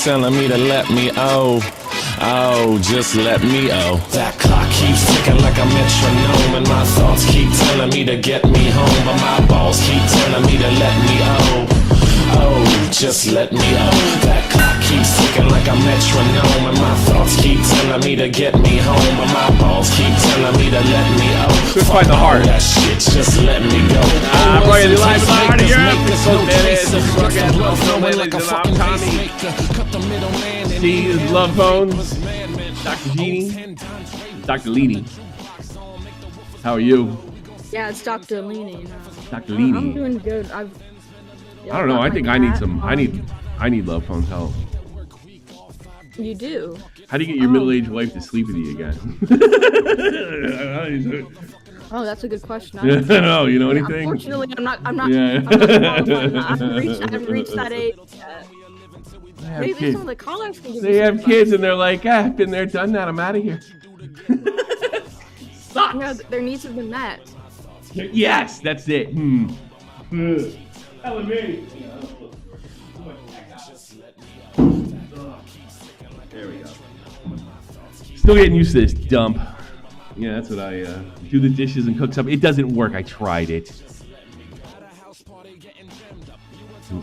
telling me to let me just let me That clock keeps ticking like a metronome, and my thoughts keep telling me to get me home, but my balls keep telling me to let me just let me That clock keeps ticking like a metronome, and my thoughts keep telling me to get me home, but my balls keep telling me to let me Just find the heart. That shit, just let me go. I'm playing the live out of here. I'm Tommy. These love phones. Dr. Genie. Dr. Leany. How are you? Yeah, it's Dr. Leany. Dr. Leany. I'm doing good. I don't know. I think I need some. I need love phones help. You do. How do you get your middle-aged wife to sleep with you again? Oh, that's a good question. No, you know anything? Unfortunately, I'm not qualified. I haven't reached that age yet. Maybe some of the callers can give They have kids and they're like, been there, done that. I'm out of here. No, their needs have been met. Yes, that's it. Telling me. There we go. Still getting used to this dump. Yeah, that's what I do the dishes and cook something. It doesn't work. I tried it.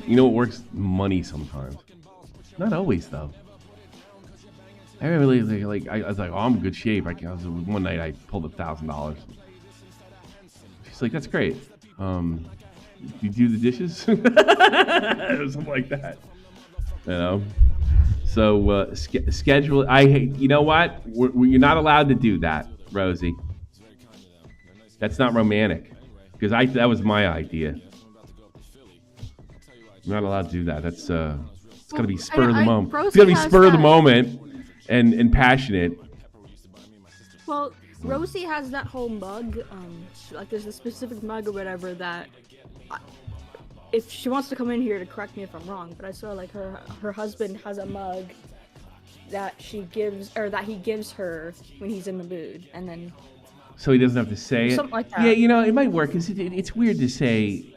You know what works? Money sometimes. Not always though. I really like. I was like, oh, I'm in good shape. One night I pulled $1,000. She's like, that's great. You do the dishes? Something like that. You know. So schedule. You know what? You're not allowed to do that, Rosie. That's not romantic. Because that was my idea. You're not allowed to do that. That's it's gotta be spur of the moment. It's gotta be spur of the moment and passionate. Well, Rosie has that whole mug. Like there's a specific mug or whatever that. If she wants to come in here to correct me if I'm wrong, but I saw like her husband has a mug that he gives her when he's in the mood, and then so he doesn't have to say it. Something like that. Yeah, you know, it might work because it's weird to say,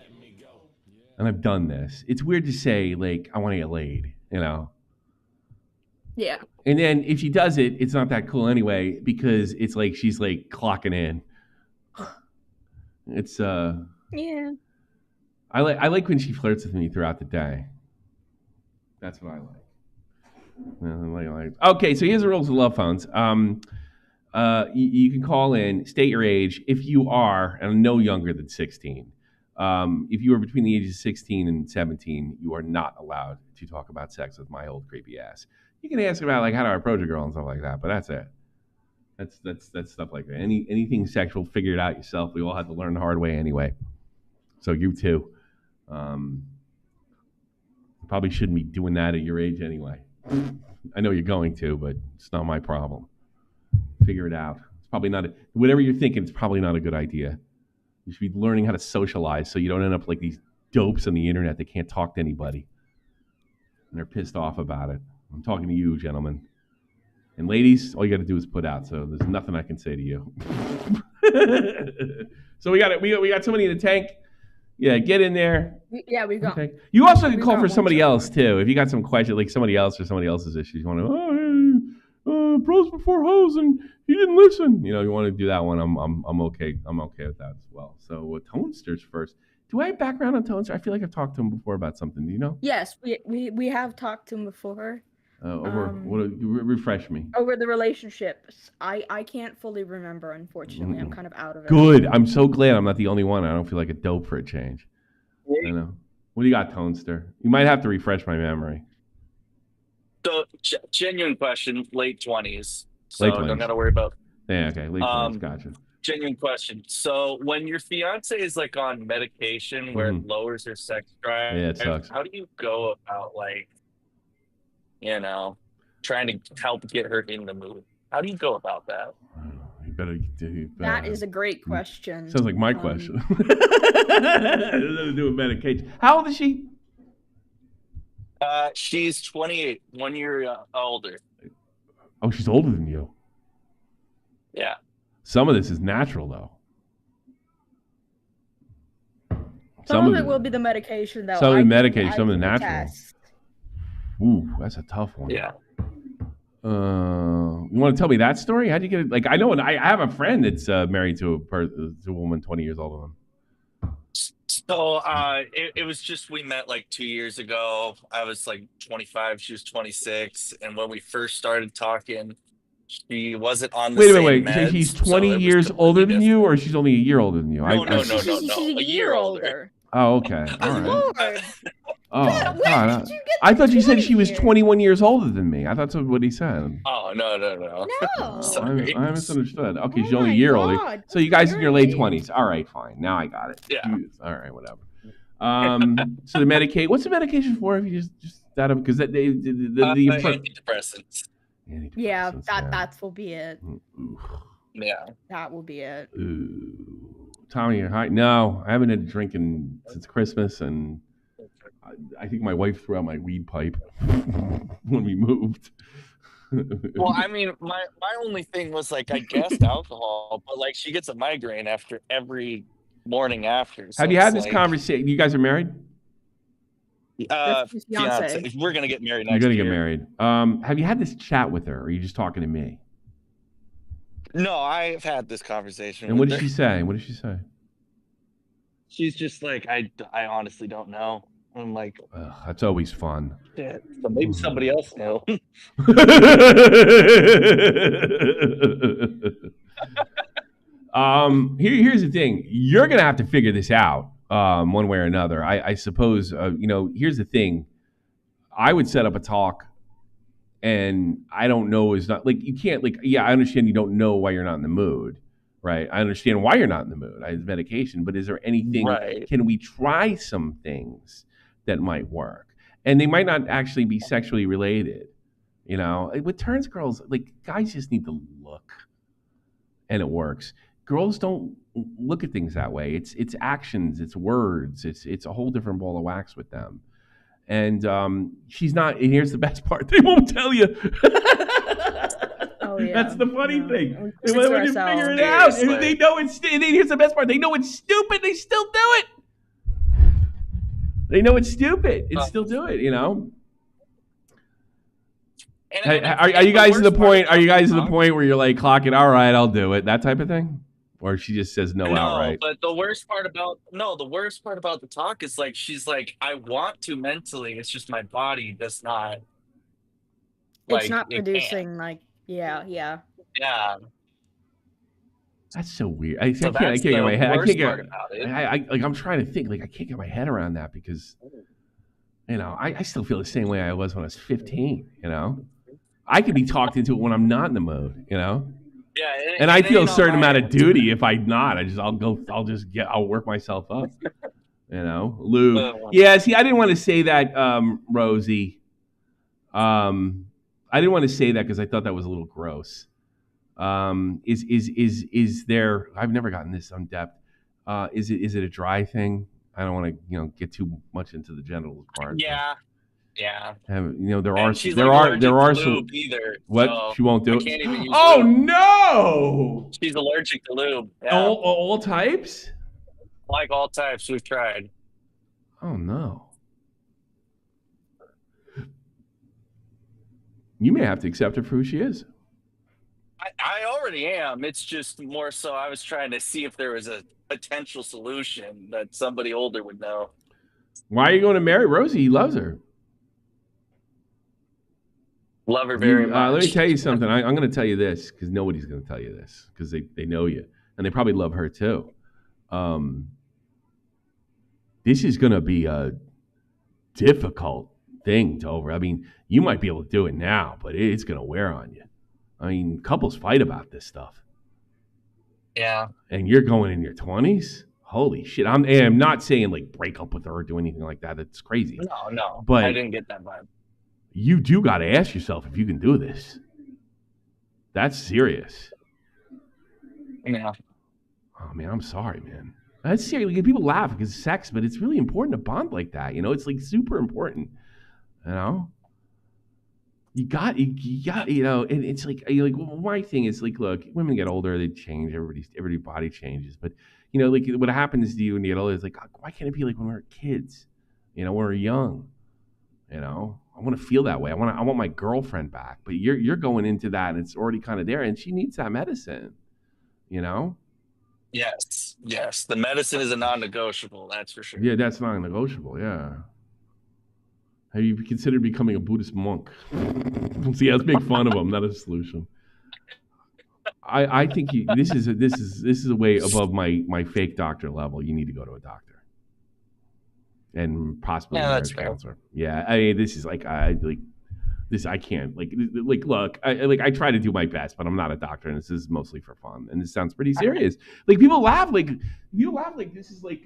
and I've done this. It's weird to say like I want to get laid, you know. Yeah. And then if she does it, it's not that cool anyway because it's like she's like clocking in. It's Yeah. I like when she flirts with me throughout the day. That's what I like. Okay, so here's the rules of love phones. You can call in, state your age. If you are, and no younger than 16, if you are between the ages of 16 and 17, you are not allowed to talk about sex with my old creepy ass. You can ask about like how to approach a girl and stuff like that, but that's it. That's stuff like that. Anything sexual, figure it out yourself. We all had to learn the hard way anyway. So you too. Probably shouldn't be doing that at your age anyway. I know you're going to, but it's not my problem. Figure it out. It's probably not whatever you're thinking. It's probably not a good idea. You should be learning how to socialize so you don't end up like these dopes on the internet that can't talk to anybody and they're pissed off about it. I'm talking to you, gentlemen. And ladies, all you got to do is put out. So there's nothing I can say to you. So we got somebody in the tank. Yeah, get in there. Yeah, we've got. Okay. You also can call for somebody else too. If you got some question, like somebody else or somebody else's issues, you want to, pros before hoes, and he didn't listen. You know, you want to do that one. I'm okay. I'm okay with that as well. So Tonesters first. Do I have background on Tonester? I feel like I've talked to him before about something. Do you know? Yes, we have talked to him before. Refresh me. Over the relationships. I can't fully remember, unfortunately. I'm kind of out of it. Good. I'm so glad I'm not the only one. I don't feel like a dope for a change. I know. What do you got, Tonester? You might have to refresh my memory. So, genuine question, late 20s. So Late 20s. don't got to worry about. Yeah, okay. Late 20s, gotcha. Genuine question. So when your fiance is like on medication where it lowers her sex drive, Yeah, it sucks. how do you go about like, you know, trying to help get her in the mood? How do you go about that? You better that is a great question. Sounds like my question. It has nothing to do with medication. How old is she? She's 28, 1 year older. Oh, she's older than you. Yeah. Some of this is natural, though. Some of it will be the medication, though. Some of the medication, some of the natural. Ooh, that's a tough one. Yeah. You want to tell me that story? How'd you get it? Like, I know, and I have a friend that's married to a woman 20 years older than him. So it was just we met like 2 years ago. I was like 25, she was 26, and when we first started talking, she wasn't on the same Wait. meds, She's so 20 it was years older completely than you, different. or she's only a year older than you? No. She's A year older. Oh, okay. All right. Lord. Oh, Where God. did you get I the thought you said 20 she was here? 21 years older than me. I thought that's what he said. Oh no. No. Oh, Sorry. I misunderstood. Okay, Oh she's only a my year older. God. So you guys in You're your late age. 20s. All right, fine. Now I got it. Yeah. Jeez. All right, whatever. So the Medicaid. What's the medication for? If you just that up because that the Antidepressants. Yeah, Antidepressants, that will be it. Ooh. Yeah. That will be it. Ooh. Tommy, hi. No, I haven't had a drink since Christmas, and I think my wife threw out my weed pipe when we moved. Well, I mean, my only thing was like I guessed alcohol, but like she gets a migraine after every morning after. So Have you had it's this conversation? You guys are married? That's his fiance. fiance. We're gonna get married You're next gonna year. get married. Have you had this chat with her, or are you just talking to me? No, I've had this conversation. And with what did her. she say? What did she say? She's just like, I honestly don't know. I'm like, Ugh, that's always fun. shit. So maybe somebody else knew. Here's the thing. You're gonna have to figure this out one way or another. I suppose. Here's the thing. I would set up a talk, and I don't know is not like you can't like. Yeah, I understand you don't know why you're not in the mood, right? I understand why you're not in the mood. I have medication, but is there anything? Right. Can we try some things that might work? And they might not actually be sexually related. With turns girls, like guys just need to look, and it works. Girls don't look at things that way. It's actions, it's words, it's a whole different ball of wax with them. And she's not. And here's the best part: they won't tell you. Oh yeah. That's the funny thing. We When you figure it out, and they know it's. And here's the best part: they know it's stupid. They still do it. They know it's stupid. They still do it. Are you guys to the point? Are you guys to the point where you're like clocking? All right, I'll do it. That type of thing, or she just says no outright. But the worst part about the talk is like she's like, I want to mentally, it's just my body does not. It's not it can't. producing like yeah. Yeah. That's so weird. I So can't that's get the my head. I worst can't get. part about it. I'm trying to think. Like I can't get my head around that because, I still feel the same way I was when I was 15. I could be talked into it when I'm not in the mood. Yeah. And I feel a certain amount of duty if I'm not. I'll work myself up. Lou. Yeah. See, I didn't want to say that, Rosie. I didn't want to say that because I thought that was a little gross. Is there? I've never gotten this in depth. Is it a dry thing? I don't want to get too much into the genitals part. Yeah. There are she's some. lube either. What so she won't do I can't even use Oh lube. no! She's allergic to lube. Yeah. All types? Like all types we've tried. Oh no! You may have to accept her for who she is. I already am. It's just more so I was trying to see if there was a potential solution that somebody older would know. Why are you going to marry Rosie? He loves her. Love her very much. Let me tell you something. I'm going to tell you this because nobody's going to tell you this because they know you and they probably love her too. This is going to be a difficult thing to over. I mean, you might be able to do it now, but it's going to wear on you. I mean, couples fight about this stuff. Yeah. And you're going in your 20s? Holy shit. I'm not saying like break up with her or do anything like that. That's crazy. No. But I didn't get that vibe. You do got to ask yourself if you can do this. That's serious. Yeah. Oh, man, I'm sorry, man. That's serious. Like, people laugh because it's sex, but it's really important to bond like that. It's like super important. You got, and it's like, my thing is like, look, women get older, they change, everybody's body changes. But, like what happens to you when you get older is like, why can't it be like when we were kids, when we were young? You know, I want to feel that way. I want my girlfriend back. But you're going into that and it's already kind of there, and she needs that medicine. You know. Yes, yes. The medicine is a non-negotiable. That's for sure. Yeah, that's not negotiable. Yeah. Have you considered becoming a Buddhist monk? See, let's make fun of them, not a solution. I think this is a way above my fake doctor level. You need to go to a doctor and possibly a marriage counselor. Yeah, I mean, this is like this. I can't look. I try to do my best, but I'm not a doctor, and this is mostly for fun. And this sounds pretty serious. Like people laugh, like this is like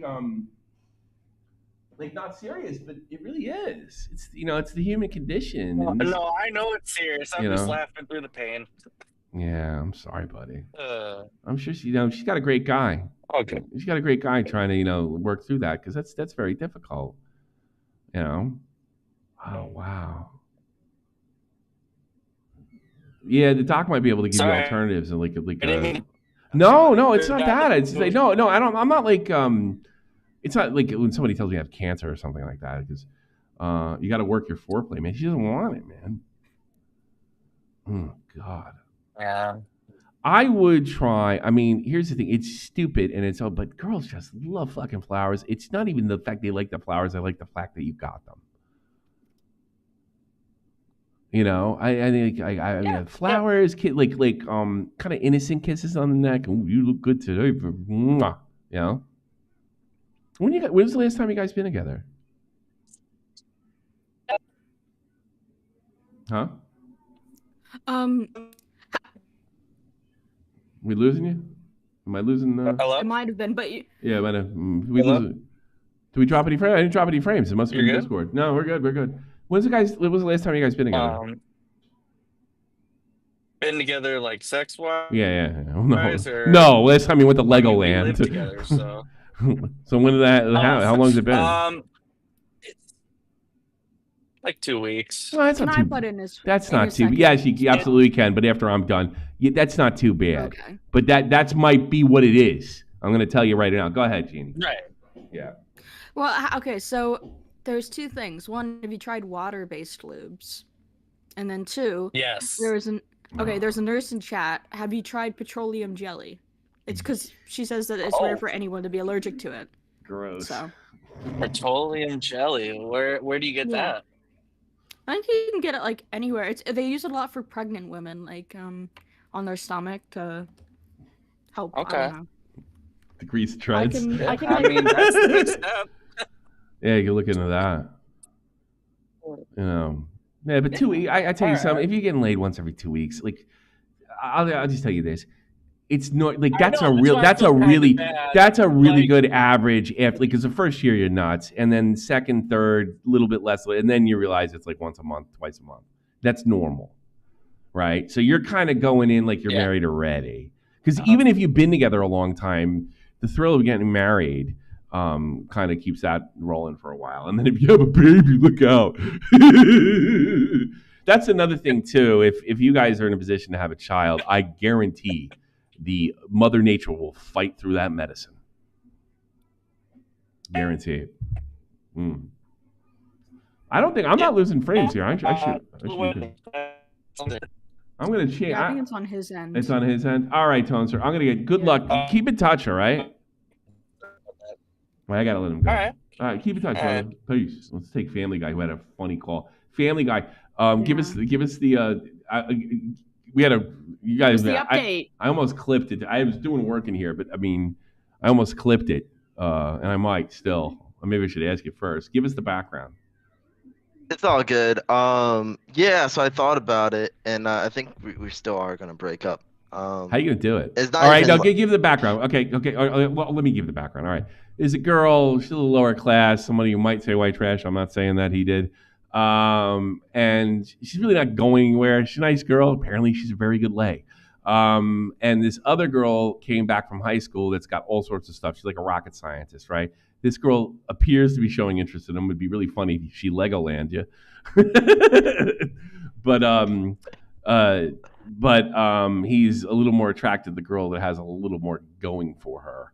not serious, but it really is. It's it's the human condition. No, I know it's serious. I'm just laughing through the pain. Yeah, I'm sorry, buddy. I'm sure she's got a great guy. Okay. She's got a great guy trying to work through that because that's very difficult. Oh wow. Yeah, the doc might be able to give you alternatives and no, it's not that. It's like no, I don't. I'm not like It's not like when somebody tells me I have cancer or something like that because you got to work your foreplay, man. She doesn't want it, man. Oh God. Yeah. I would try. I mean, here's the thing. It's stupid and but girls just love fucking flowers. It's not even the fact they like the flowers. I like the fact that you got them. I think flowers, kind of innocent kisses on the neck. Ooh, you look good today. When's the last time you guys been together? Huh? We losing you? Am I losing? Hello? It might have been, but yeah, might have. We lose it. Did we drop any frames? I didn't drop any frames. It must have been Discord. No, we're good. We're good. When was the last time you guys been together? Been together like sex wise? Yeah. No, last time you went to Legoland. We lived together, so. So when did that? How long has it been? It's like 2 weeks. No, that's not too. That's not too. Yeah, she absolutely can. But after I'm done, that's not too bad. Okay. But that might be what it is. I'm going to tell you right now. Go ahead, Jeannie. Right. Yeah. Well, okay. So there's two things. One, have you tried water-based lubes? And then two. Yes. There's a nurse in chat. Have you tried petroleum jelly? It's because she says that it's rare for anyone to be allergic to it. Gross. So. Petroleum jelly. Where do you get that? I think you can get it like anywhere. They use it a lot for pregnant women, like on their stomach to help. Okay. I don't know. Decrease treads. I mean, that's the next step. Yeah, you can look into that. Yeah, but 2 weeks. I tell you something. If you're getting laid once every 2 weeks, like I'll just tell you this. It's not like that's a really good average after because the first year you're nuts and then second, third, a little bit less and then you realize it's like once a month, twice a month. That's normal. Right? So you're kind of going in like you're married already. Because even if you've been together a long time, the thrill of getting married kind of keeps that rolling for a while. And then if you have a baby, look out. That's another thing too. If you guys are in a position to have a child, I guarantee the Mother Nature will fight through that medicine. Guarantee it. I don't think I'm not losing frames here. I should. I'm gonna change. Yeah, I think it's on his end. It's on his end. All right, Tone, sir. I'm gonna get good luck. Keep in touch. All right. Well, I gotta let him go. All right. Keep in touch. Peace. Let's take Family Guy, who had a funny call. Family Guy. Give us the. We had you guys. The update. I almost clipped it. I was doing work in here, but I mean, I almost clipped it, and I might still. Maybe I should ask you first. Give us the background. It's all good. Yeah. So I thought about it, and I think we still are gonna break up. How are you gonna do it? It's not all right. Now give the background. Okay. Well, let me give the background. All right. Is a girl. She's a little lower class. Somebody who might say white trash. I'm not saying that he did. And she's really not going anywhere. She's a nice girl. Apparently, she's a very good lay. And this other girl came back from high school that's got all sorts of stuff. She's like a rocket scientist, right? This girl appears to be showing interest in him. It would be really funny if she Legoland you. but he's a little more attracted to the girl that has a little more going for her.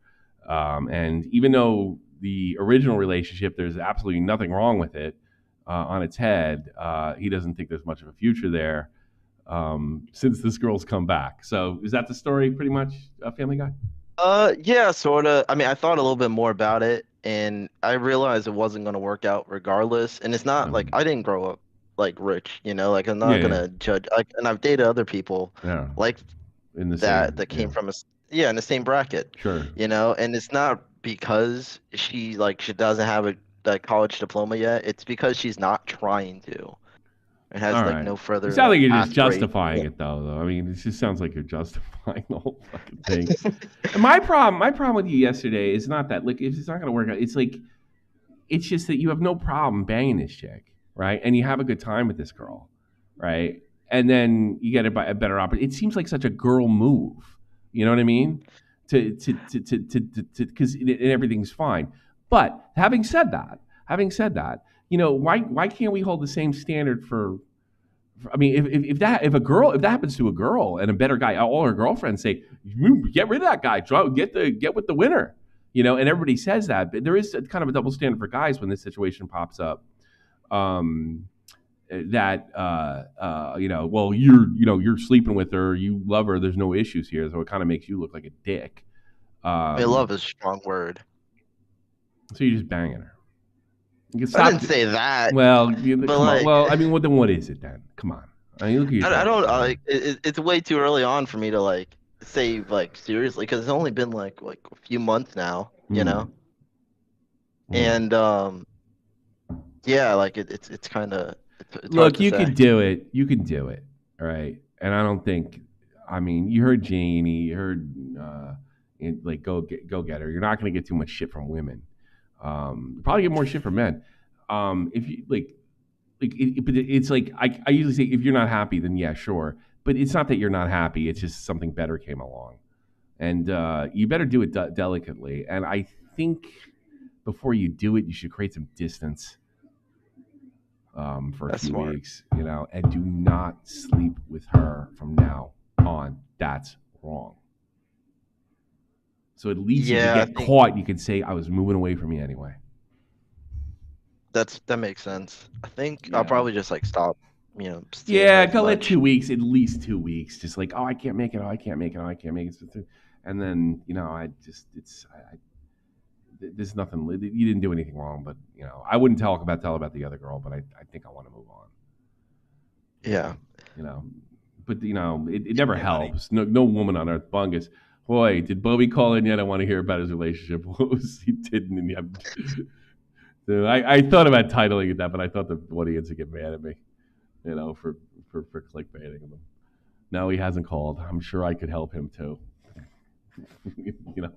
And even though the original relationship, there's absolutely nothing wrong with it. on its head. He doesn't think there's much of a future there since this girl's come back. So is that the story, pretty much, Family Guy? Yeah, sort of. I mean, I thought a little bit more about it, and I realized it wasn't gonna work out regardless. And it's not like I didn't grow up like rich, you know. Like I'm not gonna judge. Like, and I've dated other people like in the that same, that came from in the same bracket. Sure. You know, and it's not because she doesn't have a college diploma yet. It's because she's not trying to. It has like no further. You sound like you're just aspiration. justifying it, though. I mean, it just sounds like you're justifying the whole fucking thing. And my problem with you yesterday is not that. Like, it's not going to work out. It's like, it's just that you have no problem banging this chick, right? And you have a good time with this girl, right? And then you get a better opportunity. It seems like such a girl move. You know what I mean? Because everything's fine. But having said that, you know, why can't we hold the same standard for I mean, if that happens to a girl and a better guy, all her girlfriends say, get rid of that guy, get with the winner, you know, and everybody says that, but there is kind of a double standard for guys when this situation pops up. You know, well, you're sleeping with her, you love her, there's no issues here, so it kind of makes you look like a dick. Love is a strong word. So you're just banging her. I didn't say that. Well, well, I mean, then what is it then? Come on. I mean, look at you. I don't like. It's way too early on for me to like say like seriously because it's only been like a few months now, you know. And yeah, like it's kind of. Look, you can do it. You can do it. All right. And I don't think. I mean, you heard Janie. You heard like go get her. You're not going to get too much shit from women. Probably get more shit from men. If you but it's like I usually say if you're not happy, then yeah, sure. But it's not that you're not happy. It's just something better came along, and you better do it delicately. And I think before you do it, you should create some distance for a few weeks, you know, and do not sleep with her from now on. That's wrong. So at least if you get caught, you can say, I was moving away from you anyway. That makes sense. I think I'll probably just like stop, you know. Go at 2 weeks, at least 2 weeks. Just like, I can't make it. I can't make it. And then, you know, there's nothing, you didn't do anything wrong, but, you know, I wouldn't tell about the other girl, but I think I want to move on. Yeah. You know, but, you know, it never helps. No woman on earth, Bungus. Boy, did Bobby call in yet? I want to hear about his relationship. He didn't. And I thought about titling it that, but I thought the audience would get mad at me, you know, for clickbaiting them. No, he hasn't called. I'm sure I could help him too. You know.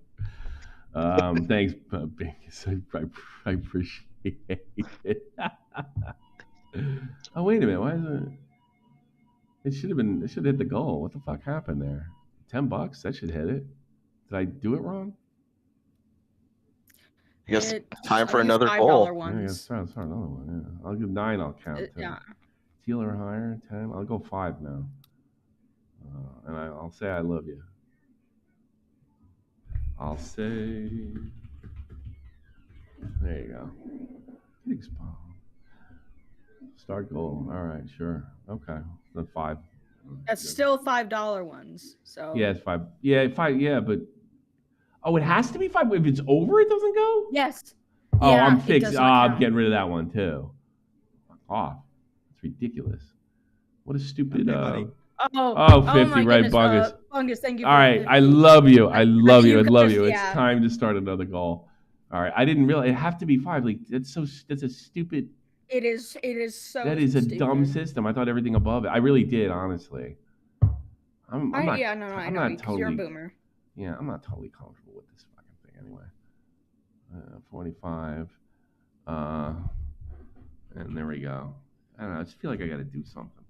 Thanks, Bingus. I appreciate it. Oh, wait a minute. Why is it? It should have hit the goal. What the fuck happened there? $10? That should hit it. Did I do it wrong? I guess time for another goal. Yeah, start another one. Yeah. I'll give 9. I'll count. Yeah. Teal or higher. 10. I'll go 5 now. And I'll say I love you. I'll say. There you go. Start goal. All right, sure. Okay. Then 5. That's still $5 ones. So yeah, it's 5. Yeah, 5. Yeah, but it has to be 5. If it's over, it doesn't go. Yes. Oh, yeah, I'm fixed. I'm getting rid of that one too. Fuck off. It's ridiculous. What a stupid. 50, right, Bungus. Bungus, thank you. All right, I love you. I love you. It's time to start another goal. All right, I didn't realize it have to be 5. Like that's a stupid. It is so. That is a dumb system. I thought everything above it. I really did, honestly. I'm not totally. You're a boomer. Yeah, I'm not totally comfortable with this fucking thing anyway. 45. And there we go. I don't know. I just feel like I got to do something.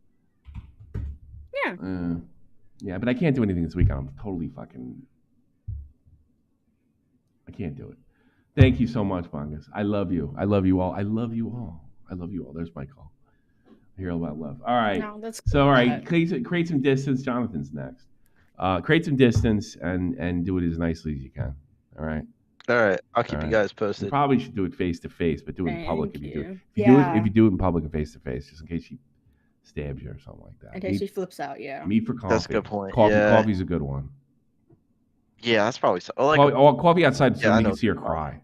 Yeah. Yeah, but I can't do anything this weekend. I'm totally fucking. I can't do it. Thank you so much, Bungus. I love you. I love you all. I love you all. I love you all. There's my call. I hear all about love. All right. No, that's so, all right. Create some distance. Jonathan's next. Create some distance and do it as nicely as you can. All right. All right, I'll keep All you right. guys You posted. probably should do it face to face, but do it in public Thank if you do it. you. If you do it in public and face to face, just in case she stabs you or something like that. Until she flips out, yeah. Meet for coffee. That's a good point. Yeah. Coffee's a good one. Yeah, that's probably so. Like, coffee outside so you know. can see her cry.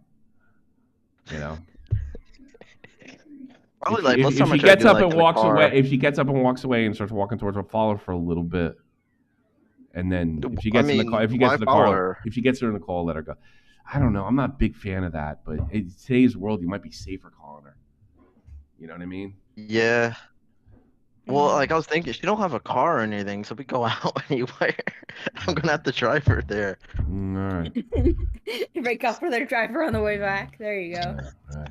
You know. Probably if let's she gets up and walks away, if she gets up and walks away and starts walking towards her, follow her for a little bit, and then if she gets in the car, if she gets her in the car, let her go. I don't know. I'm not a big fan of that, but in today's world, you might be safer calling her. You know what I mean? Yeah. Well, like I was thinking, she don't have a car or anything, so we go out anywhere. I'm gonna have to drive her there. All right. Break up for their driver on the way back. There you go. All right.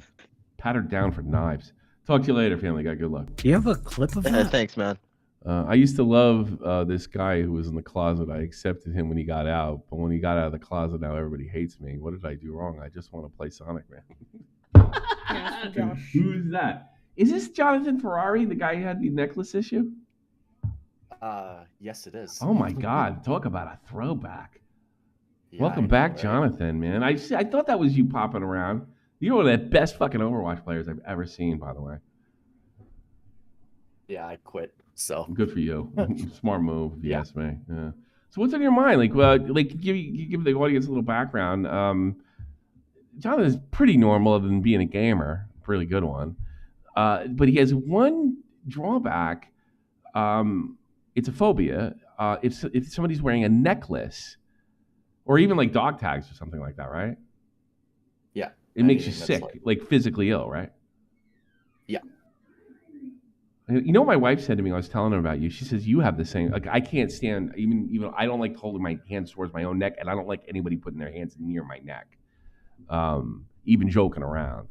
Pat her down for knives. Talk to you later, family guy. Good luck. Do you have a clip of that? Thanks, man. I used to love this guy who was in the closet. I accepted him when he got out, but when he got out of the closet, now everybody hates me. What did I do wrong? I just want to play Sonic, man. Yeah, Josh. Who's that? Is this Jonathan Ferrari, the guy who had the necklace issue? Yes, it is. Oh my God! Talk about a throwback. Yeah, Welcome back, Jonathan, man. I thought that was you popping around. You're one of the best fucking Overwatch players I've ever seen, by the way. Yeah, I quit. So good for you. Smart move, if you ask me. Yeah. So what's on your mind? Like give the audience a little background. Jonathan's pretty normal other than being a gamer, really good one. But he has one drawback. It's a phobia. If somebody's wearing a necklace, or even like dog tags or something like that, right? Yeah. It makes you sick, like physically ill, right? Yeah. You know what my wife said to me? I was telling her about you. She says you have the same. Like I can't stand even I don't like holding my hands towards my own neck, and I don't like anybody putting their hands near my neck. Even joking around,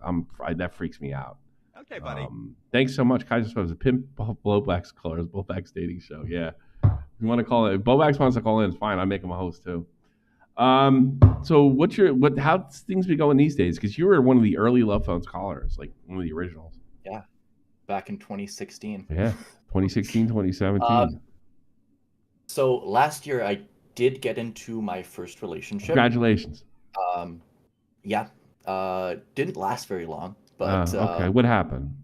that freaks me out. Okay, buddy. Thanks so much, Kaiser Spurs. The Pimp Blowback's Colors, Blowback's dating show. Yeah, if you want to call it, Blowback wants to call in. It's fine. I'll make him a host too. So how's things been going these days? Because you were one of the early Love Phones callers, like one of the originals. Yeah, back in 2016. Yeah, 2016, 2017. So last year I did get into my first relationship. Congratulations. Yeah. Didn't last very long, but okay. What happened?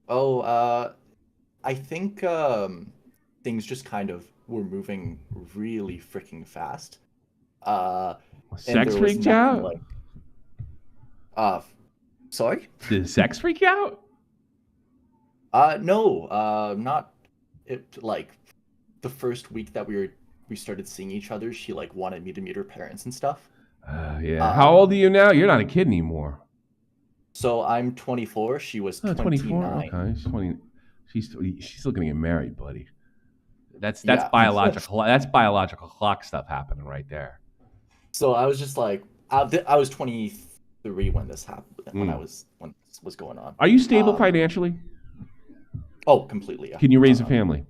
I think things just kind of were moving really freaking fast. Sex freaked out? Sorry? Did sex freak out? No, not it. Like the first week that we started seeing each other, she like wanted me to meet her parents and stuff. Yeah. How old are you now? You're not a kid anymore. So I'm 24. She was 24. Okay, she's 20. She's still gonna get married, buddy. That's biological. That's biological clock stuff happening right there. So I was just like, I was 23 when this happened. When this was going on. Are you stable financially? Oh, completely. Yeah. Can you raise a family?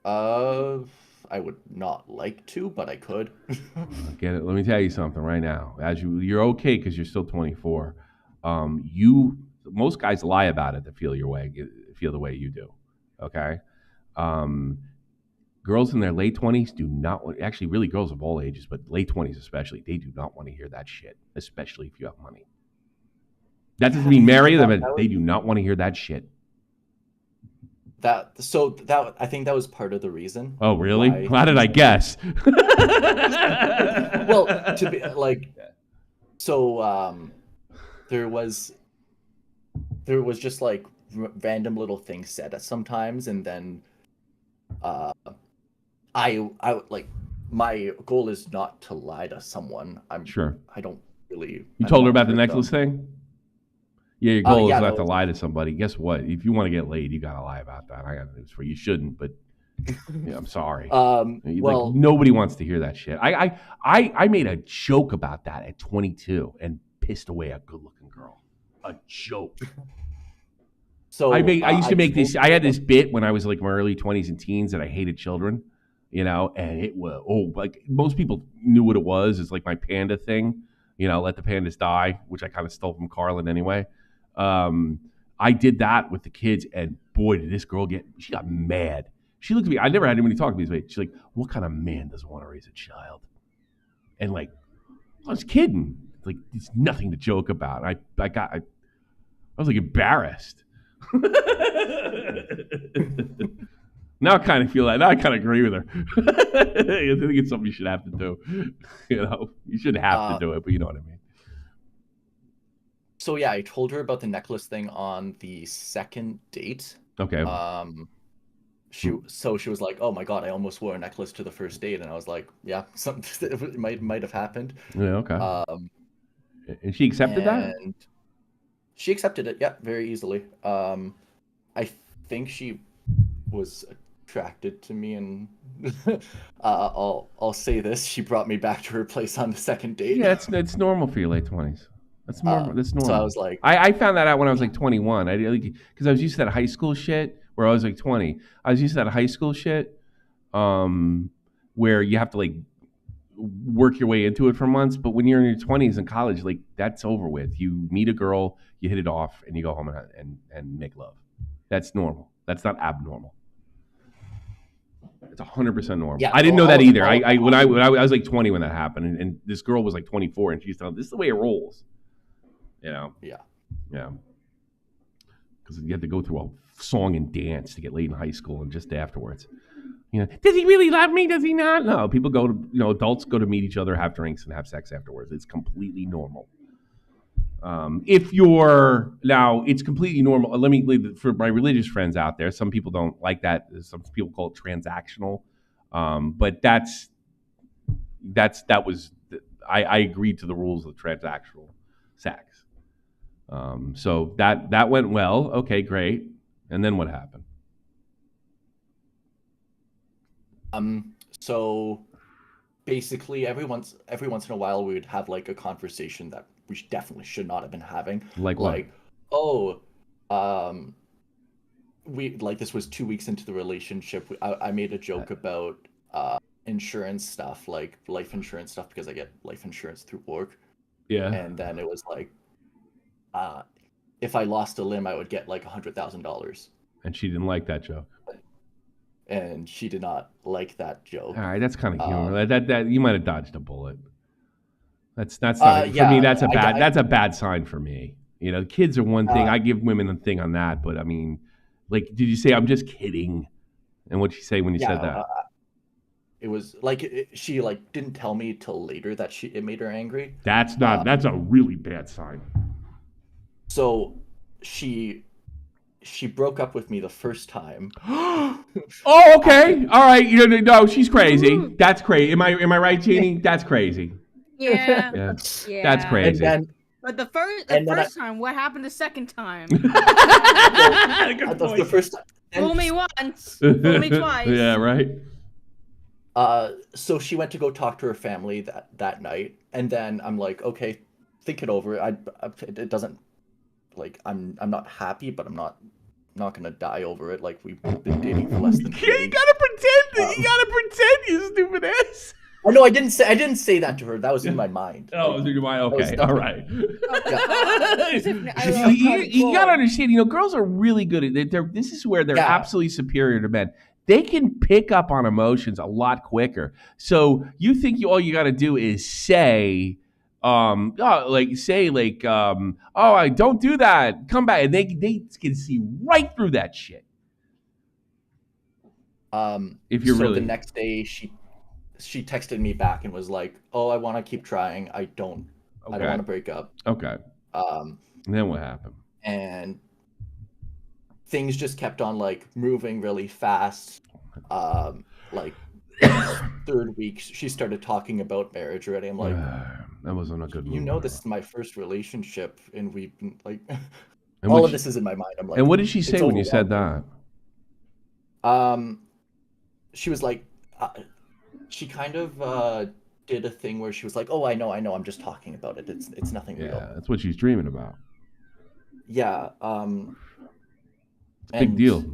I would not like to, but I could. Get it? Let me tell you something right now. You're okay because you're still 24. Most guys lie about it to feel the way you do. Okay. Girls in their late 20s do not want. Actually, really, girls of all ages, but late 20s especially, they do not want to hear that shit. Especially if you have money. That doesn't mean marry them, but they do not want to hear that shit. I think that was part of the reason. Oh, really? How did I guess? Well, to be like, so there was just like random little things said at sometimes, and then I like my goal is not to lie to someone. I'm sure. I don't really. You told her about the necklace thing? Yeah, your goal is not to lie to somebody. Guess what? If you want to get laid, you gotta lie about that. I got news for you. You shouldn't, but yeah, I'm sorry. Well, nobody wants to hear that shit. I made a joke about that at 22 and pissed away a good-looking girl. A joke. So I used to make this. I had this bit when I was like my early 20s and teens that I hated children, and it was like most people knew what it was. It's like my panda thing, let the pandas die, which I kind of stole from Carlin anyway. I did that with the kids, and boy, did this girl she got mad. She looked at me. I never had anybody talk to me this way. She's like, "What kind of man doesn't want to raise a child?" And like, I was kidding. Like, it's nothing to joke about. I was like embarrassed. Now I kind of feel that. Now I kind of agree with her. I think it's something you should have to do. You should have to do it, but you know what I mean. So yeah, I told her about the necklace thing on the second date. Okay. She was like, "Oh my god, I almost wore a necklace to the first date," and I was like, "Yeah, something it might have happened." Yeah. Okay. And she accepted that. And she accepted it. Yeah, very easily. I think she was attracted to me, and I'll say this: she brought me back to her place on the second date. Yeah, it's normal for your late 20s. That's normal. That's normal. So I was like, I found that out when I was like 21. Because I was used to that high school shit where I was like 20. I was used to that high school shit, where you have to like work your way into it for months. But when you're in your 20s in college, like that's over with. You meet a girl, you hit it off, and you go home and make love. That's normal. That's not abnormal. It's 100% normal. Yeah, I didn't know that either. I was like 20 when that happened, and this girl was like 24, and she's telling this is the way it rolls. You know? Yeah. Because you had to go through a song and dance to get laid in high school, and just afterwards, does he really love me? Does he not? No, people go to, adults go to meet each other, have drinks, and have sex afterwards. It's completely normal. It's completely normal. Let me leave for my religious friends out there. Some people don't like that. Some people call it transactional, but I agreed to the rules of transactional sex. So that went well. Okay, great. And then what happened? So basically every once in a while we would have like a conversation that we definitely should not have been having. Like what? This was 2 weeks into the relationship. I made a joke about insurance stuff, like life insurance stuff, because I get life insurance through work. Yeah. And then it was like, if I lost a limb, I would get like $100,000. And she didn't like that joke. And she did not like that joke. All right, that's kind of humor. That you might have dodged a bullet. That's not for me. That's a bad sign for me. Kids are one thing. I give women a thing on that, but I mean, like, did you say I'm just kidding? And what'd she say when you said that? It was like she like didn't tell me till later that it made her angry. That's a really bad sign. So she broke up with me the first time. Oh, okay. All right. No, she's crazy. That's crazy. Am I right, Janie? That's crazy. Yeah. That's crazy. But the first time, what happened the second time? The first time. Fool me once, fool me twice. Yeah, right. So she went to go talk to her family that night, and then I'm like, okay, think it over. It doesn't, like, I'm not happy, but I'm not gonna die over it. Like, we've been dating for less than 3 weeks. You gotta pretend. You gotta pretend, you stupid ass. Oh no, I didn't say that to her. That was in my mind. Oh, it was in your mind. Okay, all right. Yeah. You gotta understand. Girls are really good at it. This is where they're absolutely superior to men. They can pick up on emotions a lot quicker. So you think all you got to do is say, I don't do that. Come back, and they can see right through that shit. If you're really the next day, she texted me back and was like, "Oh, I want to keep trying. I don't want to break up." Okay. And then what happened? And things just kept on like moving really fast. Like third week, she started talking about marriage already. I'm like, that wasn't a good move. This is my first relationship, and we've been like, all of this is in my mind. I'm like, and what did she say when you said that? She was like, she kind of did a thing where she was like, "Oh, I know, I'm just talking about it. It's nothing real." Yeah, that's what she's dreaming about. Yeah. It's a big deal,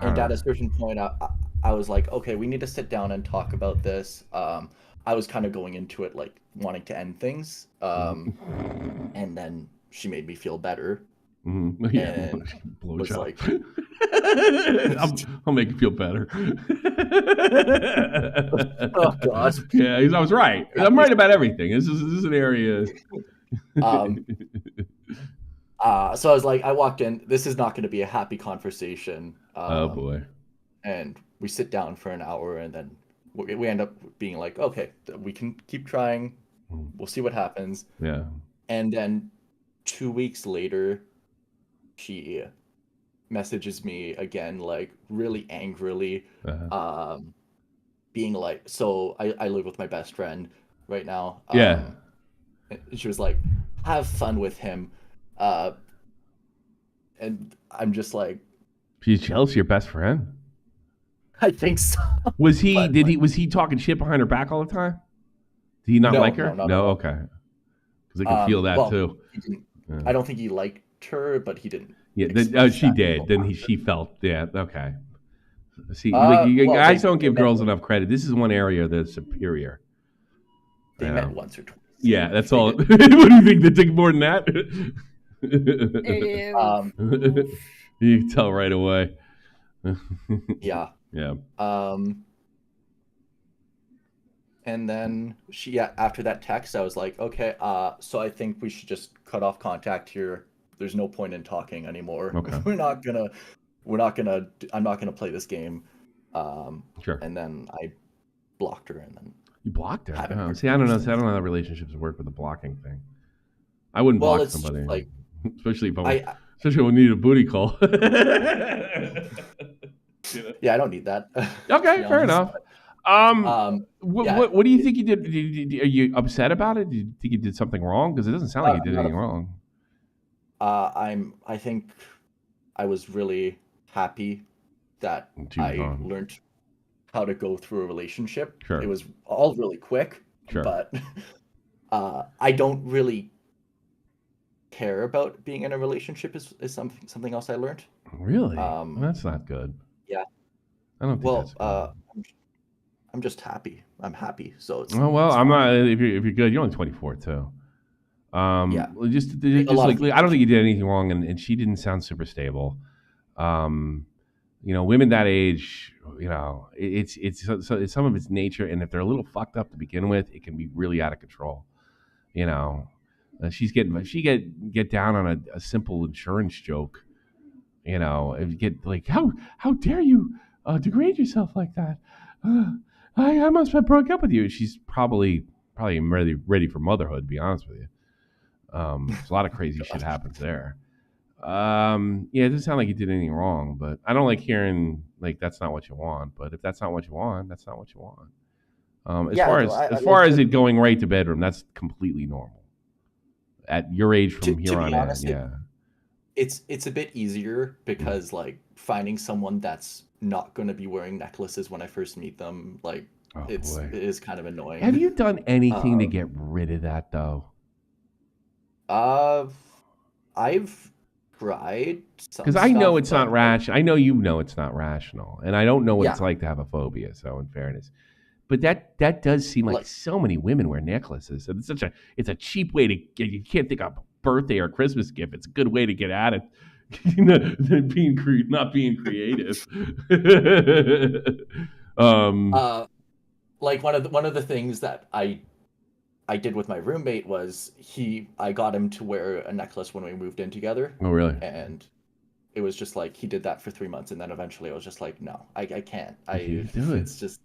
And at a certain point, I was like, okay, we need to sit down and talk about this. I was kind of going into it, like, wanting to end things. And then she made me feel better. Mm-hmm. Yeah, and was blowjob. like, I'll make you feel better. oh god. Yeah, I was right. Yeah, I'm right about everything. This is an area. So I was like, I walked in. This is not going to be a happy conversation. Oh boy. And we sit down for an hour, and then we end up being like, okay, we can keep trying. We'll see what happens. Yeah. And then 2 weeks later, she messages me again, like really angrily, being like, so I live with my best friend right now. Yeah. She was like, have fun with him. And I'm just like, she's jealous of your best friend? I think so. Was he talking shit behind her back all the time? Did he not like her? No, okay. Because I can feel that too. Yeah. I don't think he liked her, but he didn't. Yeah, she did. Then she felt, yeah, okay. See, guys don't give girls enough credit. This is one area that's superior. They met once or twice. Yeah, that's all. What do you think? They take more than that? You can tell right away. Yeah. Yeah. And then after that text, I was like, okay, so I think we should just cut off contact here. There's no point in talking anymore. Okay. I'm not gonna play this game. Sure. And then I blocked her, and then you blocked her. Oh, see, I don't know. I don't know how relationships work with the blocking thing. I wouldn't block somebody, like, especially especially when you need a booty call. Yeah, I don't need that. Okay, fair enough. What do you think you did? Are you upset about it? Do you think you did something wrong? Because it doesn't sound like you did anything wrong. I think I was really happy that I learned how to go through a relationship. Sure. It was all really quick, sure. But I don't really care about being in a relationship is something else I learned. Really? That's not good. Yeah. I don't think that's good. I'm just happy. I'm happy. So it's I'm not. If you're good, you're only 24 too. Yeah. Just like, I don't think you did anything wrong, and she didn't sound super stable. Women that age, it's some of its nature, and if they're a little fucked up to begin with, it can be really out of control. She get down on a simple insurance joke. If you get like, how dare you degrade yourself like that? I must have broke up with you. She's probably ready for motherhood, to be honest with you. There's a lot of crazy shit happens there. It doesn't sound like you did anything wrong, but I don't like hearing like that's not what you want. But if that's not what you want, that's not what you want. As far as it going right to bedroom, that's completely normal. At your age, from here on in, yeah. It's a bit easier because like finding someone that's not going to be wearing necklaces when I first meet them, like it is kind of annoying. Have you done anything to get rid of that though? I've tried because I know it's not rational. I know it's not rational, and I don't know what it's like to have a phobia. So, in fairness, but that does seem like so many women wear necklaces. And it's a cheap way to get. You can't think of a birthday or Christmas gift. It's a good way to get at it. Not being creative. Like one of the things that I did with my roommate was I got him to wear a necklace when we moved in together. Oh, really? And it was just like he did that for 3 months, and then eventually I was just like, no, I can't. It's just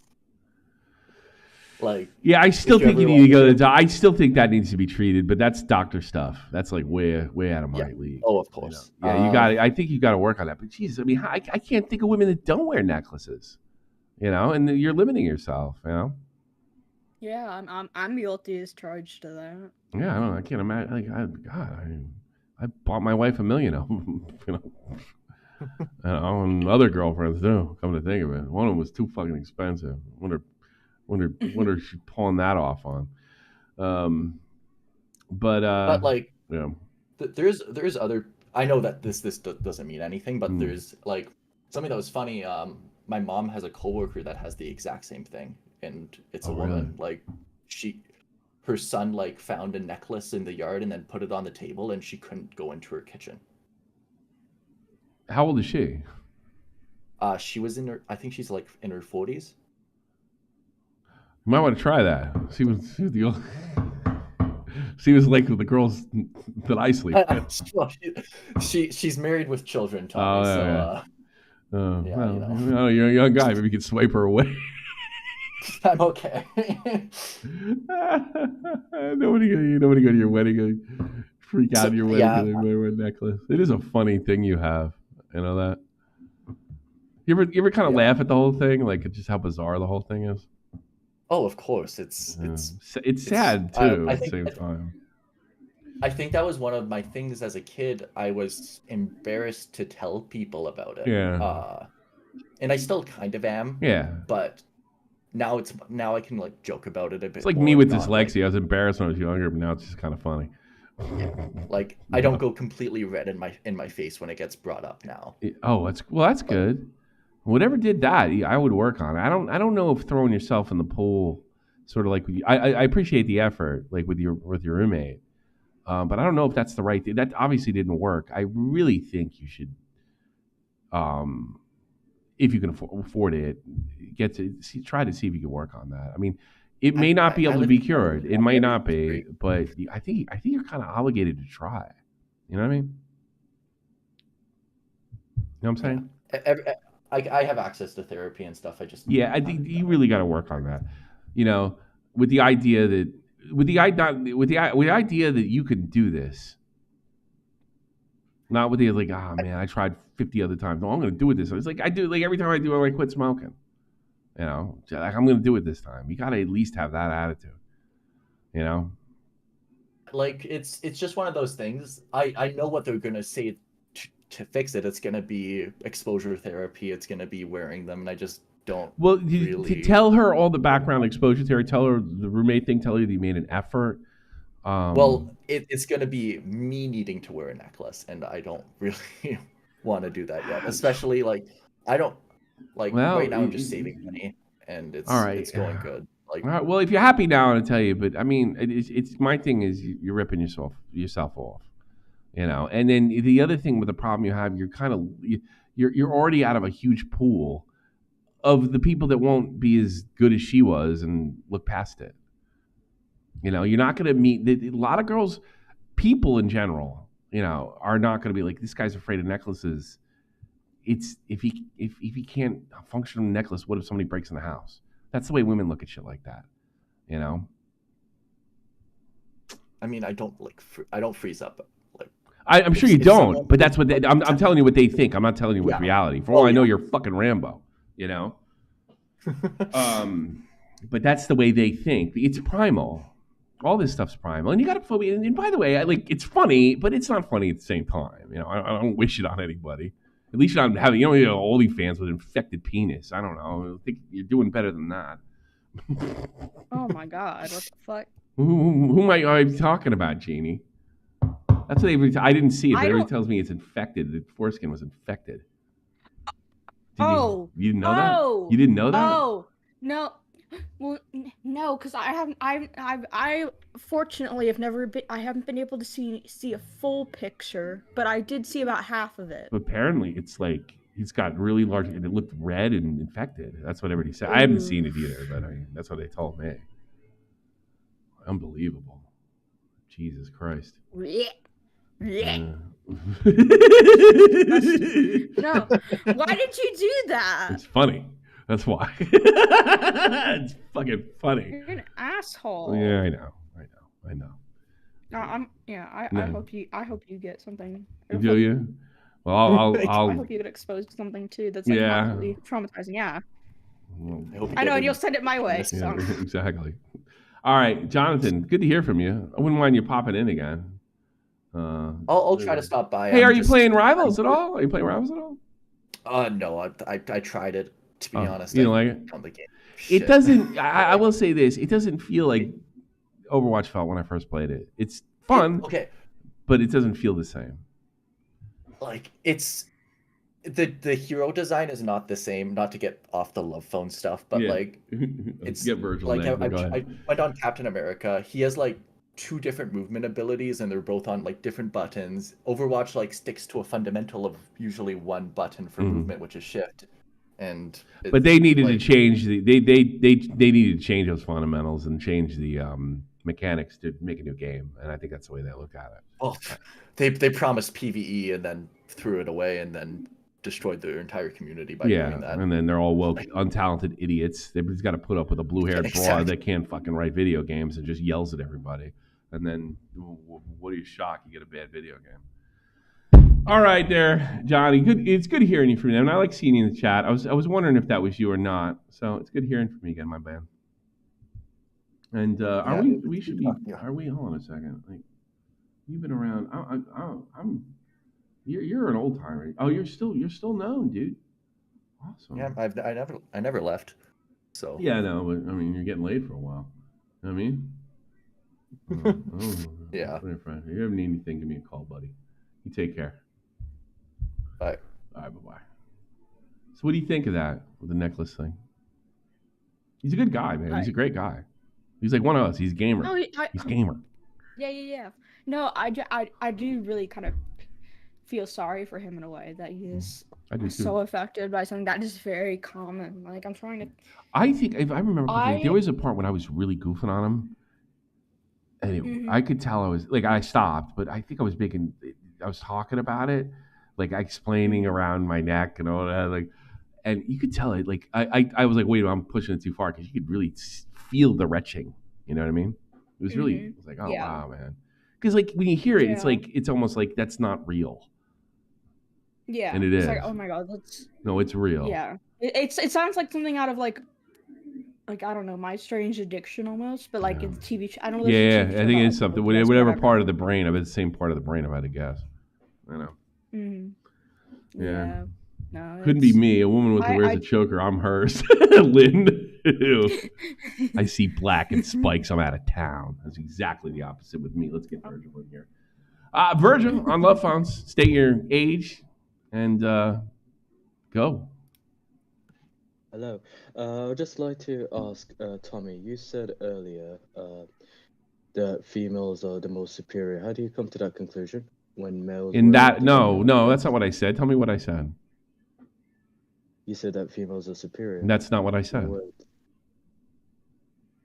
like, yeah, I still think you need to go to the I still think that needs to be treated, but that's doctor stuff. That's like way out of my league. Oh, of course. Yeah, you got it. I think you got to work on that. But Jesus, I mean, I can't think of women that don't wear necklaces. And you're limiting yourself. Yeah, I'm guilty as charged to that. Yeah, I don't know. I can't imagine. Like, I bought my wife $1 million of them. And other girlfriends too. Come to think of it, one of them was too fucking expensive. Wonder she's pulling that off on. But like, yeah, there's other. I know that this doesn't mean anything, but there's like something that was funny. My mom has a coworker that has the exact same thing, and it's a woman. Really? Like her son like found a necklace in the yard and then put it on the table, and she couldn't go into her kitchen. How old is she? She was in her. I think she's like in her 40s. You might want to try that. She was the old. She was like the girls that I sleep with. Well, she's married with children, Tommy. Yeah. Yeah, well, you're a young guy. Maybe you could swipe her away. I'm okay. Nobody go to your wedding and freak out at your wedding because they wear a necklace. It is a funny thing you have. You know that? You ever kind of laugh at the whole thing, like just how bizarre the whole thing is? Oh, of course. It's sad too at the same time. I think that was one of my things as a kid. I was embarrassed to tell people about it. Yeah. And I still kind of am. Yeah. But now I can like joke about it a bit. It's like more, me with dyslexia. I was embarrassed when I was younger, but now it's just kind of funny. Yeah. Like I don't go completely red in my face when it gets brought up now. Oh, that's good. Whatever did that, I would work on it. I don't know if throwing yourself in the pool, sort of like I appreciate the effort, like with your roommate, but I don't know if that's the right thing. That obviously didn't work. I really think you should, if you can afford it, try to see if you can work on that. I mean, it may not be able to be cured. It might not be, but I think you're kind of obligated to try. You know what I mean? You know what I'm saying? I have access to therapy and stuff. I think you really got to work on that. You know, with the idea that you can do this, not with the like, oh man, I tried 50 other times. No, I'm going to do it this time. It's like I do, like every time I do it, I quit smoking. You know, like I'm going to do it this time. You got to at least have that attitude. You know, like it's just one of those things. I know what they're going to say. To fix it, it's going to be exposure therapy. It's going to be wearing them, and I just don't. Well, to tell her all the background exposure therapy, tell her the roommate thing, tell her that you made an effort. Well, it's going to be me needing to wear a necklace, and I don't really want to do that yet. Especially like I don't like right now. I'm just saving money, and it's going good. Like, all right, well, if you're happy now, I'll tell you. But I mean, it's my thing is you're ripping yourself off. You know, and then the other thing with the problem you have, you're already out of a huge pool of the people that won't be as good as she was and look past it. You know, you're not going to meet a lot of girls, people in general, you know, are not going to be like, this guy's afraid of necklaces. It's if he can't function with a necklace, what if somebody breaks in the house? That's the way women look at shit like that. You know. I mean, I don't freeze up. I'm sure you don't, but that's what I'm telling you what they think. I'm not telling you with reality. For all I know, you're fucking Rambo, you know? But that's the way they think. It's primal. All this stuff's primal. And you got to phobia. And by the way, it's funny, but it's not funny at the same time. You know, I don't wish it on anybody. At least you're not having, OnlyFans with infected penis. I don't know. I think you're doing better than that. Oh my God, what the fuck? Who am I talking about, Janie? That's what I didn't see it, but everybody tells me it's infected. The foreskin was infected. You didn't know that? You didn't know that? Oh, no. Well, no, because I fortunately I haven't been able to see a full picture, but I did see about half of it. But apparently, it's like he's got really large, and it looked red and infected. That's what everybody said. I haven't seen it either, but that's what they told me. Unbelievable. Jesus Christ. Yeah. No. Why did you do that? It's funny. That's why. It's fucking funny. You're an asshole. Yeah, I know. I hope you get something. Do you? Well, I'll I hope you get exposed to something too that's like absolutely traumatizing. Yeah. I know, and you'll send it my way. So. Exactly. All right, Jonathan. Good to hear from you. I wouldn't mind you popping in again. I'll try to stop by. Hey, are you playing Rivals at all? No, I tried it. To be honest, you don't like it? It doesn't. I will say this: it doesn't feel like Overwatch felt when I first played it. It's fun, but it doesn't feel the same. Like it's the hero design is not the same. Not to get off the love phone stuff, but like it's get Virgil. Like I went on Captain America. He has like two different movement abilities, and they're both on like different buttons. Overwatch like sticks to a fundamental of usually one button for movement, which is shift. And but they needed to change they needed to change those fundamentals and change the mechanics to make a new game, and I think that's the way they look at it. Well, they promised PvE and then threw it away and then destroyed their entire community by doing that. And then they're all woke, untalented idiots. They've just got to put up with a blue-haired broad that can't fucking write video games and just yells at everybody. And then, what are you shocked? You get a bad video game. All right, there, Johnny. Good. It's good hearing you from them. And I like seeing you in the chat. I was wondering if that was you or not. So it's good hearing from you again, my man. And we should be? Are we? Hold on a second. Like, you've been around. I'm. You're an old timer. Oh, you're still known, dude. Awesome. Yeah, I never left. So yeah, no, but I mean, you're getting laid for a while. You know what I mean? Yeah. If you ever need anything, give me a call, buddy. You take care. Bye. All right, bye-bye. So what do you think of that, with the necklace thing? He's a good guy, man. He's a great guy. He's like one of us. He's a gamer. No, he's a gamer. Yeah. No, I do really kind of feel sorry for him in a way that he is so affected by something that is very common. Like, I'm trying to... I think, if I remember correctly, there was a part when I was really goofing on him. And I could tell I was, like, I stopped, but I think I was talking about it, like explaining around my neck and all that, like, and you could tell it, like, I was like, wait, I'm pushing it too far, because you could really feel the retching, you know what I mean? It was really, it was like, oh, wow, man. Because, like, when you hear it, it's almost like that's not real. Yeah. And it is. Like, oh my God, that's... No, it's real. Yeah. It sounds like something out of, like, I don't know, My Strange Addiction almost, but like it's TV show. I don't know. Yeah, I think it's something. Whatever part of the brain, I bet the same part of the brain, if I had to guess. I know. Mm-hmm. Yeah. No, couldn't be me. A woman with wears a choker. I'm hers. Lynn. I see black and spikes. I'm out of town. That's exactly the opposite with me. Let's get Virgil in here. Virgil on Love Phones. State your age and go. Hello. I'd just like to ask Tommy, you said earlier that females are the most superior. How do you come to that conclusion when males... No, that's not what I said. Tell me what I said. You said that females are superior. That's not what I said.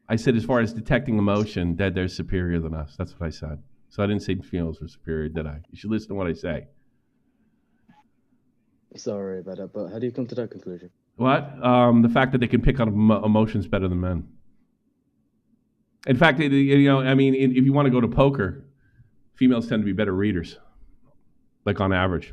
I said as far as detecting emotion, that they're superior than us. That's what I said. So I didn't say females are superior, did I? You should listen to what I say. Sorry about that, but how do you come to that conclusion? What? The fact that they can pick up emotions better than men. In fact, if you want to go to poker, females tend to be better readers, like on average.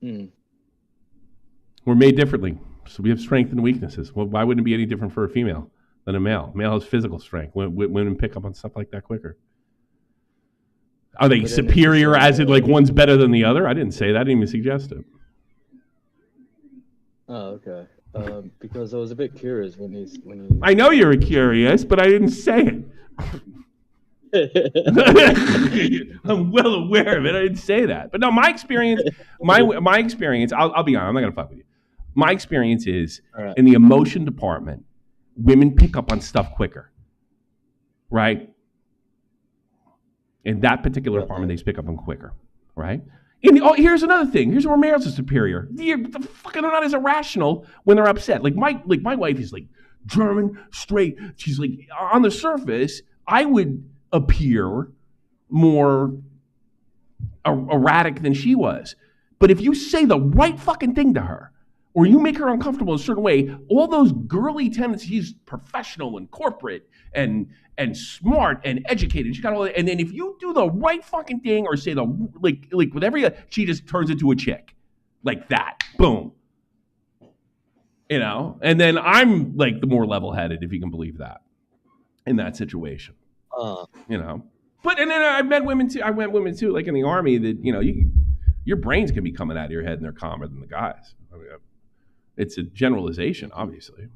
We're made differently, so we have strengths and weaknesses. Well, why wouldn't it be any different for a female than a male? Male has physical strength. Women pick up on stuff like that quicker. Are they superior as in like one's better than the other? I didn't say that. I didn't even suggest it. Oh, okay. Because I was a bit curious when you... I know you're curious, but I didn't say it. I'm well aware of it. I didn't say that. But no, my experience, my experience, I'll be honest, I'm not going to fuck with you. My experience is, in the emotion department, women pick up on stuff quicker. Right? In that particular department, they pick up on quicker. Right? Here's another thing. Here's where males are superior. They're not as irrational when they're upset. Like my wife is like German, straight. She's like, on the surface, I would appear more erratic than she was. But if you say the right fucking thing to her, or you make her uncomfortable in a certain way, all those girly tendencies, professional and corporate and smart and educated, she got all that. And then if you do the right fucking thing or say the like with every, she just turns into a chick like that. Boom. You know. And then I'm like the more level-headed, if you can believe that, in that situation. You know. But and then I met women too. I met women too, like in the army, that your brains can be coming out of your head and they're calmer than the guys. I mean, it's a generalization, obviously.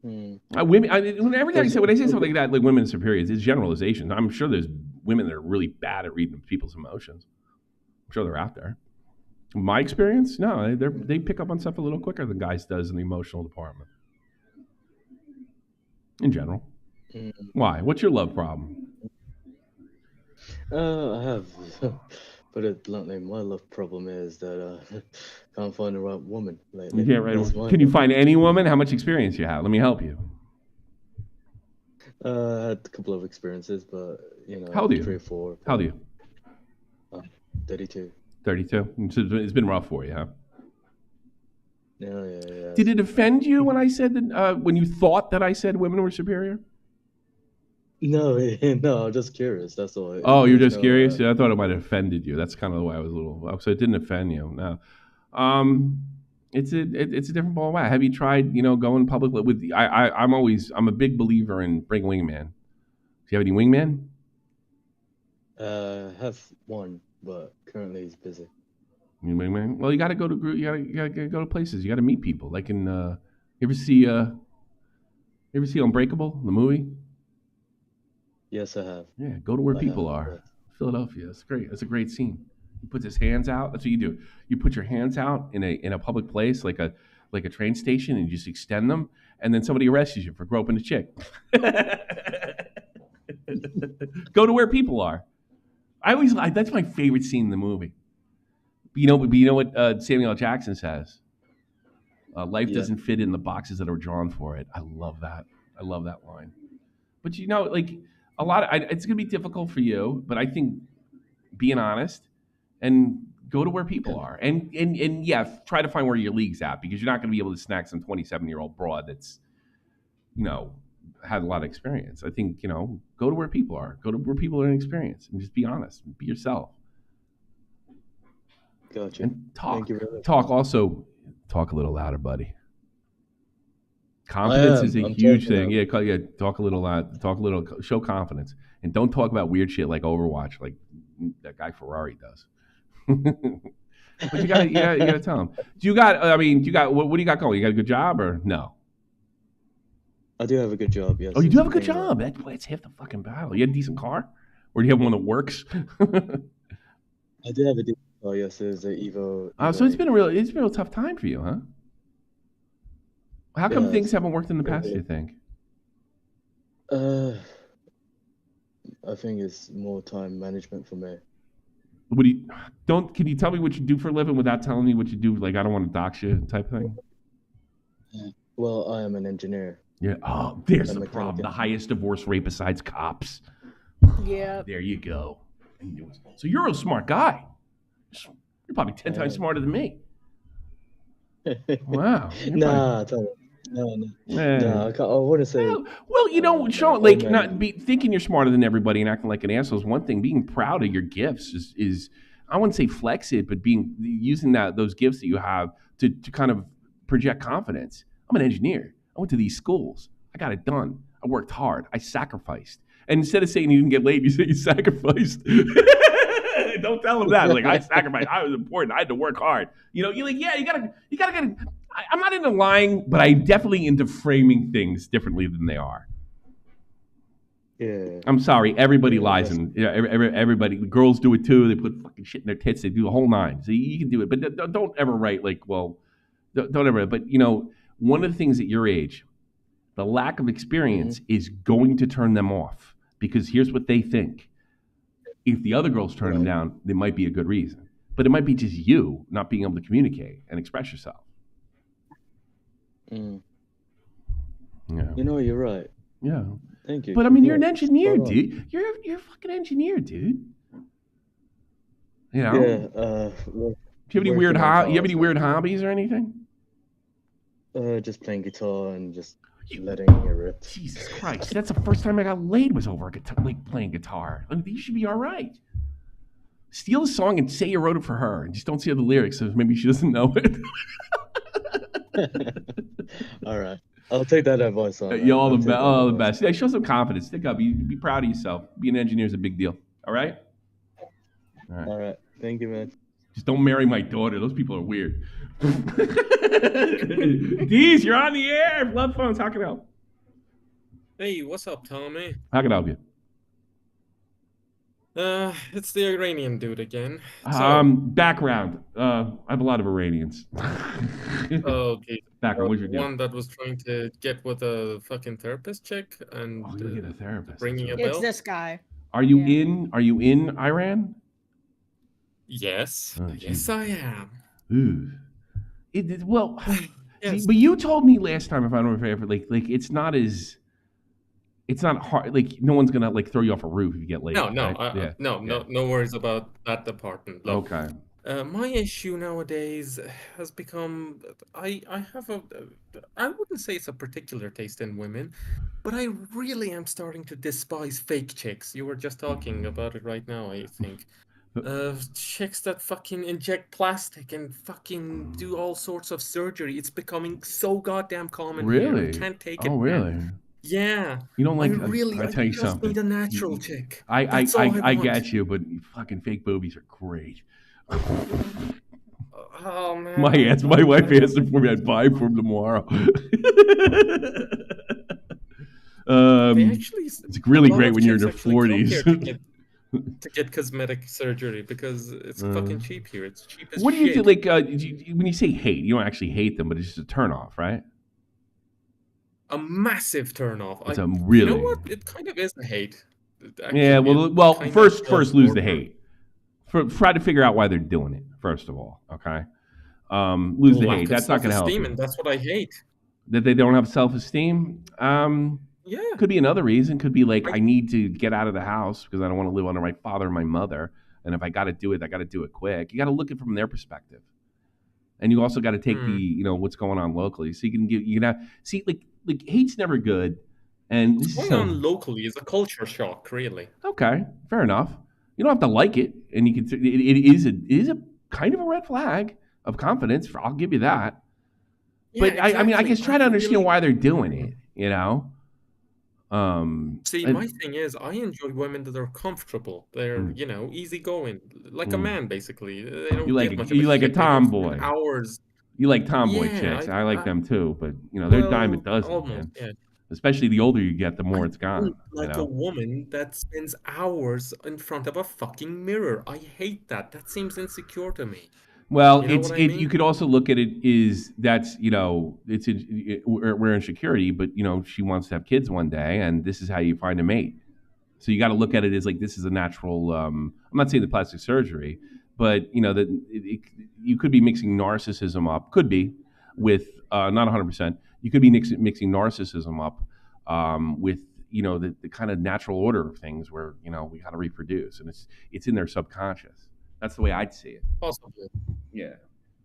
Women, every time when I say something like that, like women are superior, it's generalization. I'm sure there's women that are really bad at reading people's emotions. I'm sure they're out there. My experience, no, they pick up on stuff a little quicker than guys does in the emotional department. In general. Why? What's your love problem? I have, put it bluntly, my love problem is that can't find the right woman lately. Yeah, right. That's Can you mine. find any woman? How much experience you have? Let me help you. I had a couple of experiences, but How old are you? 3 or 4. How old are you? 32. 32. It's been rough for you, huh? Yeah. Did it offend you when I said that? When you thought that I said women were superior? No, no, I'm just curious. That's all. Oh, you're There's just no, curious? Yeah, I thought it might have offended you. That's kind of the way I was a little. So it didn't offend you. No. It's a different ball of wax. Have you tried, going public with? I'm a big believer in bring wingman. Do you have any wingman? have one, but currently he's busy. Wingman. Well, you got to go to group. You got to go to places. You got to meet people. Like in, you ever see Unbreakable, the movie? Yes, I have. Yeah, go to where I people have, are. yes. Philadelphia. It's great. It's a great scene. He puts his hands out. That's what you do. You put your hands out in a public place, like a train station, and you just extend them, and then somebody arrests you for groping a chick. Go to where people are. That's my favorite scene in the movie. But you know what Samuel L. Jackson says? Life doesn't fit in the boxes that are drawn for it. I love that. I love that line. But it's going to be difficult for you, but I think being honest and go to where people are. And yeah, try to find where your league's at, because you're not going to be able to snack some 27-year-old broad that's, had a lot of experience. I think, go to where people are. Go to where people are in experience and just be honest. Be yourself. Gotcha. And talk. Thank you very much. Talk a little louder, buddy. Confidence is a huge thing. Yeah, talk a little loud. Talk a little. Show confidence, and don't talk about weird shit like Overwatch, like that guy Ferrari does. But you gotta tell him. What do you got going? You got a good job or no? I do have a good job, yes. Oh, you do have a good job. That's half the fucking battle. You have a decent car, or do you have one that works? I do have a decent car, yes. There's an Evo. So it's been a real tough time for you, huh? How come things haven't worked in the past, you think? I think it's more time management for me. Can you tell me what you do for a living without telling me what you do? Like, I don't want to dox you type thing. Well, I am an engineer. Yeah. Oh, there's the problem. The highest divorce rate besides cops. Yeah. There you go. So you're a smart guy. You're probably 10 times smarter than me. Wow. No. I want to say. Well, Sean, not thinking you're smarter than everybody and acting like an asshole is one thing. Being proud of your gifts is I wouldn't say flex it, but using those gifts that you have to kind of project confidence. I'm an engineer. I went to these schools. I got it done. I worked hard. I sacrificed. And instead of saying you didn't get laid, you say you sacrificed. Don't tell them that. Like, I sacrificed. I was important. I had to work hard. You're like, yeah, you gotta get. I'm not into lying, but I'm definitely into framing things differently than they are. Yeah. I'm sorry. Everybody lies, and everybody. Girls do it too. They put fucking shit in their tits. They do the whole nine. So you can do it, but don't ever write like, well, don't ever. But one of the things at your age, the lack of experience is going to turn them off, because here's what they think. If the other girls turn them down, there might be a good reason. But it might be just you not being able to communicate and express yourself. Mm. Yeah. You're right. Yeah. Thank you. But I mean, you're an engineer, dude. You're a fucking engineer, dude. Yeah. Do you have any weird hobbies or anything? Just playing guitar and just letting it rip. Jesus Christ, that's the first time I got laid was over playing guitar. I mean, you should be all right. Steal a song and say you wrote it for her, and just don't see the lyrics, so maybe she doesn't know it. All right, I'll take that advice on. You're all the best. Yeah, show some confidence. Stick up. Be proud of yourself. Being an engineer is a big deal. All right. All right. Thank you, man. Just don't marry my daughter. Those people are weird. Deez, you're on the air. Love phones. How can I help? Hey, what's up, Tommy? How can I help you? It's the Iranian dude again. Background. I have a lot of Iranians. Okay. Background. What's your deal? One that was trying to get with a fucking therapist chick and you get a therapist. ringing a It's bell. this guy. Are you Yeah. in Iran? Yes. Oh, Yes, Jesus. I am. Ooh. Well, Yes. see, but you told me last time, if I don't remember, like it's not hard. Like no one's gonna like throw you off a roof if you get late. No, right? no worries about that department. Look, Okay. my issue nowadays has become I have a I wouldn't say it's a particular taste in women, but I really am starting to despise fake chicks. You were just talking about it right now, I think. Chicks that fucking inject plastic and fucking do all sorts of surgery. It's becoming so goddamn common here. I Really? can't take it, Oh, man. really? Yeah. You don't like? I I tell you just something. need a natural chick. I That's all I want. get you, but fucking fake boobies are great. Oh man. My wife asked him for me. I'd buy for him tomorrow. It's really great when you're in your 40s. To get cosmetic surgery because it's fucking cheap here. It's cheap as What do you shit. think? Like, when you say hate, you don't actually hate them, but it's just a turnoff, right? A massive turnoff. It's a You know really. what? It kind of is a hate. Yeah. Well. kind of First falls lose the forward. hate. Try to figure out why they're doing it. First of all, okay. Lose the Lack hate. of That's not going to help self-esteem, you. and that's what I hate. That they don't have self-esteem. Yeah. Could be another reason. Could be like I need to get out of the house because I don't want to live under my father and my mother. And if I got to do it, I got to do it quick. You got to look at it from their perspective, and you also got to take the what's going on locally. So you can have see like hate's never good. And What's going on locally is a culture shock, really. Okay, fair enough. You don't have to like it, and you can. It is a kind of a red flag of confidence. I'll give you that. Yeah, But I mean, I exactly. guess try to understand why they're doing it. You know. See, my thing is, I enjoy women that are comfortable. They're, easygoing, like a man, basically. They don't give much of a you like a shit. They don't spend tomboy. hours. You like tomboy Yeah, chicks. I like them too, but they're a dime a dozen, almost, man. yeah. Especially the older you get, the more it's gone. Like a woman that spends hours in front of a fucking mirror. I hate that. That seems insecure to me. Well, You know what I mean? you could also look at it is that's we're insecurity, but she wants to have kids one day, and this is how you find a mate. So you got to look at it as like this is a natural. I'm not saying the plastic surgery, but you could be mixing narcissism up. Could be with not 100%. You could be mixing narcissism up with the kind of natural order of things where we got to reproduce, and it's in their subconscious. That's the way I'd see it. Possibly. Yeah.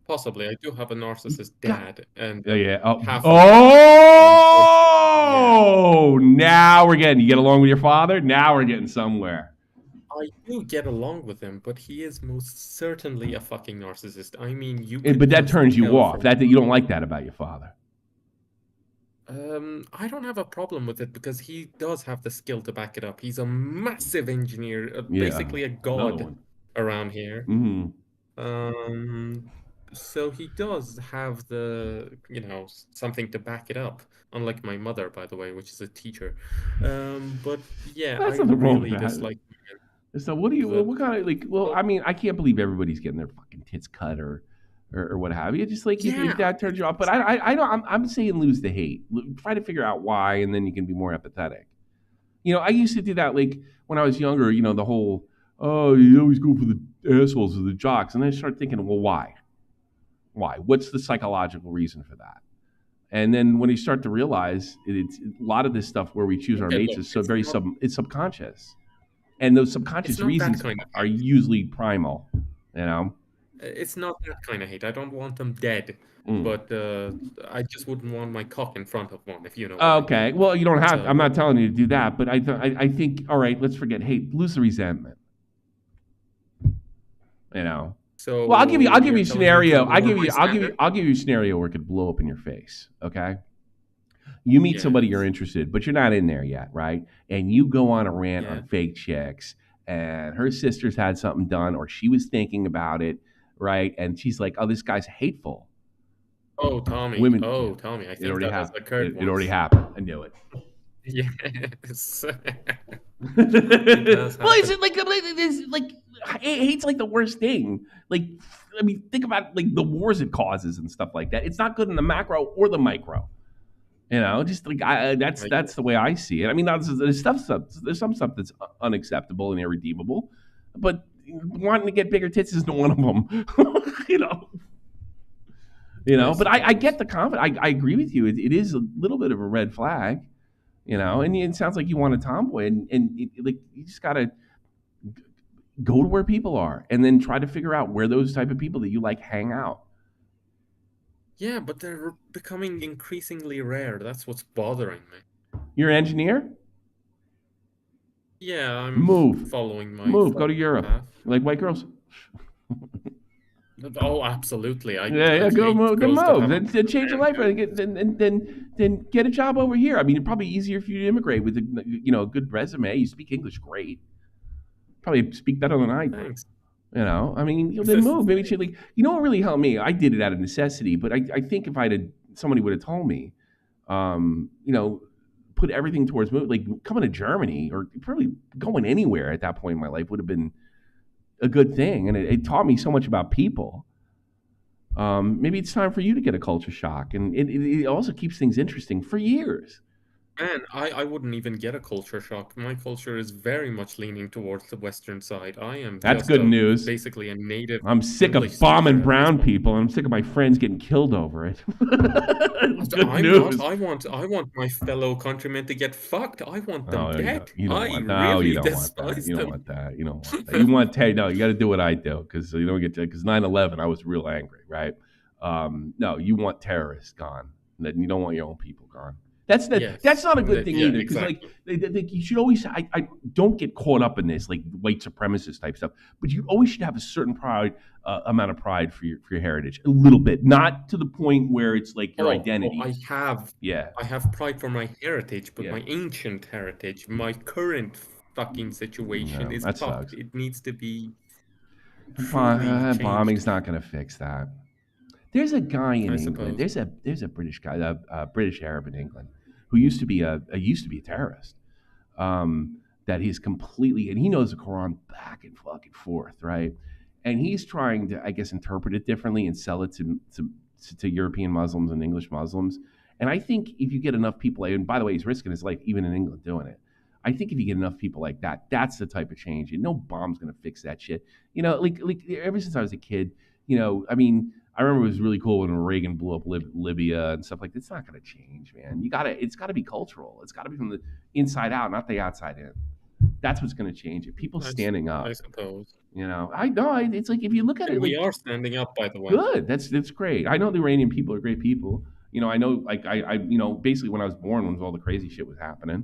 Possibly. I do have a narcissist dad, and Yeah. half Now we're getting. You get along with your father. Now we're getting somewhere. I do get along with him, but he is most certainly a fucking narcissist. I mean, But that turns you off. That you don't like that about your father. I don't have a problem with it because he does have the skill to back it up. He's a massive engineer, basically a god around here. So he does have the, something to back it up. Unlike my mother, by the way, which is a teacher. But yeah, That's I nothing wrong really with that. dislike. So what kind of like? Well, I mean, I can't believe everybody's getting their fucking tits cut or what have you. Just like if that turns you off. But I don't. I'm saying lose the hate. Try to figure out why, and then you can be more empathetic. I used to do that like when I was younger. The whole you always go for the assholes or the jocks, and then I started thinking, well, why? Why? What's the psychological reason for that? And then when you start to realize it's a lot of this stuff where we choose our mates is so very it's subconscious. And those subconscious reasons are usually primal, It's not that kind of hate. I don't want them dead, but I just wouldn't want my cock in front of one, if you know. Okay, well, you don't have. I'm not telling you to do that, but I think all right. Let's forget hate. Lose the resentment. So well, I'll give you a scenario. I'll give you a scenario where it could blow up in your face. Okay. You meet somebody you're interested, but you're not in there yet, right? And you go on a rant on fake chicks, and her sister's had something done, or she was thinking about it, right? And she's like, "Oh, this guy's hateful." Oh, Tommy. Women. Oh, Tommy. I think that has occurred. It already happened. I knew it. Yes. Well, is it like hate's like the worst thing? Like, I mean, think about like the wars it causes and stuff like that. It's not good in the macro or the micro. Just like that's the way I see it. I mean, there's some stuff that's unacceptable and irredeemable, but wanting to get bigger tits isn't one of them. you know. But I get the confidence. I agree with you. It is a little bit of a red flag, and it sounds like you want a tomboy, and like you just gotta go to where people are, and then try to figure out where those type of people that you like hang out. Yeah, but they're becoming increasingly rare. That's what's bothering me. You're an engineer? Yeah, I'm Move. following my Go to Europe. path. Like white girls. Oh, absolutely. Go move. Then move. Then change your life, American. then get a job over here. I mean, it'd probably be easier for you to immigrate with a good resume. You speak English great. Probably speak better than I do. Thanks. I mean, then move. Maybe what really helped me? I did it out of necessity, but I think if somebody would have told me, put everything towards moving, like coming to Germany or probably going anywhere at that point in my life would have been a good thing. And it taught me so much about people. Maybe it's time for you to get a culture shock. And it also keeps things interesting for years. Man, I wouldn't even get a culture shock. My culture is very much leaning towards the Western side. That's good news. Basically a native. I'm sick of bombing brown people, and I'm sick of my friends getting killed over it. Good news. I want my fellow countrymen to get fucked. I want them dead. You don't want that. You want no. You got to do what I do because you don't get because 9/11. I was real angry, right? No, you want terrorists gone. You don't want your own people gone. That's not a good thing either. Because exactly. You should always. I don't get caught up in this like white supremacist type stuff. But you always should have a certain amount of pride for your heritage, a little bit, not to the point where it's like your identity. I have pride for my heritage, but my ancient heritage, my current fucking situation is fucked. It needs to be. Bombing's not going to fix that. There's a guy in England. There's a British guy, a British Arab in England, who used to be a terrorist. That he's completely, and he knows the Quran back and fucking forth, right? And he's trying to, I guess, interpret it differently and sell it to European Muslims and English Muslims. And I think if you get enough people, and by the way, he's risking his life even in England doing it. I think if you get enough people like that, that's the type of change. And no bomb's gonna fix that shit. Like ever since I was a kid, I mean. I remember it was really cool when Reagan blew up Libya and stuff like that. It's not going to change, man. It's got to be cultural. It's got to be from the inside out, not the outside in. That's what's going to change it. People standing up. I suppose. I know. It's like if you look at it, we are standing up, by the way. Good. That's great. I know the Iranian people are great people. I know, like I basically when I was born, when all the crazy shit was happening,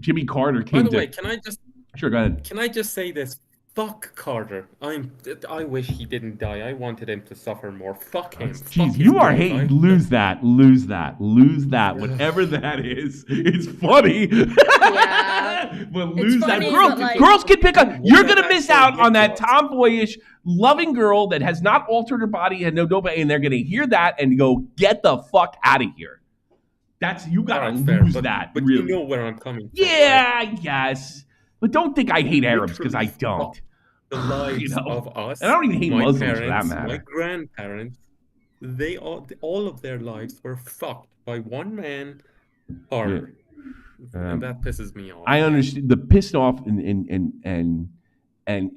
Jimmy Carter came. By the way, can I just? Sure, go ahead. Can I just say this? Fuck Carter. I wish he didn't die. I wanted him to suffer more. Fuck him. Jeez, you are hating. Lose that. Whatever that is. It's funny. Yeah. But lose that. Girls can pick up. You're going to miss out on that tomboyish, loving girl that has not altered her body and nobody, and they're going to hear that and go, get the fuck out of here. You got to lose that. But really. You know where I'm coming from. Yeah, right? I guess. But don't think I hate Arabs because I don't. The lives of us. And I don't even hate Muslims parents, for that matter. My grandparents, they all of their lives were fucked by one man, Carter. And that pisses me off. I understand the pissed off and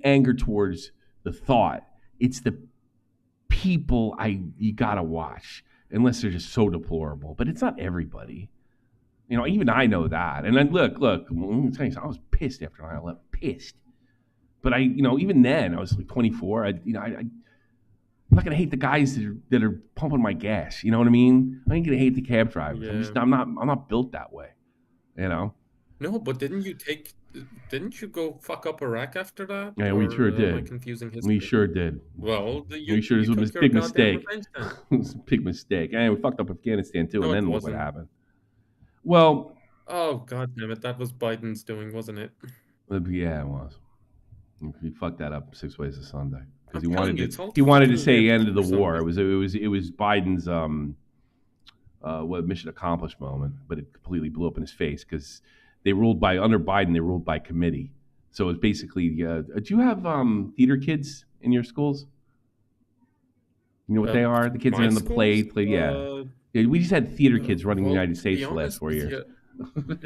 anger towards the thought. It's the people you gotta watch, unless they're just so deplorable. But it's not everybody. Even I know that. And then look, let me tell you something. I was pissed after 9/11. Pissed. But even then, I was like 24. I'm not going to hate the guys that are pumping my gas. You know what I mean? I ain't going to hate the cab drivers. Yeah. I'm not built that way. No, but didn't you go fuck up Iraq after that? Yeah, we sure did. Am I confusing history? We sure did. Well, we sure it was a big mistake. It was a big mistake. And we fucked up Afghanistan too, and then look what happened. Well, oh god damn it! That was Biden's doing, wasn't it? Yeah, it was. He fucked that up 6 ways to Sunday because he wanted to say end of the war. It was Biden's mission accomplished moment, but it completely blew up in his face because they ruled under Biden. They ruled by committee. So it's basically. Do you have theater kids in your schools? You know what they are? The kids that are in the play. Yeah. We just had theater kids running the United States for the last 4 years.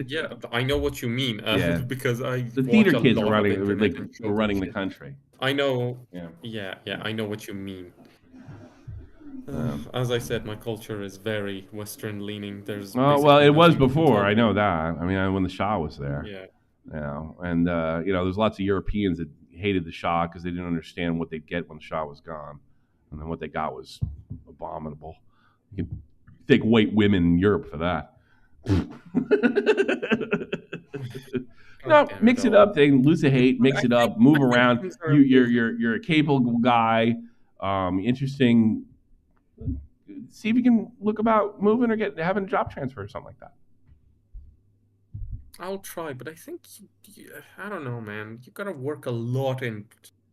Yeah, I know what you mean. Because the theater kids are running the country. I know. Yeah. I know what you mean. As I said, my culture is very Western leaning. There's it was before. I know that. I mean, when the Shah was there. Yeah. And there's lots of Europeans that hated the Shah because they didn't understand what they'd get when the Shah was gone, and then what they got was abominable. You can thank white women in Europe for that. No, mix it up. They lose the hate, mix it up, move around. You're a capable guy, interesting. See if you can look about moving or having a job transfer or something like that. I'll try, but I think I don't know, man. You gotta work a lot in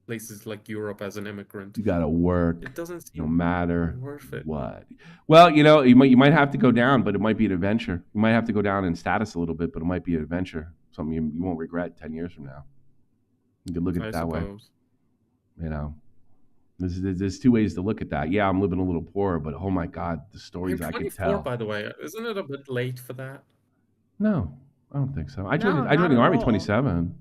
places like Europe as an immigrant. You gotta work. It doesn't seem no matter worth it. What. Well, you might have to go down, but it might be an adventure. You might have to go down in status a little bit, but it might be an adventure. Something you won't regret 10 years from now. You could look at it that way. There's two ways to look at that. Yeah, I'm living a little poorer, but oh my God, the stories I could tell. By the way, isn't it a bit late for that? No, I don't think so. I joined the Army 27.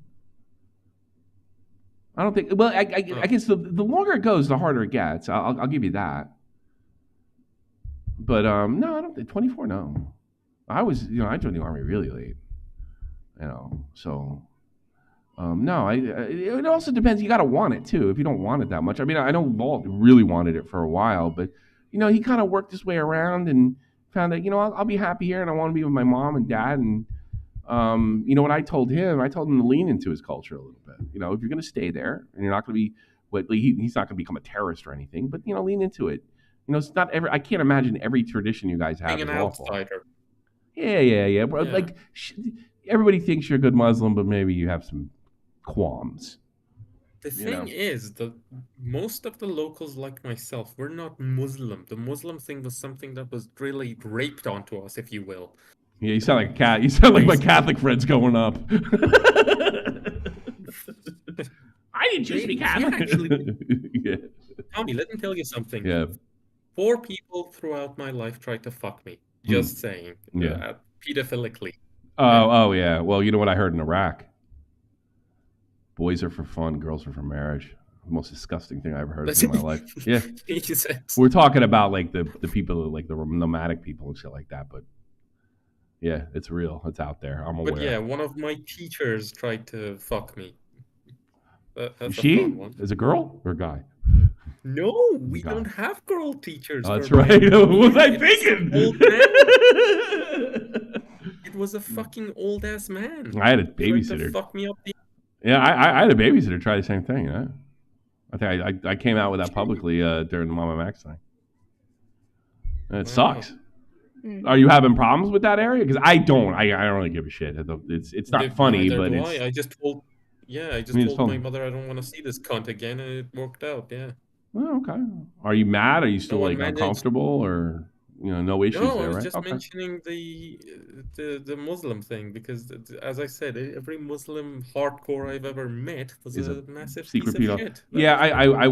I don't think. Well, I guess the longer it goes, the harder it gets. I'll give you that. But no, I don't think 24. No, I joined the Army really late. So. No, it also depends. You got to want it too. If you don't want it that much, I mean, I know Walt really wanted it for a while, but he kind of worked his way around and found that I'll be happy here, and I want to be with my mom and dad. And what I told him to lean into his culture a little bit. If you're going to stay there, and you're not going to be, he's not going to become a terrorist or anything, but lean into it. It's not I can't imagine every tradition you guys have is awful. Outsider. Yeah. Bro, yeah. Like everybody thinks you're a good Muslim, but maybe you have some qualms. The thing is, most of the locals like myself, we're not Muslim. The Muslim thing was something that was really raped onto us, if you will. Yeah, you sound like a cat. You sound like my Catholic friends growing up. I didn't choose to be Catholic. Yeah. Tommy, let me tell you something. Yeah. 4 people throughout my life tried to fuck me. Just saying. Yeah. Pedophilically. Oh, yeah. Well, you know what I heard in Iraq? Boys are for fun, girls are for marriage. The most disgusting thing I ever heard in my life. Yeah. We're talking about like the people, like the nomadic people and shit like that. But yeah, it's real. It's out there. I'm aware. But yeah, one of my teachers tried to fuck me. That's she? Is a girl or a guy? No, we don't have girl teachers. Oh, that's right. What was I thinking? It was a fucking old ass man. I had a babysitter. Fuck me up. Yeah, I had a babysitter try the same thing. Yeah, I think I came out with that publicly during the Mama Max thing. And it sucks. Are you having problems with that area? Because I don't. I don't really give a shit. It's not funny, but it's. I just told my mother I don't want to see this cunt again, and it worked out. Yeah. Oh, okay. Are you mad? Are you still uncomfortable, or no issues there, right? No, I was just mentioning the Muslim thing because, as I said, every Muslim hardcore I've ever met was a massive secret piece pedo. of shit. Yeah, I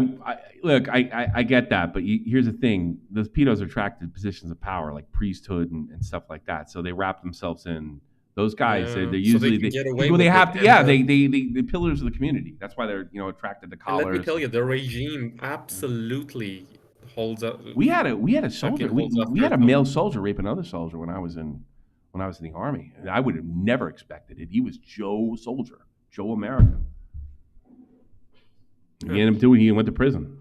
look, I get that, but here's the thing: those pedos are attracted to positions of power, like priesthood and stuff like that. So they wrap themselves in. Those guys, they're usually they have to. Yeah, they pillars of the community. That's why they're attracted to collars. And let me tell you, the regime absolutely holds up. We had a soldier. We had a male soldier rape another soldier when I was in the Army. I would have never expected it. He was Joe Soldier, Joe America. He ended up doing. He went to prison.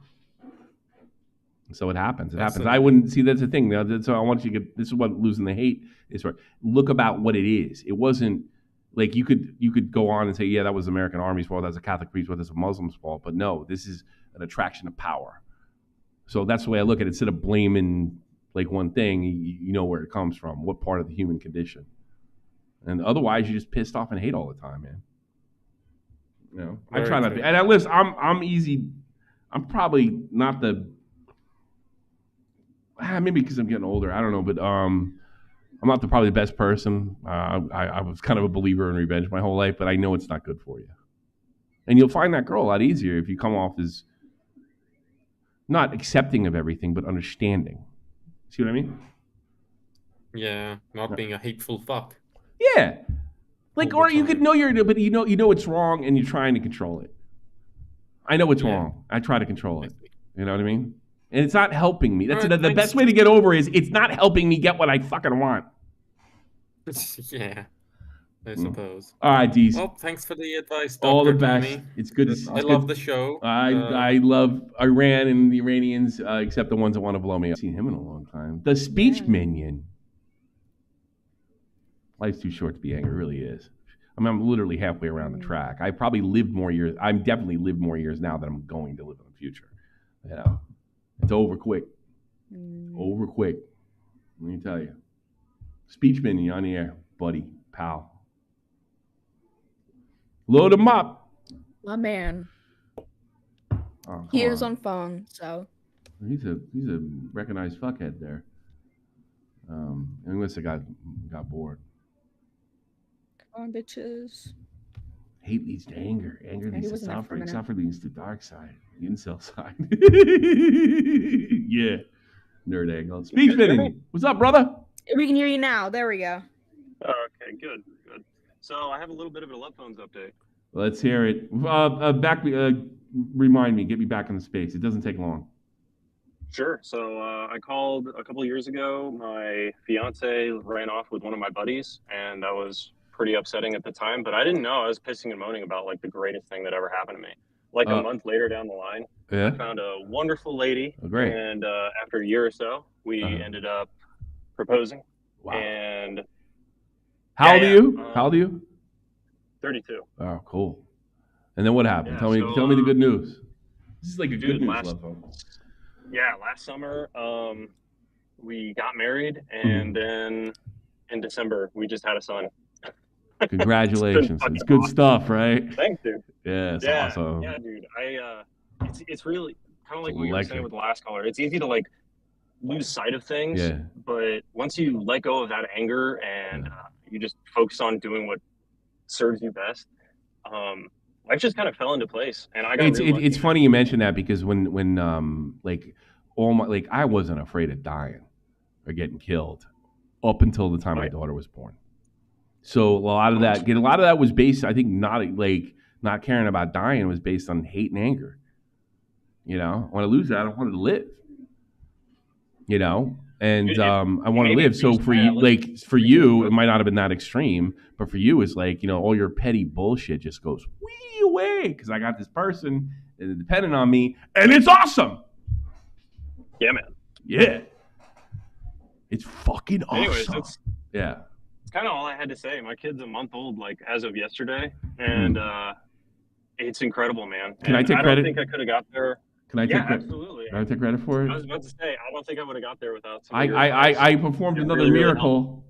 So it happens. It happens. I wouldn't see. That's the thing. So I want you to get. This is what losing the hate is for. Look about what it is. It wasn't like you could go on and say, yeah, that was the American Army's fault. That's a Catholic priest's fault. That's a Muslim's fault. But no, this is an attraction of power. So that's the way I look at it. Instead of blaming like one thing, you know where it comes from, what part of the human condition. And otherwise, you're just pissed off and hate all the time, man. I try not to. And listen, I'm easy. I'm probably not the. Maybe because I'm getting older. I don't know, but I'm not probably the best person. I was kind of a believer in revenge my whole life, but I know it's not good for you. And you'll find that girl a lot easier if you come off as not accepting of everything, but understanding. See what I mean? Yeah, not being a hateful fuck. Yeah. Like, or you could know but you know it's wrong and you're trying to control it. I know it's wrong. I try to control it. You know what I mean? And it's not helping me. That's the best way to get over is it's not helping me get what I fucking want. Yeah, I suppose. All right, Deez. Well, thanks for the advice, Dr. All the best. Tommy. It's good. I love the show. I love Iran and the Iranians, except the ones that want to blow me up. I've seen him in a long time. The speech minion. Life's too short to be angry. It really is. I mean, I'm literally halfway around the track. I probably lived more years. I'm definitely lived more years now than I'm going to live in the future. You know, it's over quick. Over quick. Let me tell you. Speech minion on the air, buddy, pal. Load him up. My man. Oh, He is on phone, so. He's a recognized fuckhead there. Unless I got bored. Come on, bitches. Hate leads to anger. Anger leads to suffering. Suffering leads to the dark side, the incel side. Yeah. Nerd angle. Speech minion. What's up, brother? We can hear you now. There we go. Okay, good. So I have a little bit of a love phones update. Let's hear it. Remind me. Get me back in the space. It doesn't take long. Sure. So I called a couple of years ago. My fiance ran off with one of my buddies, and that was pretty upsetting at the time. But I didn't know. I was pissing and moaning about like the greatest thing that ever happened to me. Like a month later down the line, I found a wonderful lady. Oh, great. And after a year or so, we ended up proposing. Wow. And how old are you? How old are you? 32. Oh, cool. And then what happened? Yeah, tell me the good news. This is like a good news love phone. Yeah, last summer we got married, and then in December we just had a son. Congratulations. It's good stuff, right? Thanks, dude. Yeah, it's awesome. Yeah, dude. It's really kind of like what you were saying with the last caller. It's easy to like lose sight of things, but once you let go of that anger and you just focus on doing what serves you best, life just kind of fell into place. And I got it's funny you mentioned that because when I wasn't afraid of dying or getting killed up until the time my daughter was born. So a lot of that was based, I think, not caring about dying was based on hate and anger. You know, when I lose that, I wanted to live. You know, and I want to live. So for you, it might not have been that extreme, but for you, it's like, you know, all your petty bullshit just goes way away because I got this person that is dependent on me, and it's awesome. Yeah, man. Yeah, it's fucking awesome. Anyways, it's kind of all I had to say. My kid's a month old, like as of yesterday, and it's incredible, man. Can I take credit? I don't think I could have got there. Can I take credit? Absolutely. Can I take credit for it? I was about to say, I don't think I would have got there without. I performed another miracle.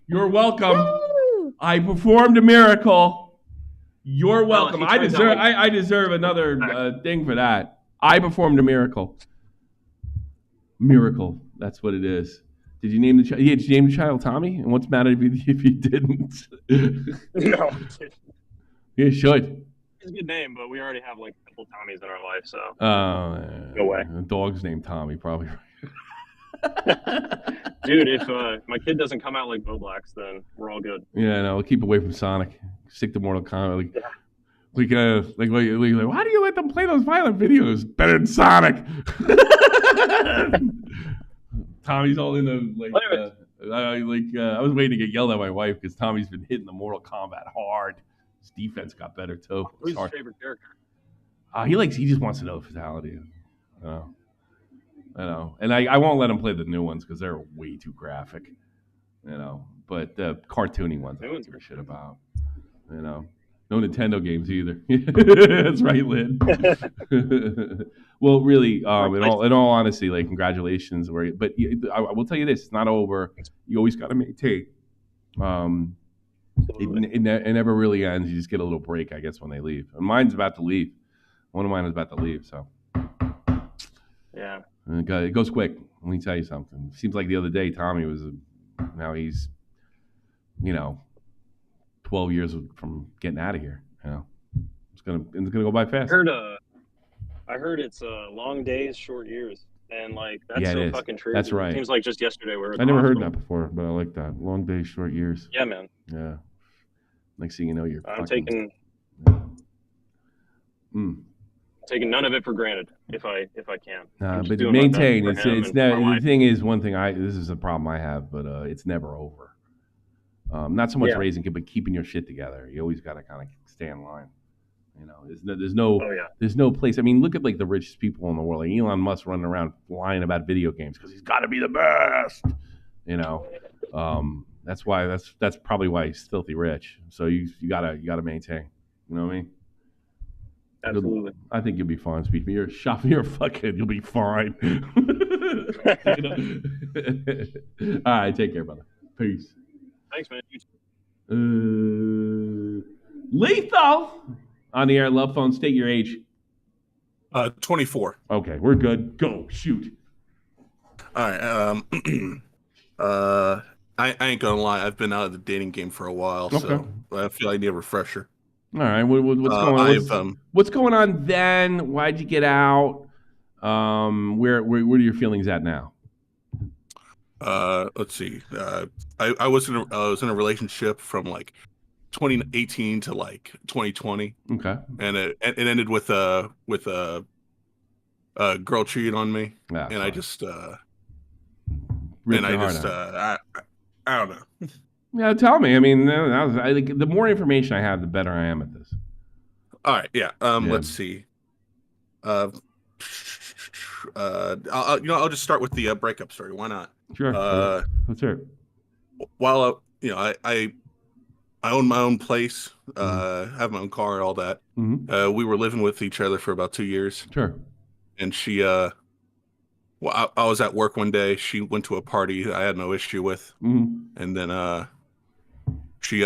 You're welcome. Woo! I performed a miracle. You're welcome. I deserve another thing for that. I performed a miracle. Miracle. That's what it is. Did you name the child? Yeah, did you name the child Tommy? And what's the matter if you didn't? No. You should. It's a good name, but we already have like a couple Tommies in our life, so. No way. The dog's named Tommy, probably. Dude, if my kid doesn't come out like Bo Blacks, then we're all good. Yeah, no, we'll keep away from Sonic. Stick to Mortal Kombat. Like, why do you let them play those violent videos? Better than Sonic. Tommy's all in the I was waiting to get yelled at by my wife because Tommy's been hitting the Mortal Kombat hard. His defense got better too. Who's your favorite character? He just wants to know fatality. I know, and I won't let him play the new ones because they're way too graphic. You know, but the cartoony ones I don't give a shit about. You know, no Nintendo games either. That's right, Lynn. Well, really, in all honesty, like congratulations. But I will tell you this: it's not over. You always got to maintain. It never really ends. You just get a little break, I guess, when they leave. And mine's about to leave. One of mine is about to leave. So Yeah. And it goes quick. Let me tell you something. Seems like the other day, Tommy was, now he's, 12 years from getting out of here. It's gonna go by fast. I heard it's long days, short years, and like that's Yeah, it so is. fucking true. That's right. It seems like just yesterday we were at I the never heard hospital. that before, but I like that. Long days, short years. Yeah, man. Yeah. Next thing you know, you're. I'm taking none of it for granted if I can. But maintain. It's never. The thing is, one thing this is a problem I have, but it's never over. Not so much raising kids, but keeping your shit together. You always got to kind of stay in line. There's no place. I mean, look at like the richest people in the world. Like Elon Musk running around lying about video games because he's got to be the best. That's why. That's probably why he's filthy rich. So you gotta maintain. You know what I mean? Absolutely. I think you'll be fine. Speak for your shop. You're fucking. You'll be fine. All right. Take care, brother. Peace. Thanks, man. Lethal on the air. Love phone. State your age. 24. Okay, we're good. Go shoot. All right. I ain't gonna lie. I've been out of the dating game for a while, so I feel I need a refresher. All right. What's going on? What's going on then? Why'd you get out? Where are your feelings at now? Let's see. I was in a relationship from like 2018 to like 2020. Okay. And it ended with a girl cheated on me, and I just I don't know. Yeah, tell me. I mean, the more information I have, the better I am at this. All right. Yeah. Let's see. I'll just start with the breakup story. Why not? Sure. Let's hear it. While I own my own place, have my own car, all that. Mm-hmm. We were living with each other for about 2 years. Sure. And she, I was at work one day. She went to a party that I had no issue with, and then she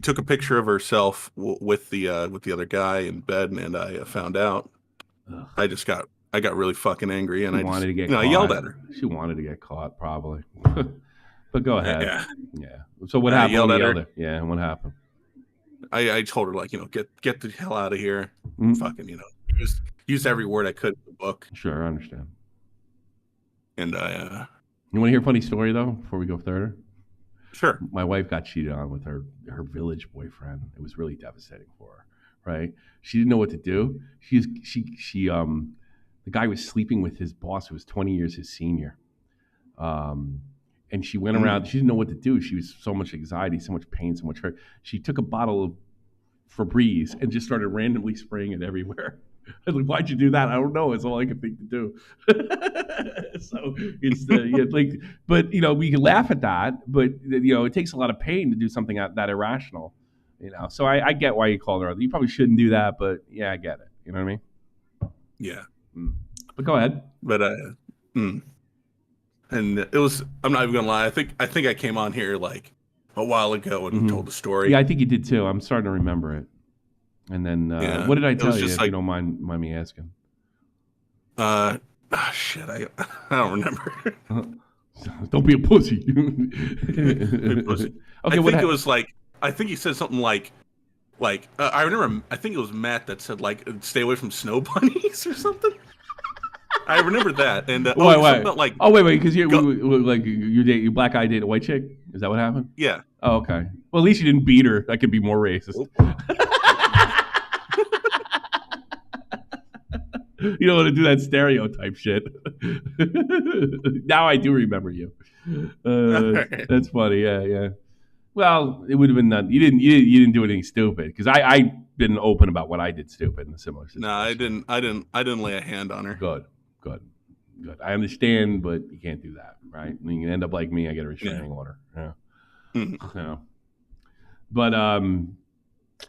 took a picture of herself with the other guy in bed, and I found out. Ugh. I got really fucking angry, and I yelled at her. She wanted to get caught, probably. But go ahead. Yeah. So what happened? Yelled at her. Yeah. What happened? I told her, like, get the hell out of here. Fucking, used every word I could in the book. Sure, I understand. And you want to hear a funny story though before we go further? Sure. My wife got cheated on with her village boyfriend. It was really devastating for her. Right? She didn't know what to do. The guy was sleeping with his boss who was 20 years his senior. And she went around. She didn't know what to do. She was so much anxiety, so much pain, so much hurt. She took a bottle of Febreze and just started randomly spraying it everywhere. I was like, why'd you do that? I don't know. It's all I could think to do. So it's but we can laugh at that, but it takes a lot of pain to do something that irrational. So I get why you called her. You probably shouldn't do that, but yeah, I get it. You know what I mean? Yeah. But go ahead. But and it was. I'm not even gonna lie. I think I came on here like a while ago and told the story. Yeah, I think you did too. I'm starting to remember it. And then what did I tell you? If you don't mind me asking. Shit. I don't remember. Don't be a pussy. Okay. I think he said something like I remember. I think it was Matt that said like stay away from snow bunnies or something. I remember that. And wait, because you black guy dated a white chick. Is that what happened? Yeah. Oh, okay. Well, at least you didn't beat her. That could be more racist. You don't want to do that stereotype shit. Now I do remember you. That's funny. Yeah. Well, it would have been none. You didn't do anything stupid because I've been open about what I did stupid in a similar situation. No, I didn't lay a hand on her. Good. I understand, but you can't do that, right? I mean, you can end up like me. I get a restraining order. Yeah. So, but all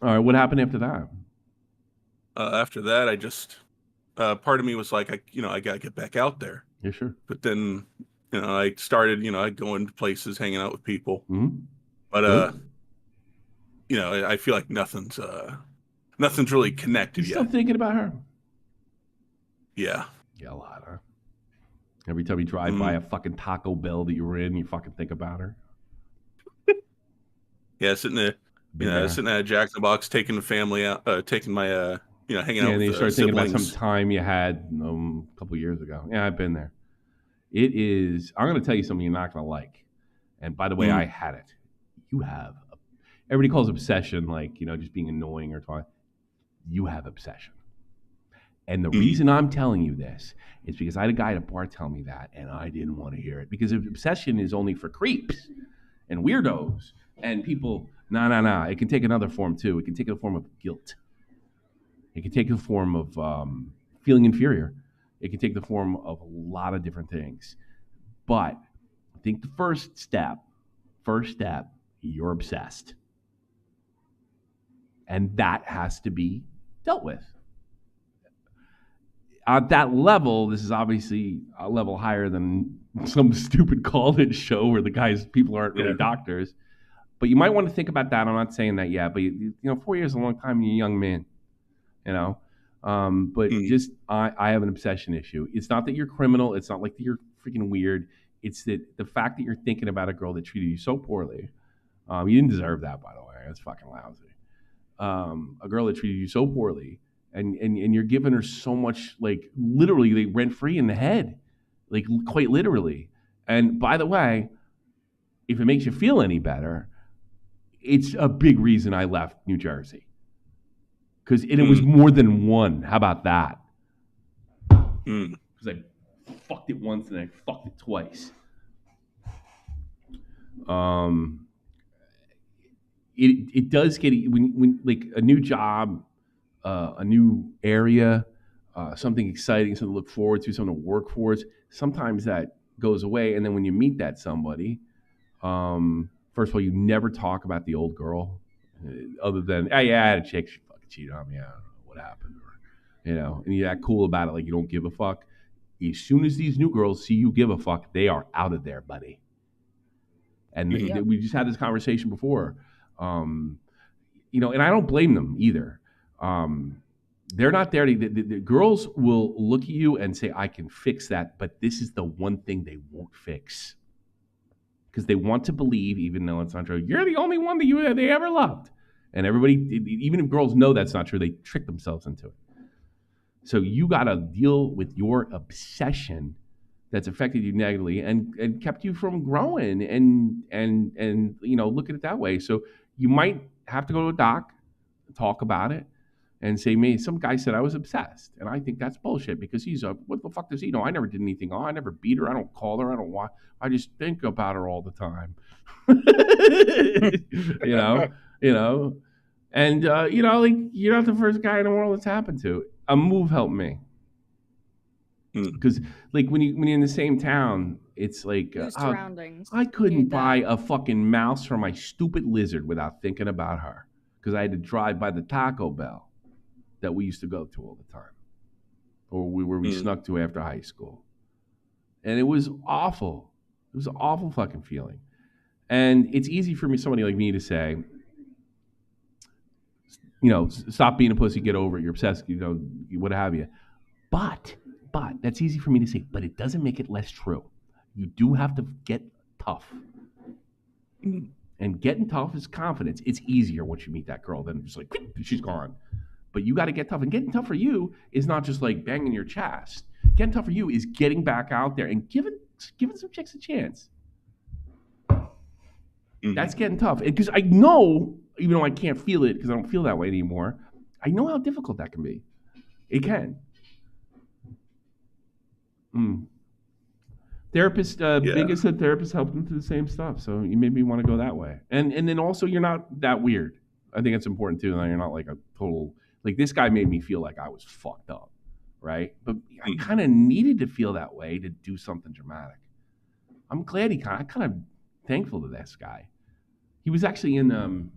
right. What happened after that? After that, I just part of me was like, I gotta get back out there. Yeah, sure. But then, I started, I'd go into places, hanging out with people. But I feel like nothing's really connected yet. Still thinking about her? Yeah. Yeah, a lot, huh? Every time you drive by a fucking Taco Bell that you were in, you fucking think about her. Yeah, sitting there, sitting at Jack in the Box, taking the family out, taking my, hanging out with the siblings. Yeah, and you start thinking about some time you had a couple years ago. Yeah, I've been there. It is. I'm going to tell you something you're not going to like. And by the way, I had it. You have. Everybody calls obsession like, just being annoying or talking. You have obsession. And the reason I'm telling you this is because I had a guy at a bar tell me that, and I didn't want to hear it. Because obsession is only for creeps and weirdos and people. No. It can take another form, too. It can take the form of guilt. It can take the form of feeling inferior. It can take the form of a lot of different things. But I think the first step, you're obsessed. And that has to be dealt with. At that level, this is obviously a level higher than some stupid college show where people aren't really doctors. But you might want to think about that. I'm not saying that yet, but 4 years is a long time. You're a young man, But just I have an obsession issue. It's not that you're criminal. It's not like that you're freaking weird. It's that the fact that you're thinking about a girl that treated you so poorly. You didn't deserve that, by the way. That's fucking lousy. A girl that treated you so poorly. And you're giving her so much, like, literally, like, rent-free in the head. Like, quite literally. And by the way, if it makes you feel any better, it's a big reason I left New Jersey. Because it was more than one. How about that? Because I fucked it once and I fucked it twice. It does get, when like, a new job, a new area, something exciting, something to look forward to, something to work for. Sometimes that goes away, and then when you meet that somebody, first of all, you never talk about the old girl, other than, hey, yeah, I had a chick, she fucking cheated on me, I don't know what happened, or, and you're that cool about it, like you don't give a fuck. As soon as these new girls see you give a fuck, they are out of there, buddy. And we just had this conversation before, and I don't blame them either. They're not there the girls will look at you and say, I can fix that, but this is the one thing they won't fix. Because they want to believe, even though it's not true, you're the only one that they ever loved. And everybody, even if girls know that's not true, they trick themselves into it. So you got to deal with your obsession that's affected you negatively and kept you from growing and look at it that way. So you might have to go to a doc, talk about it, and say, me, some guy said I was obsessed. And I think that's bullshit because what the fuck does he know? I never did anything. I never beat her. I don't call her. I don't want. I just think about her all the time. And, like, you're not the first guy in the world that's happened to. A move helped me. Because, like, when you're in the same town, it's like, surroundings. I couldn't buy a fucking mouse for my stupid lizard without thinking about her. Because I had to drive by the Taco Bell that we used to go to all the time, or where we snuck to after high school. And it was awful. It was an awful fucking feeling. And it's easy for somebody like me to say, stop being a pussy, get over it, you're obsessed, what have you. But that's easy for me to say, but it doesn't make it less true. You do have to get tough. And getting tough is confidence. It's easier once you meet that girl than just like, she's gone. But you got to get tough. And getting tough for you is not just like banging your chest. Getting tough for you is getting back out there and giving some chicks a chance. That's getting tough. Because I know, even though I can't feel it because I don't feel that way anymore, I know how difficult that can be. It can. Therapist, biggest therapist helped them through the same stuff. So you maybe want to go that way. And then also you're not that weird. I think it's important too. That you're not like a total, like this guy made me feel like I was fucked up. Right. But I kind of needed to feel that way to do something dramatic. I'm glad I'm kind of thankful to this guy. He was actually in the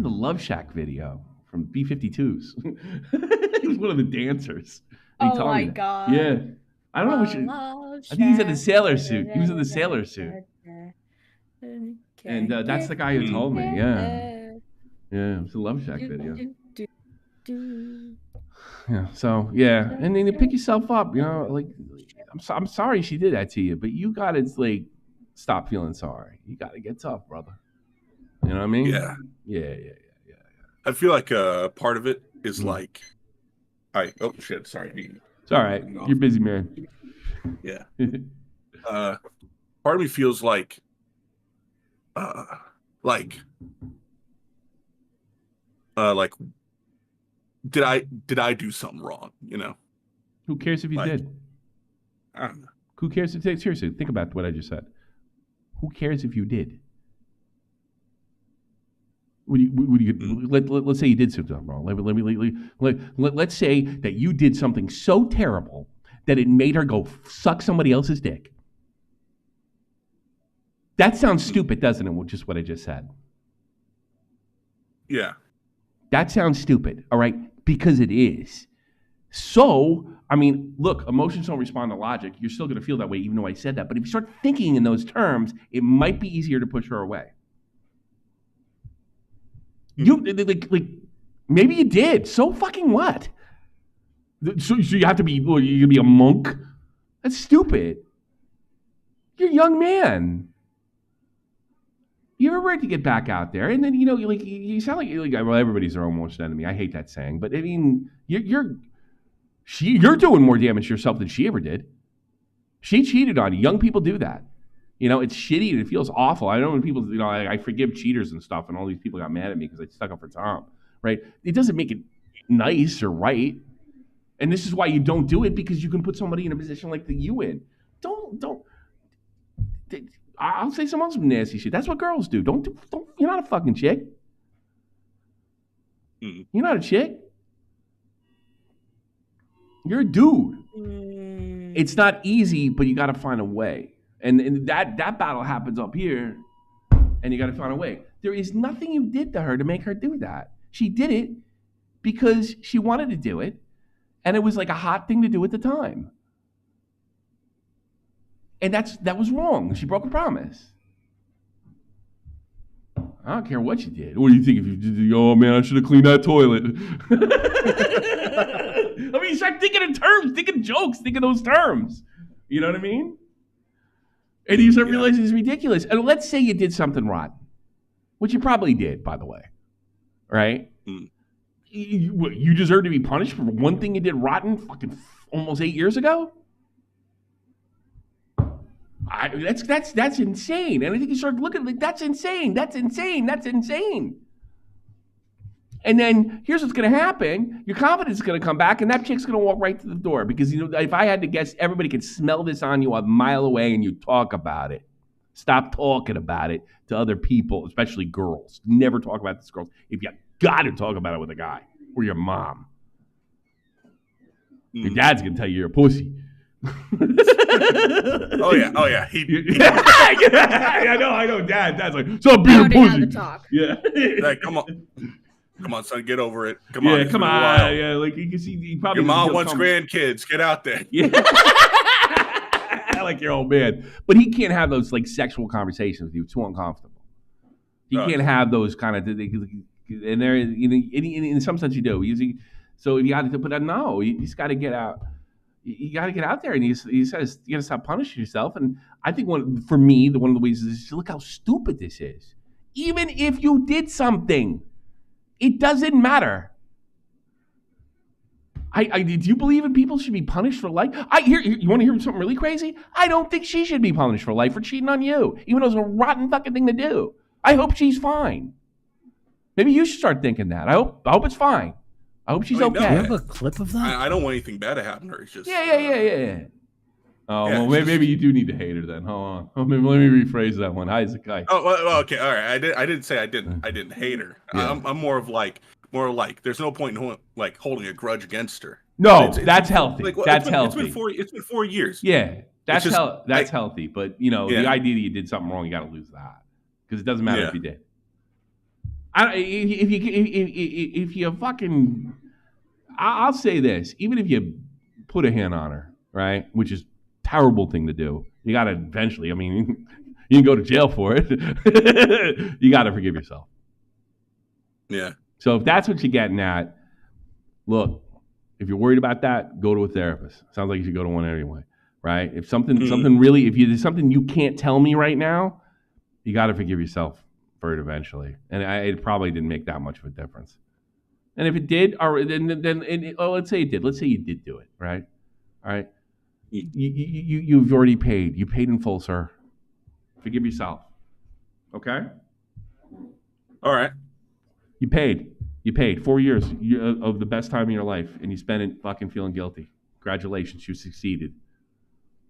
Love Shack video from B-52s. He was one of the dancers. Oh my God. Yeah. I don't know I think he's in the sailor suit. He was in the sailor suit. And that's the guy who told me. Yeah. Yeah, it was a Love Shack video. Yeah. So yeah, and then you pick yourself up. You know, like I'm sorry she did that to you, but you gotta like stop feeling sorry. You gotta get tough, brother. You know what I mean? Yeah. Yeah. I feel like part of it is like, oh shit, sorry. It's all right. You're busy, man. Yeah. Part of me feels like did I do something wrong? You know? Who cares if you did? I don't know. Who cares if seriously? Think about what I just said. Who cares if you did? Let's say you did something wrong. Let's say that you did something so terrible that it made her go suck somebody else's dick. That sounds stupid, doesn't it? Just what I just said. Yeah. That sounds stupid, all right? Because it is. So, I mean, look, emotions don't respond to logic. You're still going to feel that way, even though I said that. But if you start thinking in those terms, it might be easier to push her away. You like maybe you did. So fucking what? So you have to be you can be a monk? That's stupid. You're a young man. You have a right to get back out there, and then you sound like well, everybody's their own worst enemy. I hate that saying, but I mean you're doing more damage to yourself than she ever did. She cheated on you. Young people do that. You know, it's shitty and it feels awful. I know when people, I forgive cheaters and stuff, and all these people got mad at me because I stuck up for Tom, right? It doesn't make it nice or right. And this is why you don't do it, because you can put somebody in a position like you in. Don't. I'll say some nasty shit. That's what girls do. Don't. You're not a fucking chick. You're not a chick. You're a dude. It's not easy, but you got to find a way. And that battle happens up here, and you got to find a way. There is nothing you did to her to make her do that. She did it because she wanted to do it, and it was like a hot thing to do at the time. And that was wrong. She broke a promise. I don't care what you did. What do you think if you did? Oh man, I should have cleaned that toilet. I mean, you start thinking in terms, thinking jokes, thinking those terms. You know what I mean? And you start realizing it's ridiculous. And let's say you did something rotten, which you probably did, by the way, right? You deserve to be punished for one thing you did rotten fucking almost 8 years ago? That's insane. And I think you start looking like that's insane. And then here's what's going to happen. Your confidence is going to come back, and that chick's going to walk right to the door. Because, if I had to guess, everybody can smell this on you a mile away, and you talk about it. Stop talking about it to other people, especially girls. Never talk about this girls. If you got to talk about it with a guy or your mom. Your dad's going to tell you you're a pussy. Oh yeah. I know. Dad's like, stop being a pussy. Yeah. Like, come on, son, get over it. Come on. Yeah, like you can see, he probably your mom wants grandkids. Get out there. Yeah. I like your old man, but he can't have those like sexual conversations with you. It's too uncomfortable. He can't have those kind of, and there, in some sense you do. So you got to put that. No, you just got to get out. You got to get out there, and he says you got to stop punishing yourself. And I think one of the ways is look how stupid this is. Even if you did something, it doesn't matter. Do you believe in people should be punished for life? You want to hear something really crazy? I don't think she should be punished for life for cheating on you, even though it's a rotten fucking thing to do. I hope she's fine. Maybe you should start thinking that. I hope it's fine. I hope she's okay. Do you have a clip of that? I don't want anything bad to happen to her. It's just yeah. Oh, well, maybe you do need to hate her then. Hold on. Let me rephrase that one. Isaac. Oh, well, okay, all right. I didn't say I didn't hate her. Yeah. I'm more like there's no point in like holding a grudge against her. No, that's healthy. That's healthy. It's been 4 years. Yeah, that's healthy. But the idea that you did something wrong, you got to lose that because it doesn't matter if you did. If you fucking, I'll say this: even if you put a hand on her, right, which is a terrible thing to do, you got to eventually. I mean, you can go to jail for it. You got to forgive yourself. Yeah. So if that's what you're getting at, look, If you're worried about that, go to a therapist. Sounds like you should go to one anyway, right? If something really, if there's something you can't tell me right now, you got to forgive yourself for it eventually. And it probably didn't make that much of a difference. And if it did, or let's say it did. Let's say you did do it, right? All right. You've already paid. You paid in full, sir. Forgive yourself. Okay? All right. You paid. You paid 4 years of the best time of your life, and you spent it fucking feeling guilty. Congratulations, you succeeded.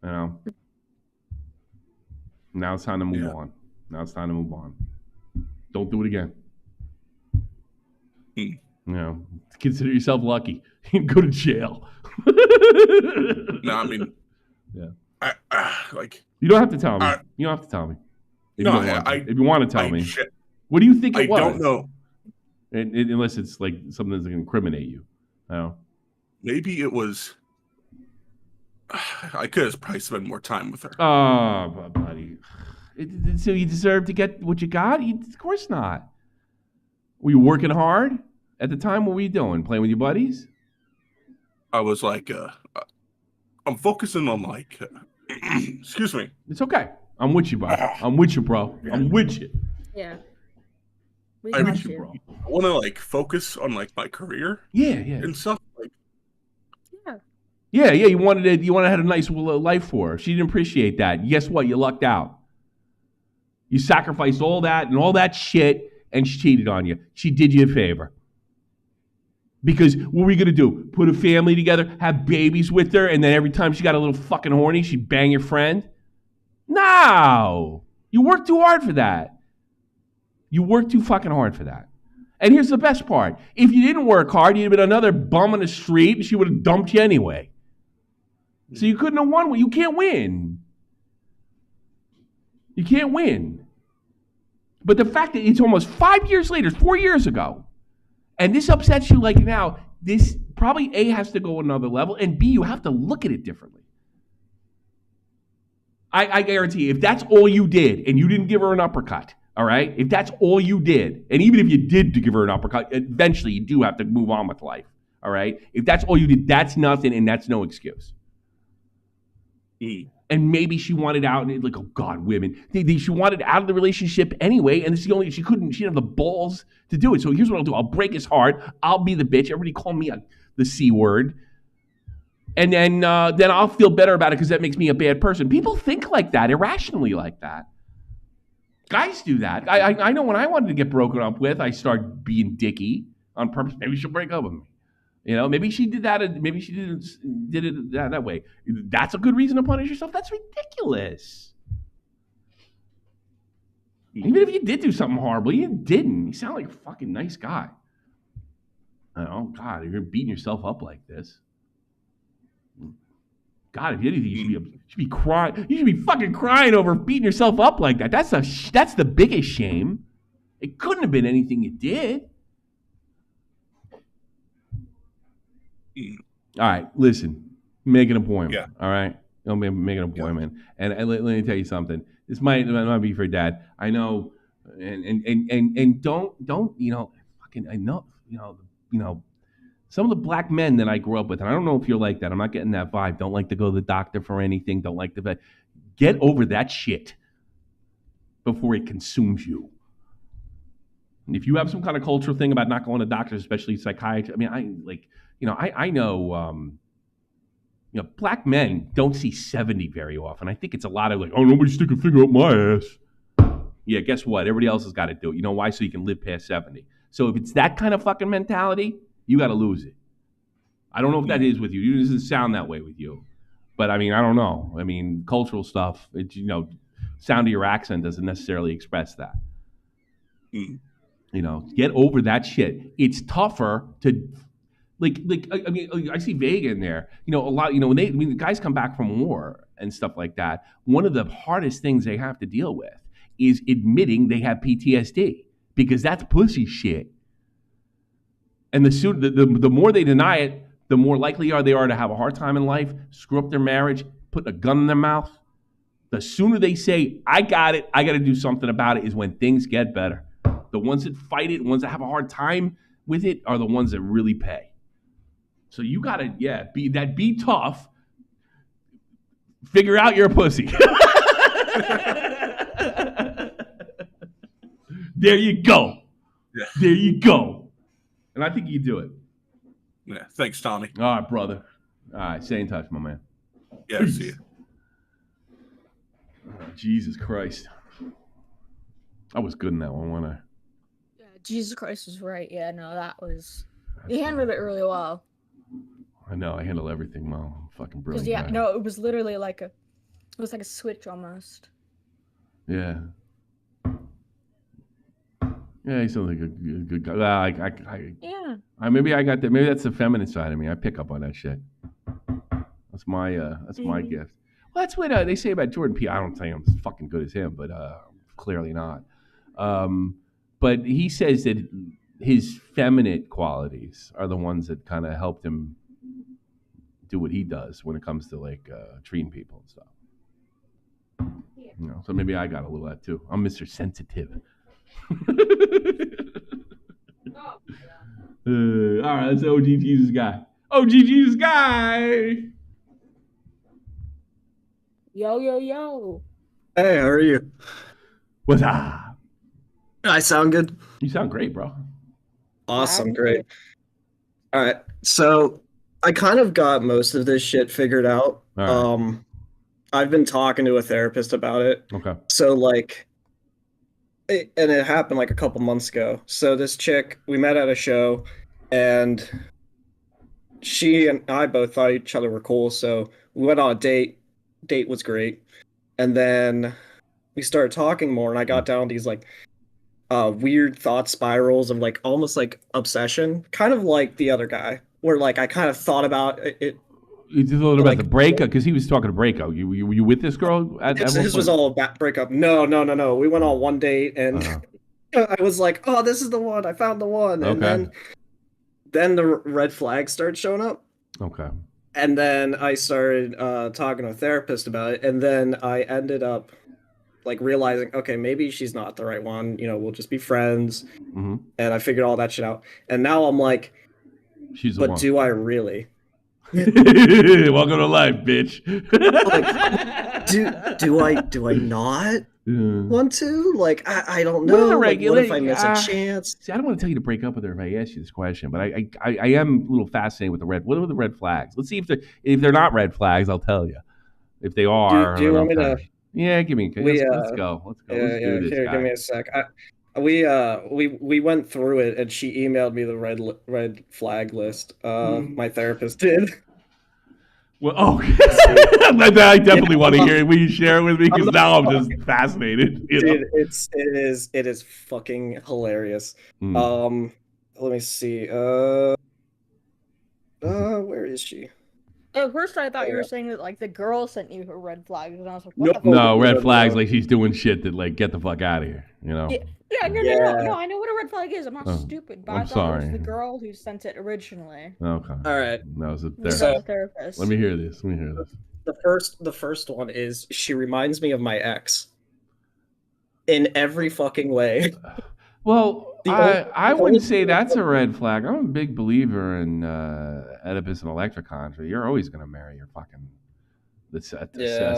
You know? Now it's time to move on. Don't do it again. You know, consider yourself lucky. You can go to jail. No, I mean, yeah. Like you don't have to tell me. You don't have to tell me. If you want to tell me, shit. What do you think it was? I don't know. Unless it's like something that's going to incriminate you. Maybe it was. I could have probably spent more time with her. Oh, buddy. So you deserve to get what you got? Of course not. Were you working hard at the time? What were you doing? Playing with your buddies? I was like, I'm focusing on like, excuse me. It's okay. I'm with you, bro. I'm with you, bro. I'm with you. Yeah. I want to like focus on like my career. Yeah. And stuff. Like, yeah. You wanted to have a nice life for her. She didn't appreciate that. Guess what? You lucked out. You sacrificed all that and all that shit, and she cheated on you. She did you a favor. Because what were you going to do? Put a family together, have babies with her, and then every time she got a little fucking horny, she'd bang your friend? No. You worked too hard for that. You worked too fucking hard for that. And here's the best part. If you didn't work hard, you'd have been another bum on the street, and she would have dumped you anyway. So you couldn't have won. You can't win. You can't win. But the fact that it's almost 5 years later, 4 years ago, and this upsets you like now, this probably A, has to go another level, and B, you have to look at it differently. I guarantee you, if that's all you did, and you didn't give her an uppercut, all right? If that's all you did, and even if you did to give her an uppercut, eventually you do have to move on with life, all right? If that's all you did, that's nothing, and that's no excuse. And maybe she wanted out, and like, oh God, women. She wanted out of the relationship anyway, and it's the only, she didn't have the balls to do it. So here's what I'll do. I'll break his heart. I'll be the bitch. Everybody call me the C word. And then I'll feel better about it because that makes me a bad person. People think like that, irrationally like that. Guys do that. I know when I wanted to get broken up with, I started being dicky on purpose. Maybe she'll break up with me. You know, maybe she did that. Maybe she did it that way. That's a good reason to punish yourself. That's ridiculous. Even if you did do something horrible, you didn't. You sound like a fucking nice guy. Oh God, you're beating yourself up like this. God, if anything, you should be crying. You should be fucking crying over beating yourself up like that. That's the biggest shame. It couldn't have been anything you did. All right, listen. Make an appointment. Yeah. All right, make an appointment. Yeah. And let me tell you something. This might be for Dad. I know, and don't fucking. I know some of the black men that I grew up with, and I don't know if you're like that. I'm not getting that vibe. Don't like to go to the doctor for anything. Don't like to get over that shit before it consumes you. And if you have some kind of cultural thing about not going to doctors, especially psychiatry, I mean, I know, black men don't see 70 very often. I think it's a lot of like, oh, nobody's sticking a finger up my ass. Yeah, guess what? Everybody else has got to do it. You know why? So you can live past 70. So if it's that kind of fucking mentality, you got to lose it. I don't know if that is with you. It doesn't sound that way with you. But, I mean, I don't know. I mean, cultural stuff, sound of your accent doesn't necessarily express that. Get over that shit. It's tougher to... I see Vega in there. A lot. When the guys come back from war and stuff like that, one of the hardest things they have to deal with is admitting they have PTSD because that's pussy shit. And the more they deny it, the more likely they are to have a hard time in life, screw up their marriage, put a gun in their mouth. The sooner they say, "I got it, I got to do something about it," is when things get better. The ones that fight it, the ones that have a hard time with it, are the ones that really pay. So you gotta, be tough. Figure out your pussy. There you go. Yeah. There you go. And I think you do it. Yeah. Thanks, Tommy. All right, brother. All right, stay in touch, my man. Yeah, see you. Oh, Jesus Christ. I was good in that one, wasn't I? Yeah, Jesus Christ was right. Yeah, no, that was. You handled it really well. I know. I handle everything well. I'm fucking brilliant. Yeah, guy. no, it was literally like a switch almost. Yeah. Yeah, he sounds like a good guy. Yeah. Maybe I got that. Maybe that's the feminine side of me. I pick up on that shit. That's my gift. Well, that's what they say about Jordan P. I don't think I'm as fucking good as him, but clearly not. But he says that his feminine qualities are the ones that kind of helped him do what he does when it comes to like treating people and stuff. Yeah. You know, so maybe I got a little of that too. I'm Mr. Sensitive. All right, that's OG Jesus guy. OG Jesus guy. Yo, yo, yo. Hey, how are you? What's up? I sound good? You sound great, bro. Awesome, great. All right, so I kind of got most of this shit figured out. Right. I've been talking to a therapist about it. Okay. So like, and it happened like a couple months ago. So this chick, we met at a show, and she and I both thought each other were cool. So we went on a date. Date was great, and then we started talking more, and I got down these like weird thought spirals of like almost like obsession, kind of like the other guy, where like I kind of thought about it. You just thought about the breakup because he was talking to breakup. Were you with this girl? This was all about breakup. No. We went on one date, and I was like, "Oh, this is the one. I found the one." And then the red flags started showing up. Okay. And then I started talking to a therapist about it, and then I ended up like realizing, okay, maybe she's not the right one. You know, we'll just be friends. Mm-hmm. And I figured all that shit out. And now I'm like, she's the but one. do I really? Welcome to life, bitch. Like, do I not want to? Like, I don't know. Like, what if I miss a chance? See, I don't want to tell you to break up with her if I ask you this question, but I am a little fascinated with what are the red flags? Let's see if they're not red flags. I'll tell you. If they are, do you want me to? Yeah, give me. Let's go. Let's do this. Here, guy. Give me a sec. We went through it, and she emailed me the red flag list. My therapist did. Well, I definitely want to hear it. Will you share it with me? Because now I'm just fascinated. Dude, it is fucking hilarious. Let me see. Where is she? At first, I thought you were saying that like the girl sent you her red flags, and I was like, what the no, red flags like she's doing shit that like get the fuck out of here. You know? No. I know what a red flag is. I'm not stupid, but I thought it was the girl who sent it originally. Okay. All right. No, it's a therapist. Let me hear this. The first one is she reminds me of my ex. In every fucking way. Well, I wouldn't say that's a red flag. I'm a big believer in Oedipus and Electricon. You're always going to marry your fucking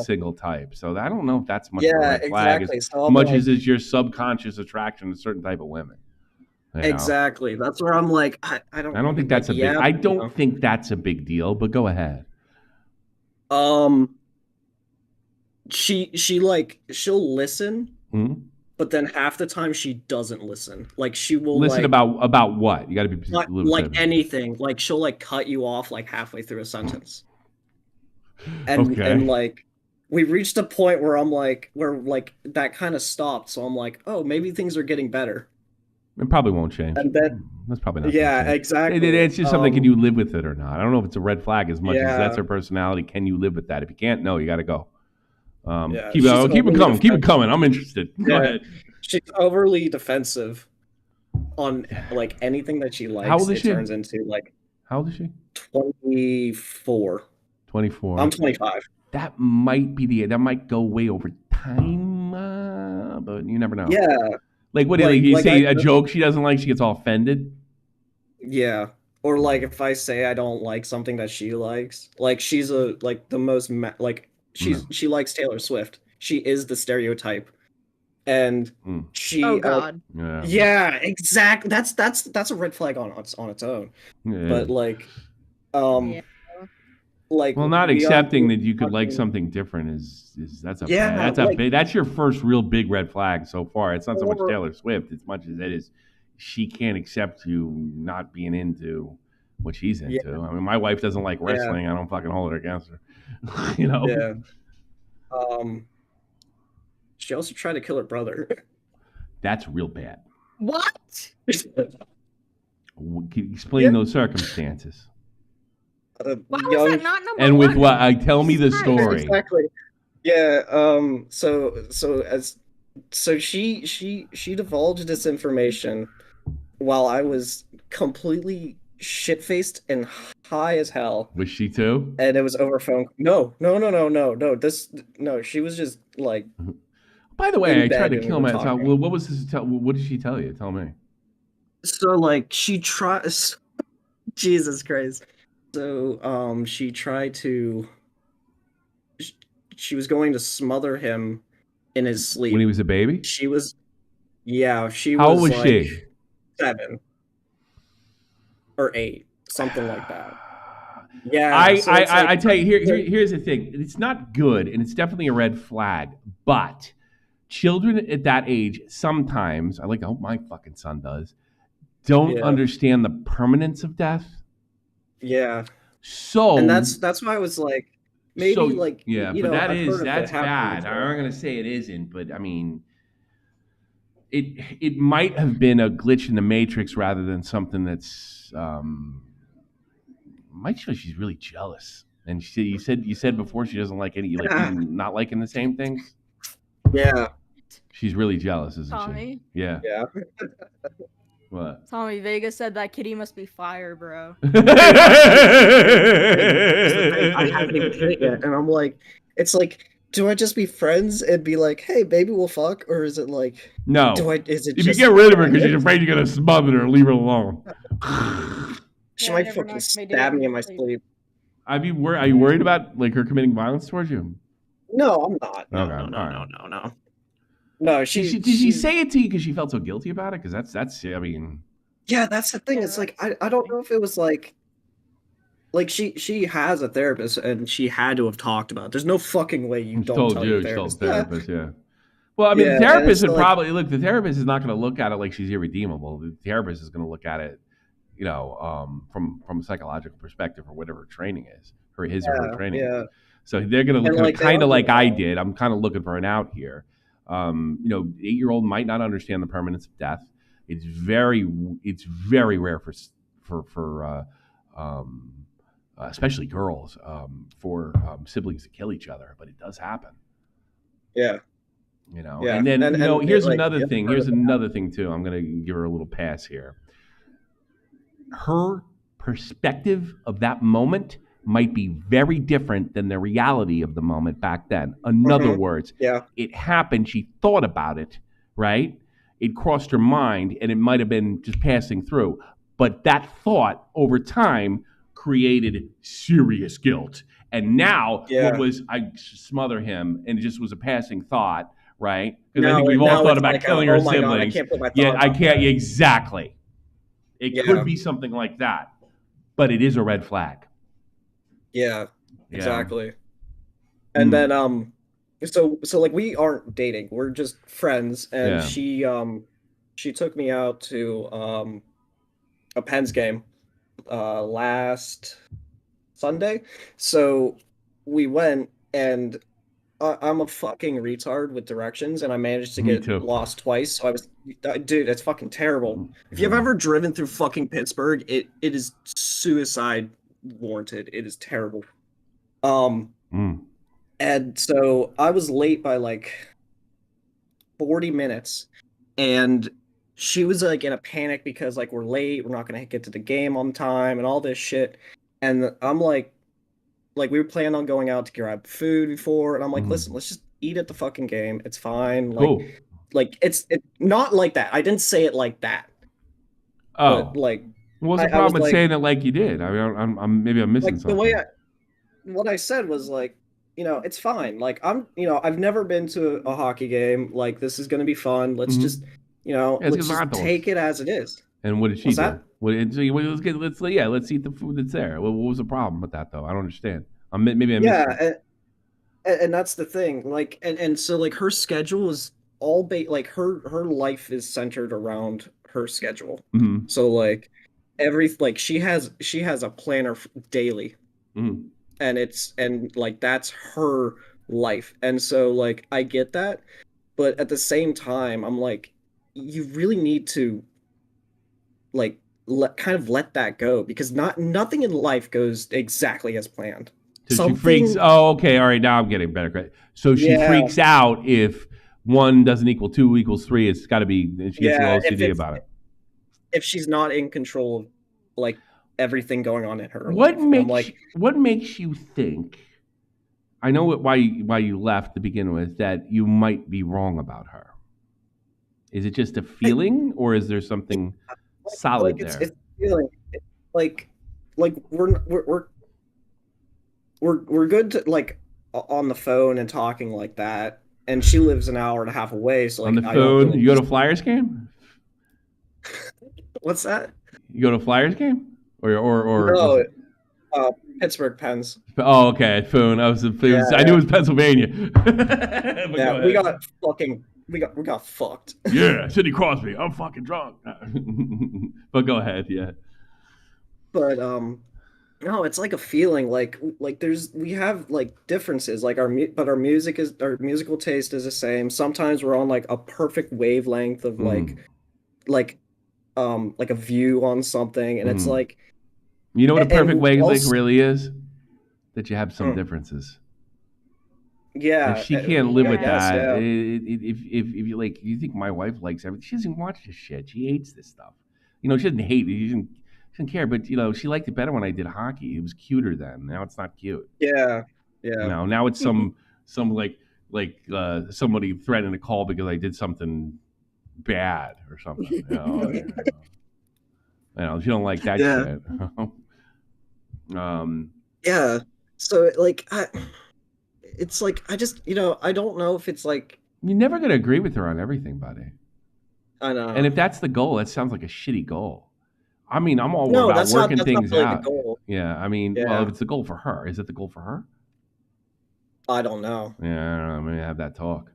single type. So I don't know if that's much of a red flag as much as it's your subconscious attraction to certain type of women. Exactly. That's where I'm like, I don't think that's I don't think that's a big deal, but go ahead. She'll listen. Mm-hmm. But then half the time she doesn't listen. Like she will listen about what? You got to be like anything. Like she'll like cut you off like halfway through a sentence. And like we reached a point where that kind of stopped. So I'm like, oh, maybe things are getting better. It probably won't change. And then that's probably not. Yeah, exactly. It's just something. Can you live with it or not? I don't know if it's a red flag as much as that's her personality. Can you live with that? If you can't, no, you got to go. Keep it coming. I'm interested. Go ahead. She's overly defensive on like anything that she likes. How old is she? Turns into like. How old is she? 24. 24. I'm 25. That might go way over time, but you never know. Yeah. Like what? Like you say a joke she doesn't like, she gets all offended. Yeah. or like if I say I don't like something that she likes, like she's like the most she likes Taylor Swift. She is the stereotype, and she Oh God. yeah, exactly. That's a red flag on its own. But like, like well, not we are accepting that you could like something different is that's that's your first real big red flag so far. It's not so much Taylor Swift as much as it is she can't accept you not being into what she's into. Yeah. I mean, my wife doesn't like wrestling. I don't fucking hold it against her. You know. Yeah. She also tried to kill her brother. That's real bad. What? Explain those circumstances. Why was that not number and with one? what? Tell me the story. Exactly. Yeah. So she divulged this information while I was completely shit-faced and high as hell. Was she too? And it was over phone. No. She was just like. By the way, I tried to kill myself. Well, what was this? What did she tell you? Tell me. So like she tries. Jesus Christ. So she tried to. She was going to smother him in his sleep when he was a baby. She was. Yeah, she How was. How old was like she? 7 or 8, something like that. Yeah, I tell you, here's the thing. It's not good, and it's definitely a red flag. But children at that age sometimes, I hope my fucking son does, don't understand the permanence of death. Yeah. So, and that's why I was like, maybe but that's bad. I'm not gonna say it isn't, but I mean, it might have been a glitch in the matrix rather than something that's might show she's really jealous. And you said before she doesn't like any not liking the same things. Yeah. She's really jealous, isn't Tommy? she? Yeah. Yeah. What? Tommy, Vega said that kitty must be fire, bro. I haven't even hit it yet, and I'm like, it's like, do I just be friends and be like, hey, baby, we'll fuck, or is it like, no? Is it? If you get rid of her because you're afraid you're gonna smother her, leave her alone. She might fucking stab me in my sleep. Are you worried about her committing violence towards you? No, I'm not. No. No, did she say it to you because she felt so guilty about it? Because that's I mean. Yeah, that's the thing. It's like I don't know if it was like she has a therapist and she had to have talked about it. There's no fucking way you don't tell your therapist. Yeah. Well, I mean, the therapist would probably look. The therapist is not going to look at it like she's irredeemable. The therapist is going to look at it, from a psychological perspective or whatever her training is, his or her training. Yeah. So they're going to look kind of like I did. I'm kind of looking for an out here. 8-year-old might not understand the permanence of death. It's very rare for especially girls for siblings to kill each other, but it does happen. Yeah. Yeah. And then here's another thing. Here's another thing too. I'm gonna give her a little pass here. Her perspective of that moment might be very different than the reality of the moment back then. In other words, it happened. She thought about it, right? It crossed her mind, and it might have been just passing through. But that thought over time created serious guilt. And now what was, I smother him, and it just was a passing thought, right? Because I think we've all thought about killing our siblings. God, I can't put my thought I can't. Exactly. It could be something like that, but it is a red flag. Yeah, exactly. And then so like we aren't dating, we're just friends, and she took me out to a Pens game last Sunday. So we went, and I'm a fucking retard with directions, and I managed to get lost twice. So I was, dude, it's fucking terrible. If you've ever driven through fucking Pittsburgh, it is suicide warranted. It is terrible. And so I was late by like 40 minutes, and she was like in a panic because like we're late, we're not gonna get to the game on time and all this shit. And I'm like we were planning on going out to grab food before, and I'm like, listen, let's just eat at the fucking game. It's fine. Like it's not like that. I didn't say it like that. Oh, but like What's the problem with saying it like you did? I mean, I'm maybe I'm missing something. The way what I said was like, it's fine. Like I've never been to a hockey game. Like this is gonna be fun. Let's just, let's just take it as it is. And what did she do? Let's see the food that's there. What was the problem with that though? I don't understand. Maybe I missed it. And that's the thing. Like, and so like her schedule is all like her life is centered around her schedule. Mm-hmm. So like she has a planner daily. Mm-hmm. And like that's her life. And so like I get that, but at the same time I'm like, you really need to like let that go, because nothing in life goes exactly as planned. So she freaks. Oh, okay, all right. Now I'm getting better credit. So she freaks out if 1 doesn't equal 2 equals 3. It's got to be. She gets OCD about it. If she's not in control of like everything going on in her life. What makes you think? I know why you left to begin with, that you might be wrong about her. Is it just a feeling, or is there something solid there? It's feeling. Like we're good to like on the phone and talking like that, and she lives an hour and a half away. So like, on the phone, you go to Flyers game? What's that? You go to Flyers game or no, Pittsburgh Pens. Oh, okay, phone. I knew it was Pennsylvania. Yeah, we got fucked. Yeah, Sidney Crosby. I'm fucking drunk. But go ahead, yeah. But no, it's like a feeling. Like we have like differences. Like our musical taste is the same. Sometimes we're on like a perfect wavelength of like a view on something, and it's like, you know what a perfect wavelength really is? That you have some differences. Yeah, if she can't live with that, if you like, you think my wife likes everything, she doesn't watch this shit. She hates this stuff. She doesn't hate it. She doesn't care. But she liked it better when I did hockey. It was cuter then. Now it's not cute. Yeah. Now it's some like somebody threatening to call because I did something bad or something. She don't like that shit. Yeah. So like it's like I just I don't know if it's like, you're never gonna agree with her on everything, buddy. I know. And if that's the goal, that sounds like a shitty goal. I mean, I'm all about working things really out. The goal. Yeah, I mean, well, if it's the goal for her, is it the goal for her? I don't know. Yeah, I don't know. Maybe have that talk.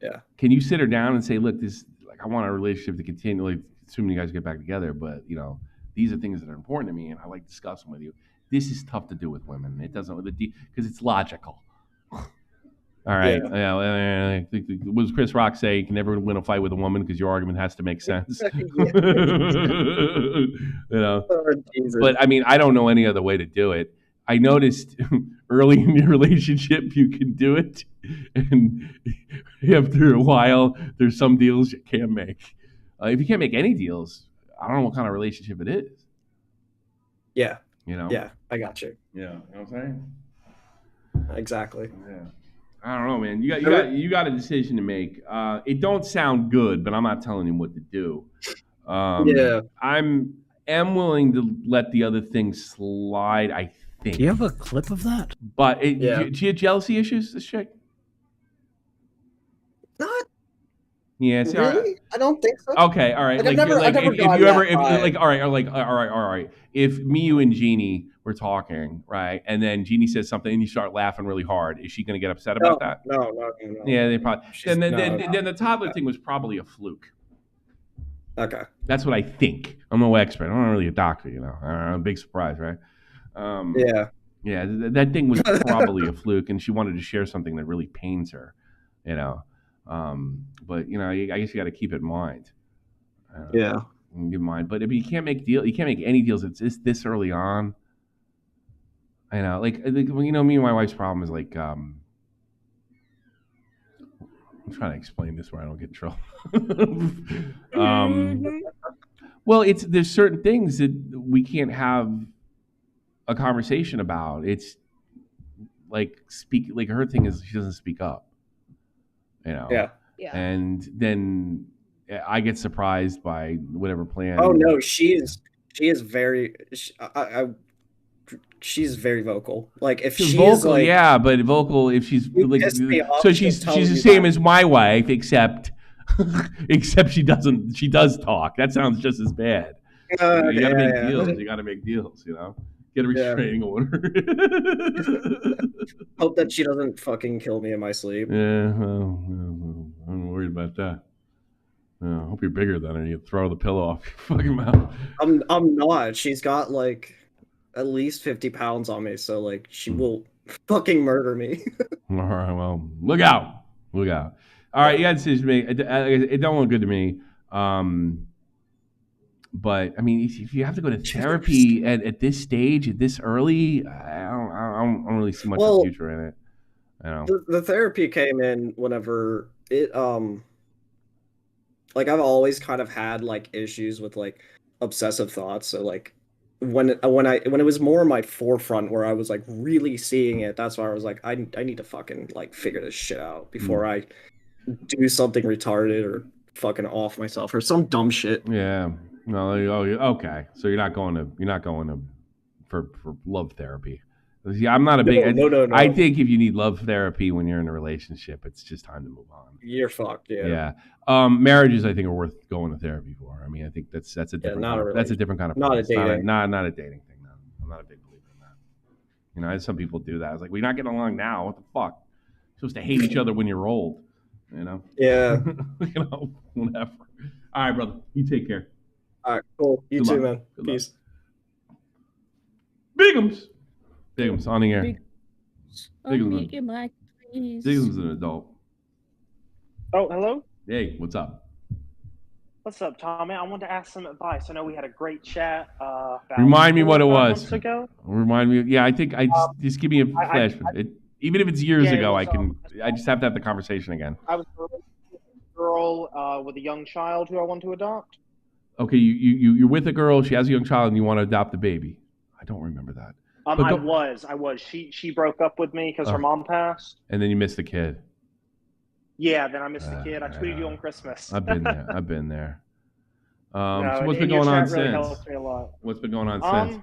Yeah. Can you sit her down and say, look, this, like, I want our relationship to continue, like, assuming you guys get back together, but these are things that are important to me, and I like discussing with you. This is tough to do with women. It doesn't, because it's logical. All right. Yeah. What does Chris Rock say? You can never win a fight with a woman because your argument has to make sense. But I mean, I don't know any other way to do it. I noticed early in your relationship you can do it, and after a while, there's some deals you can't make. If you can't make any deals, I don't know what kind of relationship it is. Yeah. Yeah, I got you. Yeah, you know what I'm saying? Exactly. Yeah. I don't know, man. You got a decision to make. It don't sound good, but I'm not telling you what to do. I'm willing to let the other things slide, I think. Do you have a clip of that? But do you have jealousy issues, this chick? Not. Yeah, really? I don't think so. Okay, all right. If me, you, and Genie were talking, right, and then Genie says something, and you start laughing really hard, is she going to get upset about that? No. Yeah, they probably. Then the toddler thing was probably a fluke. Okay. That's what I think. I'm no expert. I'm not really a doctor, a big surprise, right? Yeah. Yeah, that thing was probably a fluke, and she wanted to share something that really pains her, But I guess you got to keep it in mind. Yeah. Keep in mind. But if you can't make any deals. It's this early on. I know, me and my wife's problem is like, I'm trying to explain this where I don't get in trouble. Well, there's certain things that we can't have a conversation about. It's like her thing is she doesn't speak up. Yeah. And then I get surprised by whatever plan. Oh no, she's She is very. She's very vocal. Like if she's vocal, like, yeah, but vocal if she's like, off, so she's the same as my wife, except she does talk. That sounds just as bad. You gotta make deals. You gotta make deals. Get a restraining order. Hope that she doesn't fucking kill me in my sleep. Yeah, well, I'm worried about that. I hope you're bigger than her. You throw the pillow off your fucking mouth. I'm not. She's got like at least 50 pounds on me, so like she will fucking murder me. All right, well, look out. All right, you got a decision to make. It don't look good to me. But I mean, if you have to go to therapy at this stage, at this early, I don't really see much of the future in it. The therapy came in whenever it like I've always kind of had like issues with like obsessive thoughts. So like when it was more in my forefront where I was like really seeing it, that's why I was like, I need to fucking like figure this shit out before I do something retarded or fucking off myself or some dumb shit. Yeah. No. Okay. So you're not going to for love therapy. Yeah, I'm not a big. No. I think if you need love therapy when you're in a relationship, it's just time to move on. You're fucked. Yeah. Marriages, I think, are worth going to therapy for. I mean, I think that's a different. That's a different kind of. Not a dating. Not a dating thing. No, I'm not a big believer in that. Some people do that. It's like we're not getting along now. What the fuck? You're supposed to hate each other when you're old. Yeah. Whatever. All right, brother. You take care. All right, cool. You too, man. Peace. Bigum's on the air. Bigum's an adult. Oh, hello? Hey, what's up? What's up, Tommy? I wanted to ask some advice. I know we had a great chat. Remind me what it was. Months ago. Remind me. Yeah, I think just give me a flash. Even if it's years ago, I just have to have the conversation again. I was a girl with a young child who I want to adopt. Okay, you're with a girl. She has a young child, and you want to adopt a baby. I don't remember that. I was. She broke up with me because her mom passed. And then you missed the kid. Yeah, then I missed the kid. I tweeted you on Christmas. I've been there. So what's been going on since? Really helped me a lot. What's been going on since?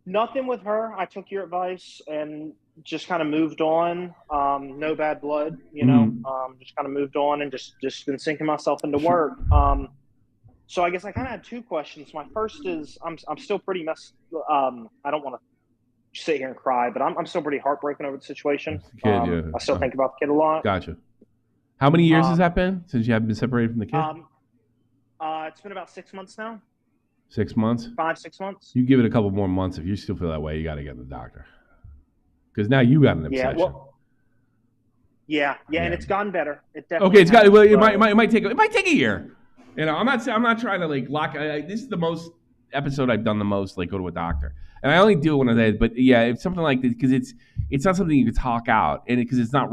Nothing with her. I took your advice and just kind of moved on. No bad blood, just kind of moved on and just been sinking myself into work. So I guess I kind of had two questions. My first is I'm still pretty messed. I don't want to sit here and cry, but I'm still pretty heartbroken over the situation. I still think about the kid a lot. Gotcha. How many years has that been since you have been separated from the kid? It's been about 6 months now. 6 months? 5-6 months. You give it a couple more months. If you still feel that way, you got to get to the doctor. Because now you got an obsession. Yeah, and it's gotten better. It definitely. Okay, it's got. Well, it might take a year. I'm not trying to like lock. This is the most episode I've done the most. Like go to a doctor, and I only do it when I'm there. But yeah, if something like this, because it's not something you can talk out, and because it's not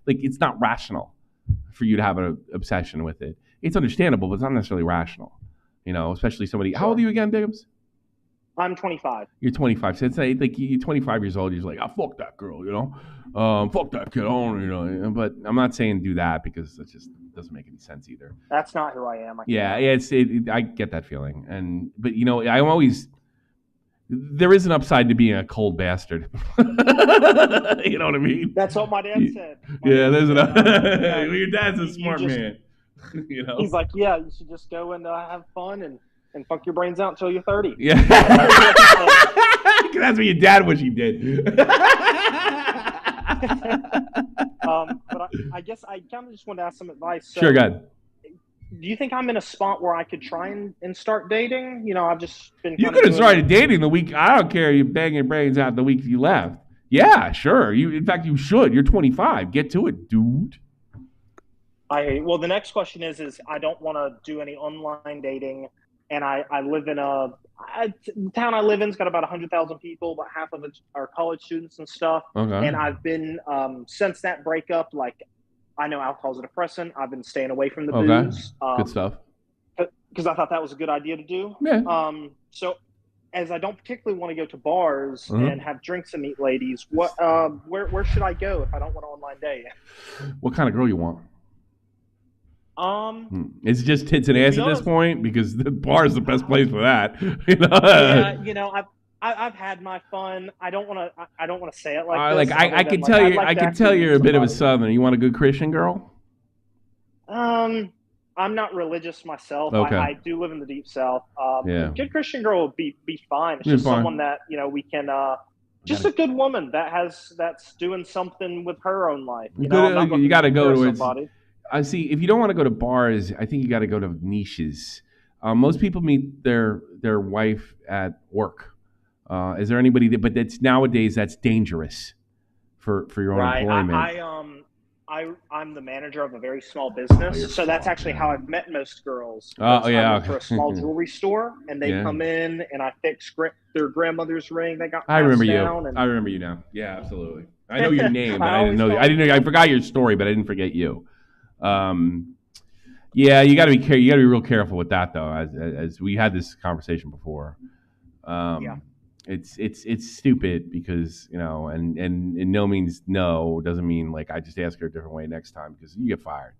it's not rational for you to have an obsession with it. It's understandable, but it's not necessarily rational. Especially somebody. Sure. How old are you again, Biggums? I'm 25. You're 25. So it's like you're 25 years old. You're like, fuck that girl, fuck that kid on, But I'm not saying do that because it just doesn't make any sense either. That's not who I am. I get that feeling, but I'm always. There is an upside to being a cold bastard. You know what I mean? That's what my dad said. There's an. Your dad's a smart man. He's like, yeah, you should just go and have fun and fuck your brains out until you're 30. Yeah. That's what your dad wish he did. But I guess I kind of just wanted to ask some advice. So, sure, go ahead. Do you think I'm in a spot where I could try and start dating? I've just been. You could have started dating the week. I don't care. You bang your brains out the week you left. Yeah, sure. In fact, you should. You're 25. Get to it, dude. Well, the next question is I don't want to do any online dating. And I live in the town I live in's got about 100,000 people, about half of it are college students and stuff. Okay. And I've been since that breakup, like I know alcohol's a depressant. I've been staying away from the booze. Good stuff. Because I thought that was a good idea to do. Yeah. So as I don't particularly want to go to bars and have drinks and meet ladies, where should I go if I don't want to online date? What kind of girl you want? It's just tits and ass at this point because the bar is the best place for that. I've had my fun. I don't want to say it like this. I can tell you, I can tell you're a bit of a Southerner. You want a good Christian girl? I'm not religious myself. Okay. I do live in the deep South. Yeah. A good Christian girl would be fine. It's just someone that we can. Just a good woman that's doing something with her own life. You got to go to somebody. I see. If you don't want to go to bars, I think you got to go to niches. Most people meet their wife at work. Is there anybody that? But nowadays that's dangerous for your own employment. I'm the manager of a very small business, so that's actually how I've met most girls. I work for a small jewelry store, and they come in, and I fix their grandmother's ring. They got. I remember you. I remember you now. Yeah, absolutely. I know your name, but I didn't know. I forgot your story, but I didn't forget you. Yeah, you got to be You got to be real careful with that, though. As we had this conversation before. Yeah. It's stupid because and in no means no doesn't mean like I just ask her a different way next time because you get fired.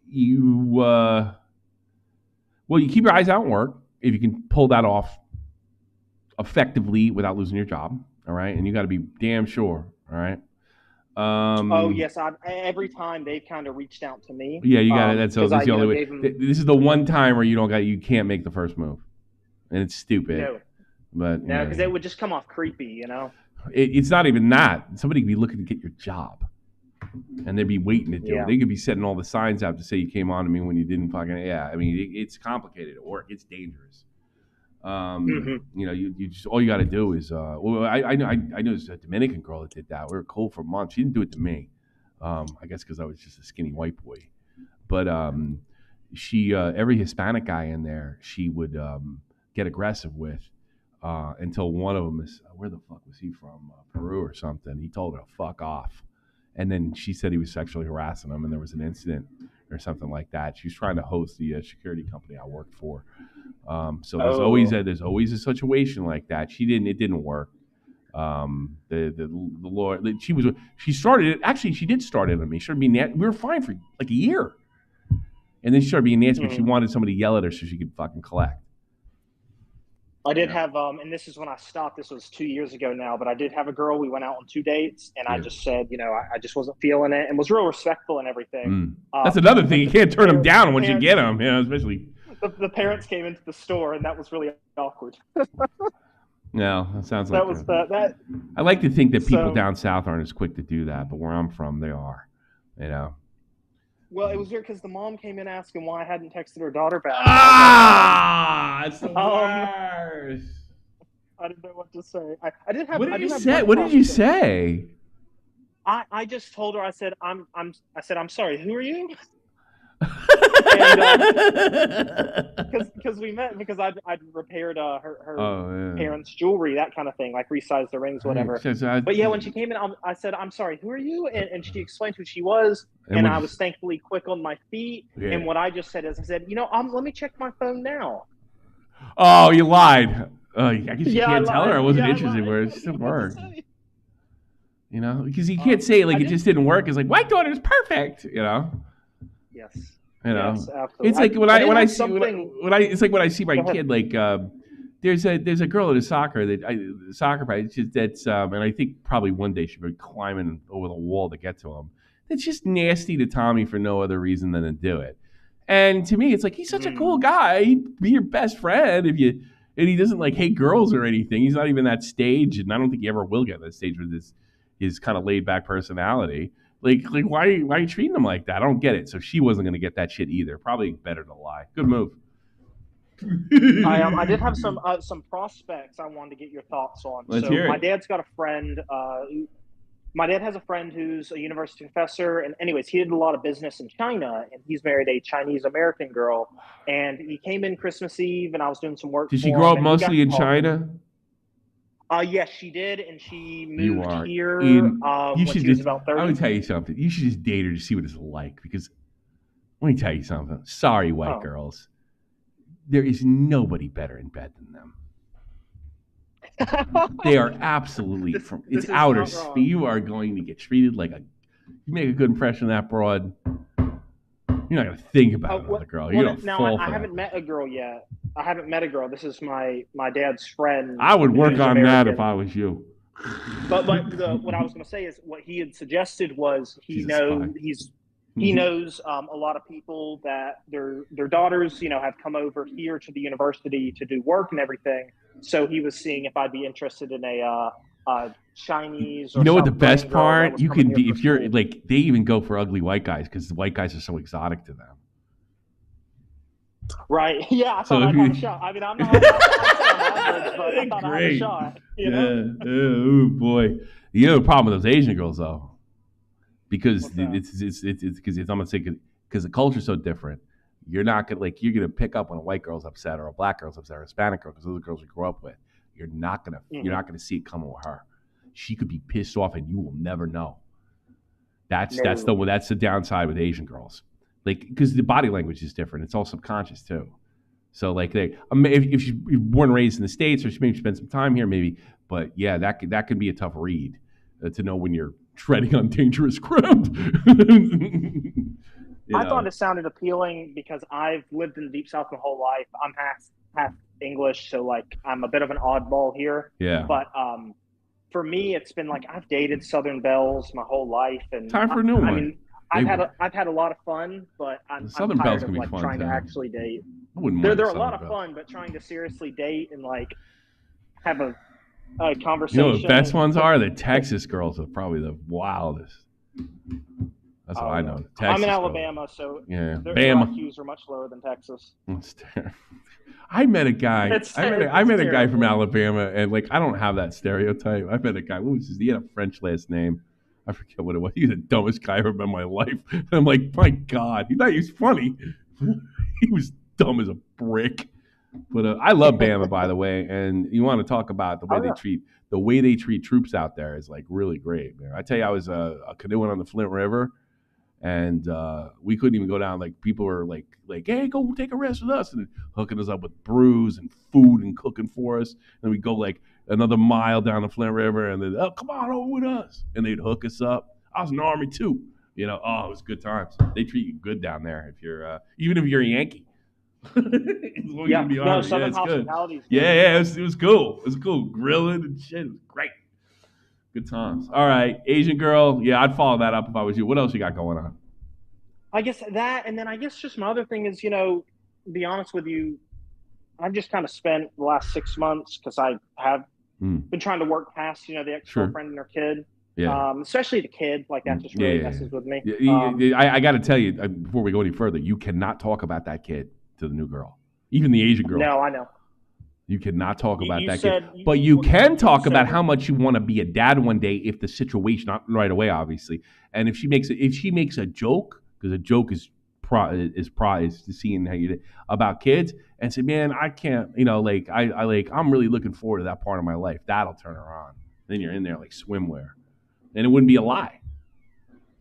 You keep your eyes out and work if you can pull that off effectively without losing your job. All right, and you got to be damn sure. All right. Yes, every time they've kind of reached out to me. Yeah, you got it. That's the only way. This is the one time where you can't make the first move. And it's stupid. No. But because it would just come off creepy, It's not even that. Somebody could be looking to get your job. And they'd be waiting to do it. They could be setting all the signs out to say you came on to me when you didn't fucking it's complicated at work. It's dangerous. You just all you got to do is I know there's a Dominican girl that did that. We were cool for months. She didn't do it to me. I guess because I was just a skinny white boy. But she every Hispanic guy in there she would get aggressive with until one of them is where the fuck was he from? Peru or something. He told her to fuck off, and then she said he was sexually harassing him, and there was an incident or something like that. She was trying to host the security company I worked for. So there's always a situation like that. It didn't work. The Lord, she started it. Actually, she did start it on me. She started being we were fine for like a year, and then she started being nasty. But she wanted somebody to yell at her so she could fucking collect. I did have, and this is when I stopped. This was 2 years ago now, but I did have a girl. We went out on 2 dates, and I just said, I just wasn't feeling it, and was real respectful and everything. That's another thing. You can't turn them down once you get them, especially. The parents came into the store, and that was really awkward. No, that sounds like that. I like to think that people down south aren't as quick to do that, but where I'm from, they are. Well, it was weird because the mom came in asking why I hadn't texted her daughter back. It's the worst. I didn't know what to say. I did have. What did you say? What did you say? I just told her. I said I'm sorry. Who are you? Because we met because I'd repaired her parents' jewelry, that kind of thing, like resized the rings, whatever. But yeah, when she came in, I said, "I'm sorry, who are you?" And she explained who she was, and I was thankfully quick on my feet. Yeah. And what I just said is, I said, let me check my phone now. Oh, you lied. I guess you can't tell her I wasn't interested, but it still worked. Because you can't say it like it just didn't work. It's like, my daughter's perfect. Yes. Yes, it's like when I see my kid, like there's a girl at a soccer practice that's and I think probably one day she'll be climbing over the wall to get to him. It's just nasty to Tommy for no other reason than to do it. And to me, it's like he's such a cool guy. He'd be your best friend and he doesn't like hate girls or anything. He's not even that stage, and I don't think he ever will get that stage with his kind of laid back personality. Like why are you treating him like that? I don't get it. So she wasn't going to get that shit either. Probably better to lie. Good move. I did have some prospects I wanted to get your thoughts on. Let's hear it. My dad's got a friend. My dad has a friend who's a university professor, and anyways, he did a lot of business in China, and he's married a Chinese American girl. And he came in Christmas Eve, and I was doing some work. Did she grow up mostly in China? Yes, she did, and she moved here when she was about 30. I would tell you something. You should just date her to see what it's like, because let me tell you something. Sorry, white girls. There is nobody better in bed than them. They are absolutely it's outer space. You are going to get treated like a you make a good impression on that broad, you're not gonna think about another girl. You're gonna fall for I haven't met a girl yet. I haven't met a girl. This is my dad's friend. I would work on that if I was you. But what I was going to say is what he had suggested was he knows a lot of people that their daughters have come over here to the university to do work and everything. So he was seeing if I'd be interested in a Chinese. Or you know what the best girl part? You can be if you're school. like they even go for ugly white guys because the white guys are so exotic to them. Right? Yeah, I thought I'd have a shot. I mean, I'm not but I thought I had a shot. You know? Oh boy, you know the problem with those Asian girls though, because it's I'm gonna say because the culture's so different. You're not gonna you're gonna pick up when a white girl's upset or a black girl's upset or a Hispanic girl because those are the girls we grew up with. You're not gonna see it coming with her. She could be pissed off and you will never know. That's the downside with Asian girls. Because the body language is different. It's all subconscious too. So if she's born and raised in the States or she maybe spent some time here, maybe. But yeah, that could be a tough read to know when you're treading on dangerous ground. I thought it sounded appealing because I've lived in the Deep South my whole life. I'm half English, so I'm a bit of an oddball here. Yeah. But for me, it's been I've dated Southern belles my whole life, and time for a new one. I mean, I've had a lot of fun, but I'm tired of trying to actually date. I wouldn't mind they're a lot of fun, but trying to seriously date and have a conversation. You know what the best ones are? The Texas girls are probably the wildest. That's what I know. Texas I'm in Alabama, so yeah, their IQs are much lower than Texas. That's terrible. I met a guy. I met a guy from Alabama, and I don't have that stereotype. I met a guy. What was his? He had a French last name. I forget what it was. He's the dumbest guy I've ever met in my life. And I'm like, my God, he thought he was funny. He was dumb as a brick. But I love Bama, by the way. And you want to talk about the way they treat troops out there is really great, man. I tell you, I was canoeing on the Flint River, and we couldn't even go down. People were hey, go take a rest with us, and hooking us up with brews and food and cooking for us. And we go another mile down the Flint River, and then come on over with us, and they'd hook us up. I was in the Army too, it was good times. They treat you good down there if you're even if you're a Yankee. Southern hospitality. Yeah, it was cool. It was cool, grilling and shit. It was great. Good times. All right, Asian girl. Yeah, I'd follow that up if I was you. What else you got going on? I guess that, and then I guess just my other thing is, to be honest with you, I've just kind of spent the last 6 months because I have been trying to work past, the ex-girlfriend and her kid. Yeah. Especially the kid, that just really messes with me. I got to tell you before we go any further, you cannot talk about that kid to the new girl, even the Asian girl. No, I know. You cannot talk about that kid, but you can talk about how much you want to be a dad one day if the situation, not right away, obviously. And if she makes a joke, because a joke is seeing how you did about kids, and say, man, I can't, I'm really looking forward to that part of my life. That'll turn her on. Then you're in there like swimwear, and it wouldn't be a lie.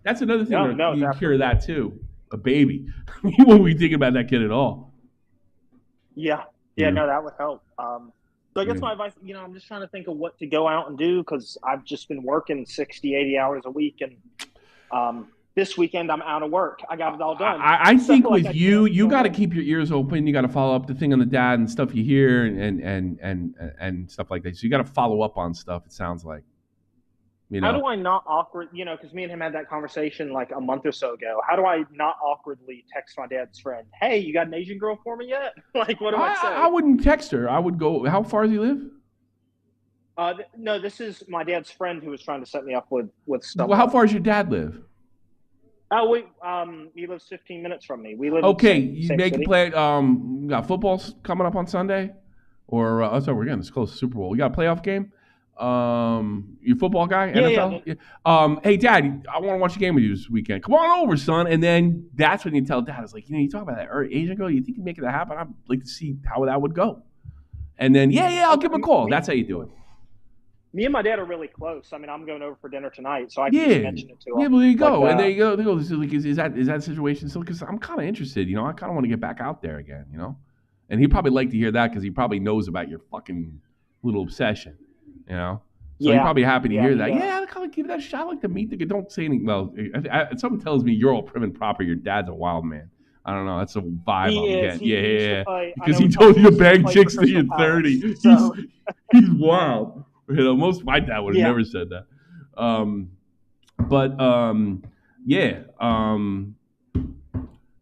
That's another thing. You hear that too. A baby. You won't be thinking about that kid at all. Yeah. No, that would help. So I guess my advice, I'm just trying to think of what to go out and do because I've just been working 60, 80 hours a week. And this weekend I'm out of work. I got it all done. I think with you got to keep your ears open. You got to follow up the thing on the dad and stuff you hear and stuff like that. So you got to follow up on stuff, it sounds like. How do I not awkward, because me and him had that conversation a month or so ago. How do I not awkwardly text my dad's friend, hey, you got an Asian girl for me yet? What do I say? I wouldn't text her. I would go, how far does he live? No, this is my dad's friend who was trying to set me up with stuff. Well, how far does your dad live? Oh, he lives 15 minutes from me. We live okay, you make a play. Got football coming up on Sunday? Or, we're getting this close to Super Bowl. We got a playoff game? You football guy, NFL? Yeah. Hey, Dad, I want to watch a game with you this weekend. Come on over, son. And then that's when you tell Dad, it's you talk about that Asian girl. You think you make that happen? I'd like to see how that would go. And then, I'll give him a call. That's how you do it. Me and my dad are really close. I mean, I'm going over for dinner tonight, so I can just mention it to him. Yeah, well, there you go. And there you go. Is that situation still? Because I'm kind of interested. I kind of want to get back out there again. And he'd probably like to hear that because he probably knows about your fucking little obsession. So you're probably happy to hear that. Yeah, I'll kind of give that a shot. I like to meet the guy. Don't say anything. Well, something tells me you're all prim and proper. Your dad's a wild man. I don't know. That's a vibe I'm getting. Yeah. Because he told you to bang chicks till you're 30. So. He's wild. Most of my dad would have never said that. Yeah.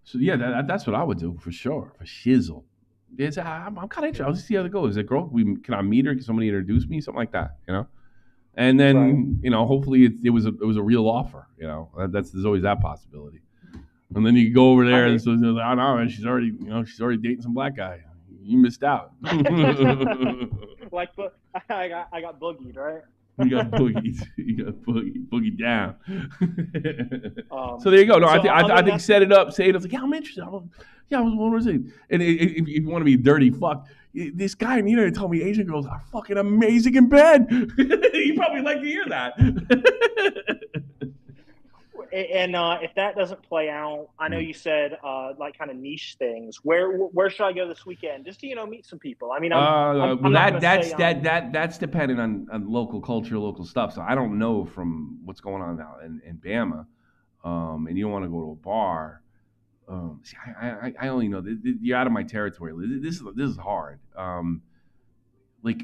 So yeah, that's what I would do for sure. For shizzle. I'm kind of interested. I'll just see how it goes. Is it girl? Can I meet her? Can somebody introduce me? Something like that, And then hopefully it was a real offer. There's always that possibility. And then you go over there and so like, oh no, she's already dating some black guy. You missed out. Like, I got boogied, right? You got boogied. You got boogied down. So there you go. No, I think set it up. Say it. I was like, yeah, I'm interested. I was wondering. And if you want to be dirty, fuck. This guy on the internet told me Asian girls are fucking amazing in bed. You probably like to hear that. And if that doesn't play out, I know you said like kind of niche things. Where should I go this weekend? Just to meet some people. I mean, that's dependent on local culture, local stuff. So I don't know from what's going on now in Bama, and you don't want to go to a bar. See, I only know you're out of my territory. This is hard. Like,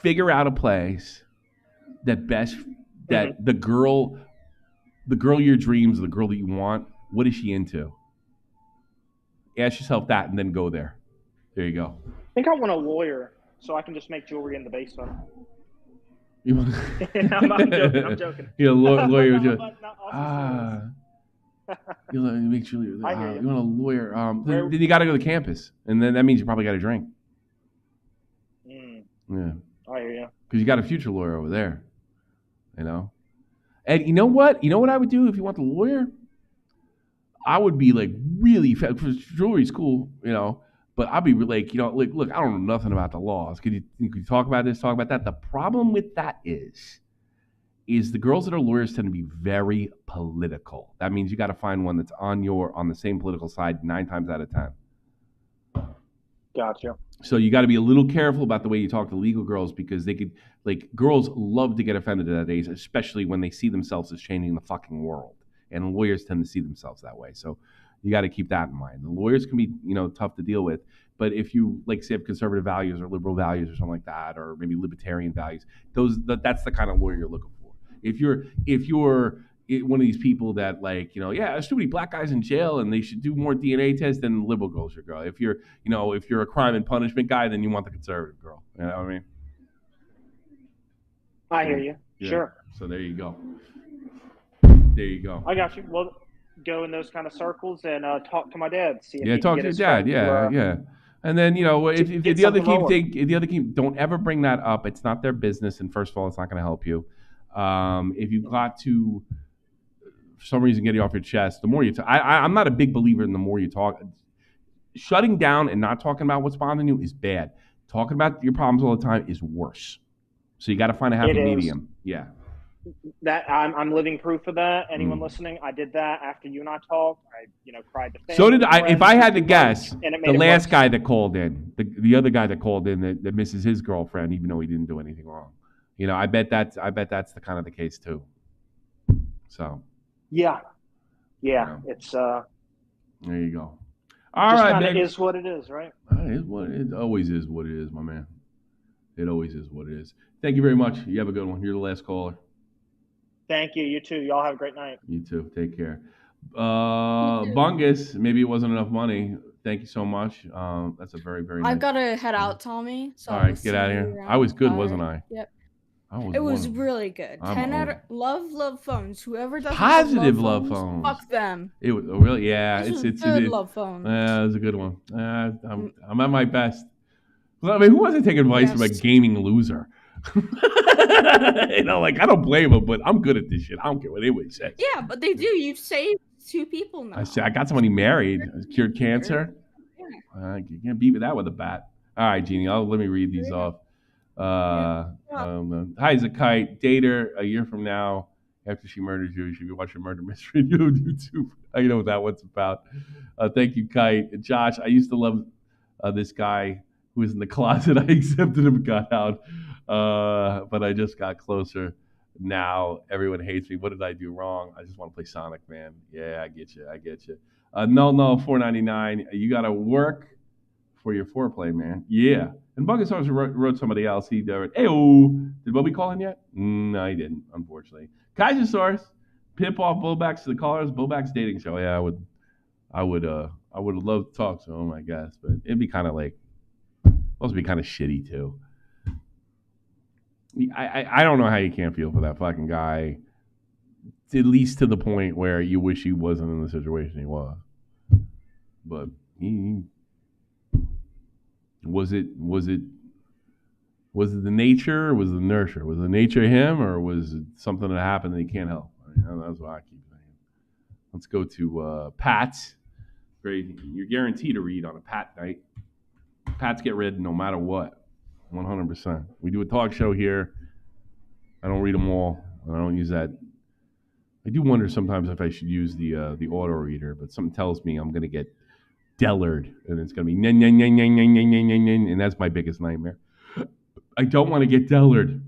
figure out a place that the girl of your dreams, the girl that you want, what is she into? Ask yourself that and then go there. There you go. I think I want a lawyer so I can just make jewelry in the basement. You want? I'm joking. Yeah, lawyer. You make sure you want a lawyer. Then you got to go to campus, and then that means you probably got to drink. Yeah. I hear you. Because you got a future lawyer over there. And you know what? You know what I would do if you want the lawyer? I would be like really jewelry school, but I'd be like, look, I don't know nothing about the laws. Could you talk about this, talk about that? The problem with that is the girls that are lawyers tend to be very political. That means you got to find one that's on the same political side 9 times out of 10. Gotcha. So you got to be a little careful about the way you talk to legal girls because they could, girls love to get offended at that age, especially when they see themselves as changing the fucking world. And lawyers tend to see themselves that way. So you got to keep that in mind. The lawyers can be, tough to deal with. But if you, say, have conservative values or liberal values or something like that, or maybe libertarian values, that's the kind of lawyer you're looking for. If you're one of these people that there's too many black guys in jail and they should do more DNA tests, then the liberal girl's your girl. If you're a crime and punishment guy, then you want the conservative girl. You know what I mean? I hear you. Yeah. Sure. So there you go. There you go. I got you. Well, go in those kind of circles and talk to my dad. See if talk to your dad. Yeah. And then if the other team don't ever bring that up. It's not their business, and first of all, it's not going to help you. If you've got to, for some reason, get it off your chest, the more you talk. I'm not a big believer in the more you talk. Shutting down and not talking about what's bothering you is bad. Talking about your problems all the time is worse. So you got to find a happy medium. Yeah. That I'm living proof of that. Anyone listening, I did that after you and I talked. I cried to family. So did I. If I had to guess, the last guy that called in, the other guy that called in that misses his girlfriend, even though he didn't do anything wrong. I bet that's the kind of the case too. So. Yeah. It's there you go. All right, man. It is what it is, right? It always is what it is, my man. It always is what it is. Thank you very much. You have a good one. You're the last caller. Thank you. You too. Y'all have a great night. You too. Take care. Bungus, maybe it wasn't enough money. Thank you so much. That's a very, very nice. I've got to head out, Tommy. So all right, get out of here. I was good, wasn't I? Yep. It was really good. 10 out of love phones. Whoever does positive love phones. Fuck them. It was really it's good love phone. Yeah, it was a good one. I'm at my best. Well, I mean, who wants to take advice from a gaming loser? I don't blame him, but I'm good at this shit. I don't care what anybody says. Yeah, but they do. You've saved 2 people now. I got somebody married, cured cancer. Yeah. You can't beat me that with a bat. All right, Genie. Let me read these off. Hi, Zakite. Date her a year from now. After she murders you, you should be watching Murder Mystery on YouTube. I know what that one's about. Thank you, Kite. Josh, I used to love this guy who was in the closet. I accepted him and got out. But I just got closer. Now everyone hates me. What did I do wrong? I just want to play Sonic, man. Yeah, I get you. No, $4.99. You got to work for your foreplay, man. Yeah. And Bugasaurus wrote somebody else. He did. Did Bobby call in yet? No, he didn't, unfortunately. Kaisersaurus, pimp off Bobacks to the callers. Bobacks dating show. Yeah, I would have loved to talk to him, I guess, but it'd be kind of like, also be kind of shitty too. I don't know how you can't feel for that fucking guy, at least to the point where you wish he wasn't in the situation he was. But was it the nature or was it the nurture? Was the nature him or was it something that happened that he can't help? That's what I keep saying. Let's go to Pat's. Great. You're guaranteed to read on a Pat night. Pats get read no matter what. 100%. We do a talk show here. I don't read them all. I don't use that. I do wonder sometimes if I should use the auto reader, but something tells me I'm going to get Dellered, and it's going to be and that's my biggest nightmare. I don't want to get Dellered.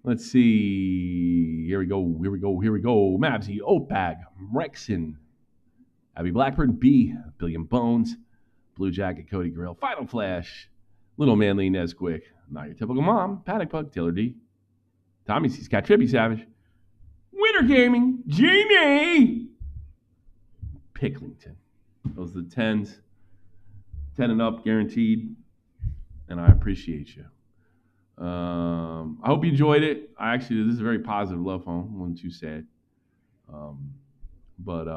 Let's see. Here we go. Mabsy, Oatbag, Rexon, Abby Blackburn, B, Billion Bones, Blue Jacket, Cody Grill, Final Flash, Little Manly, Nesquick, Not Your Typical Mom, Panic Bug, Taylor D, Tommy C's Cat Trippy Savage, Winter Gaming, Genie, Picklington. Those are the 10s. 10 and up, guaranteed. And I appreciate you. I hope you enjoyed it. This is a very positive love phone. Wasn't too sad. But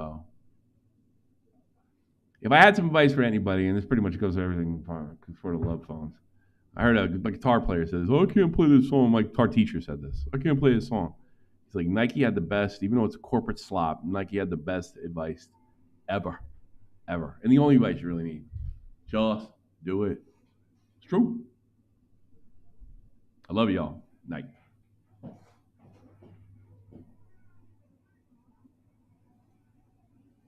if I had some advice for anybody, and this pretty much goes to everything for the love phones. I heard a guitar player says, I can't play this song. My guitar teacher said this. I can't play this song. He's like, Nike had the best, even though it's a corporate slop, Nike had the best advice ever. And the only advice you really need. Just do it. It's true. I love y'all. Night.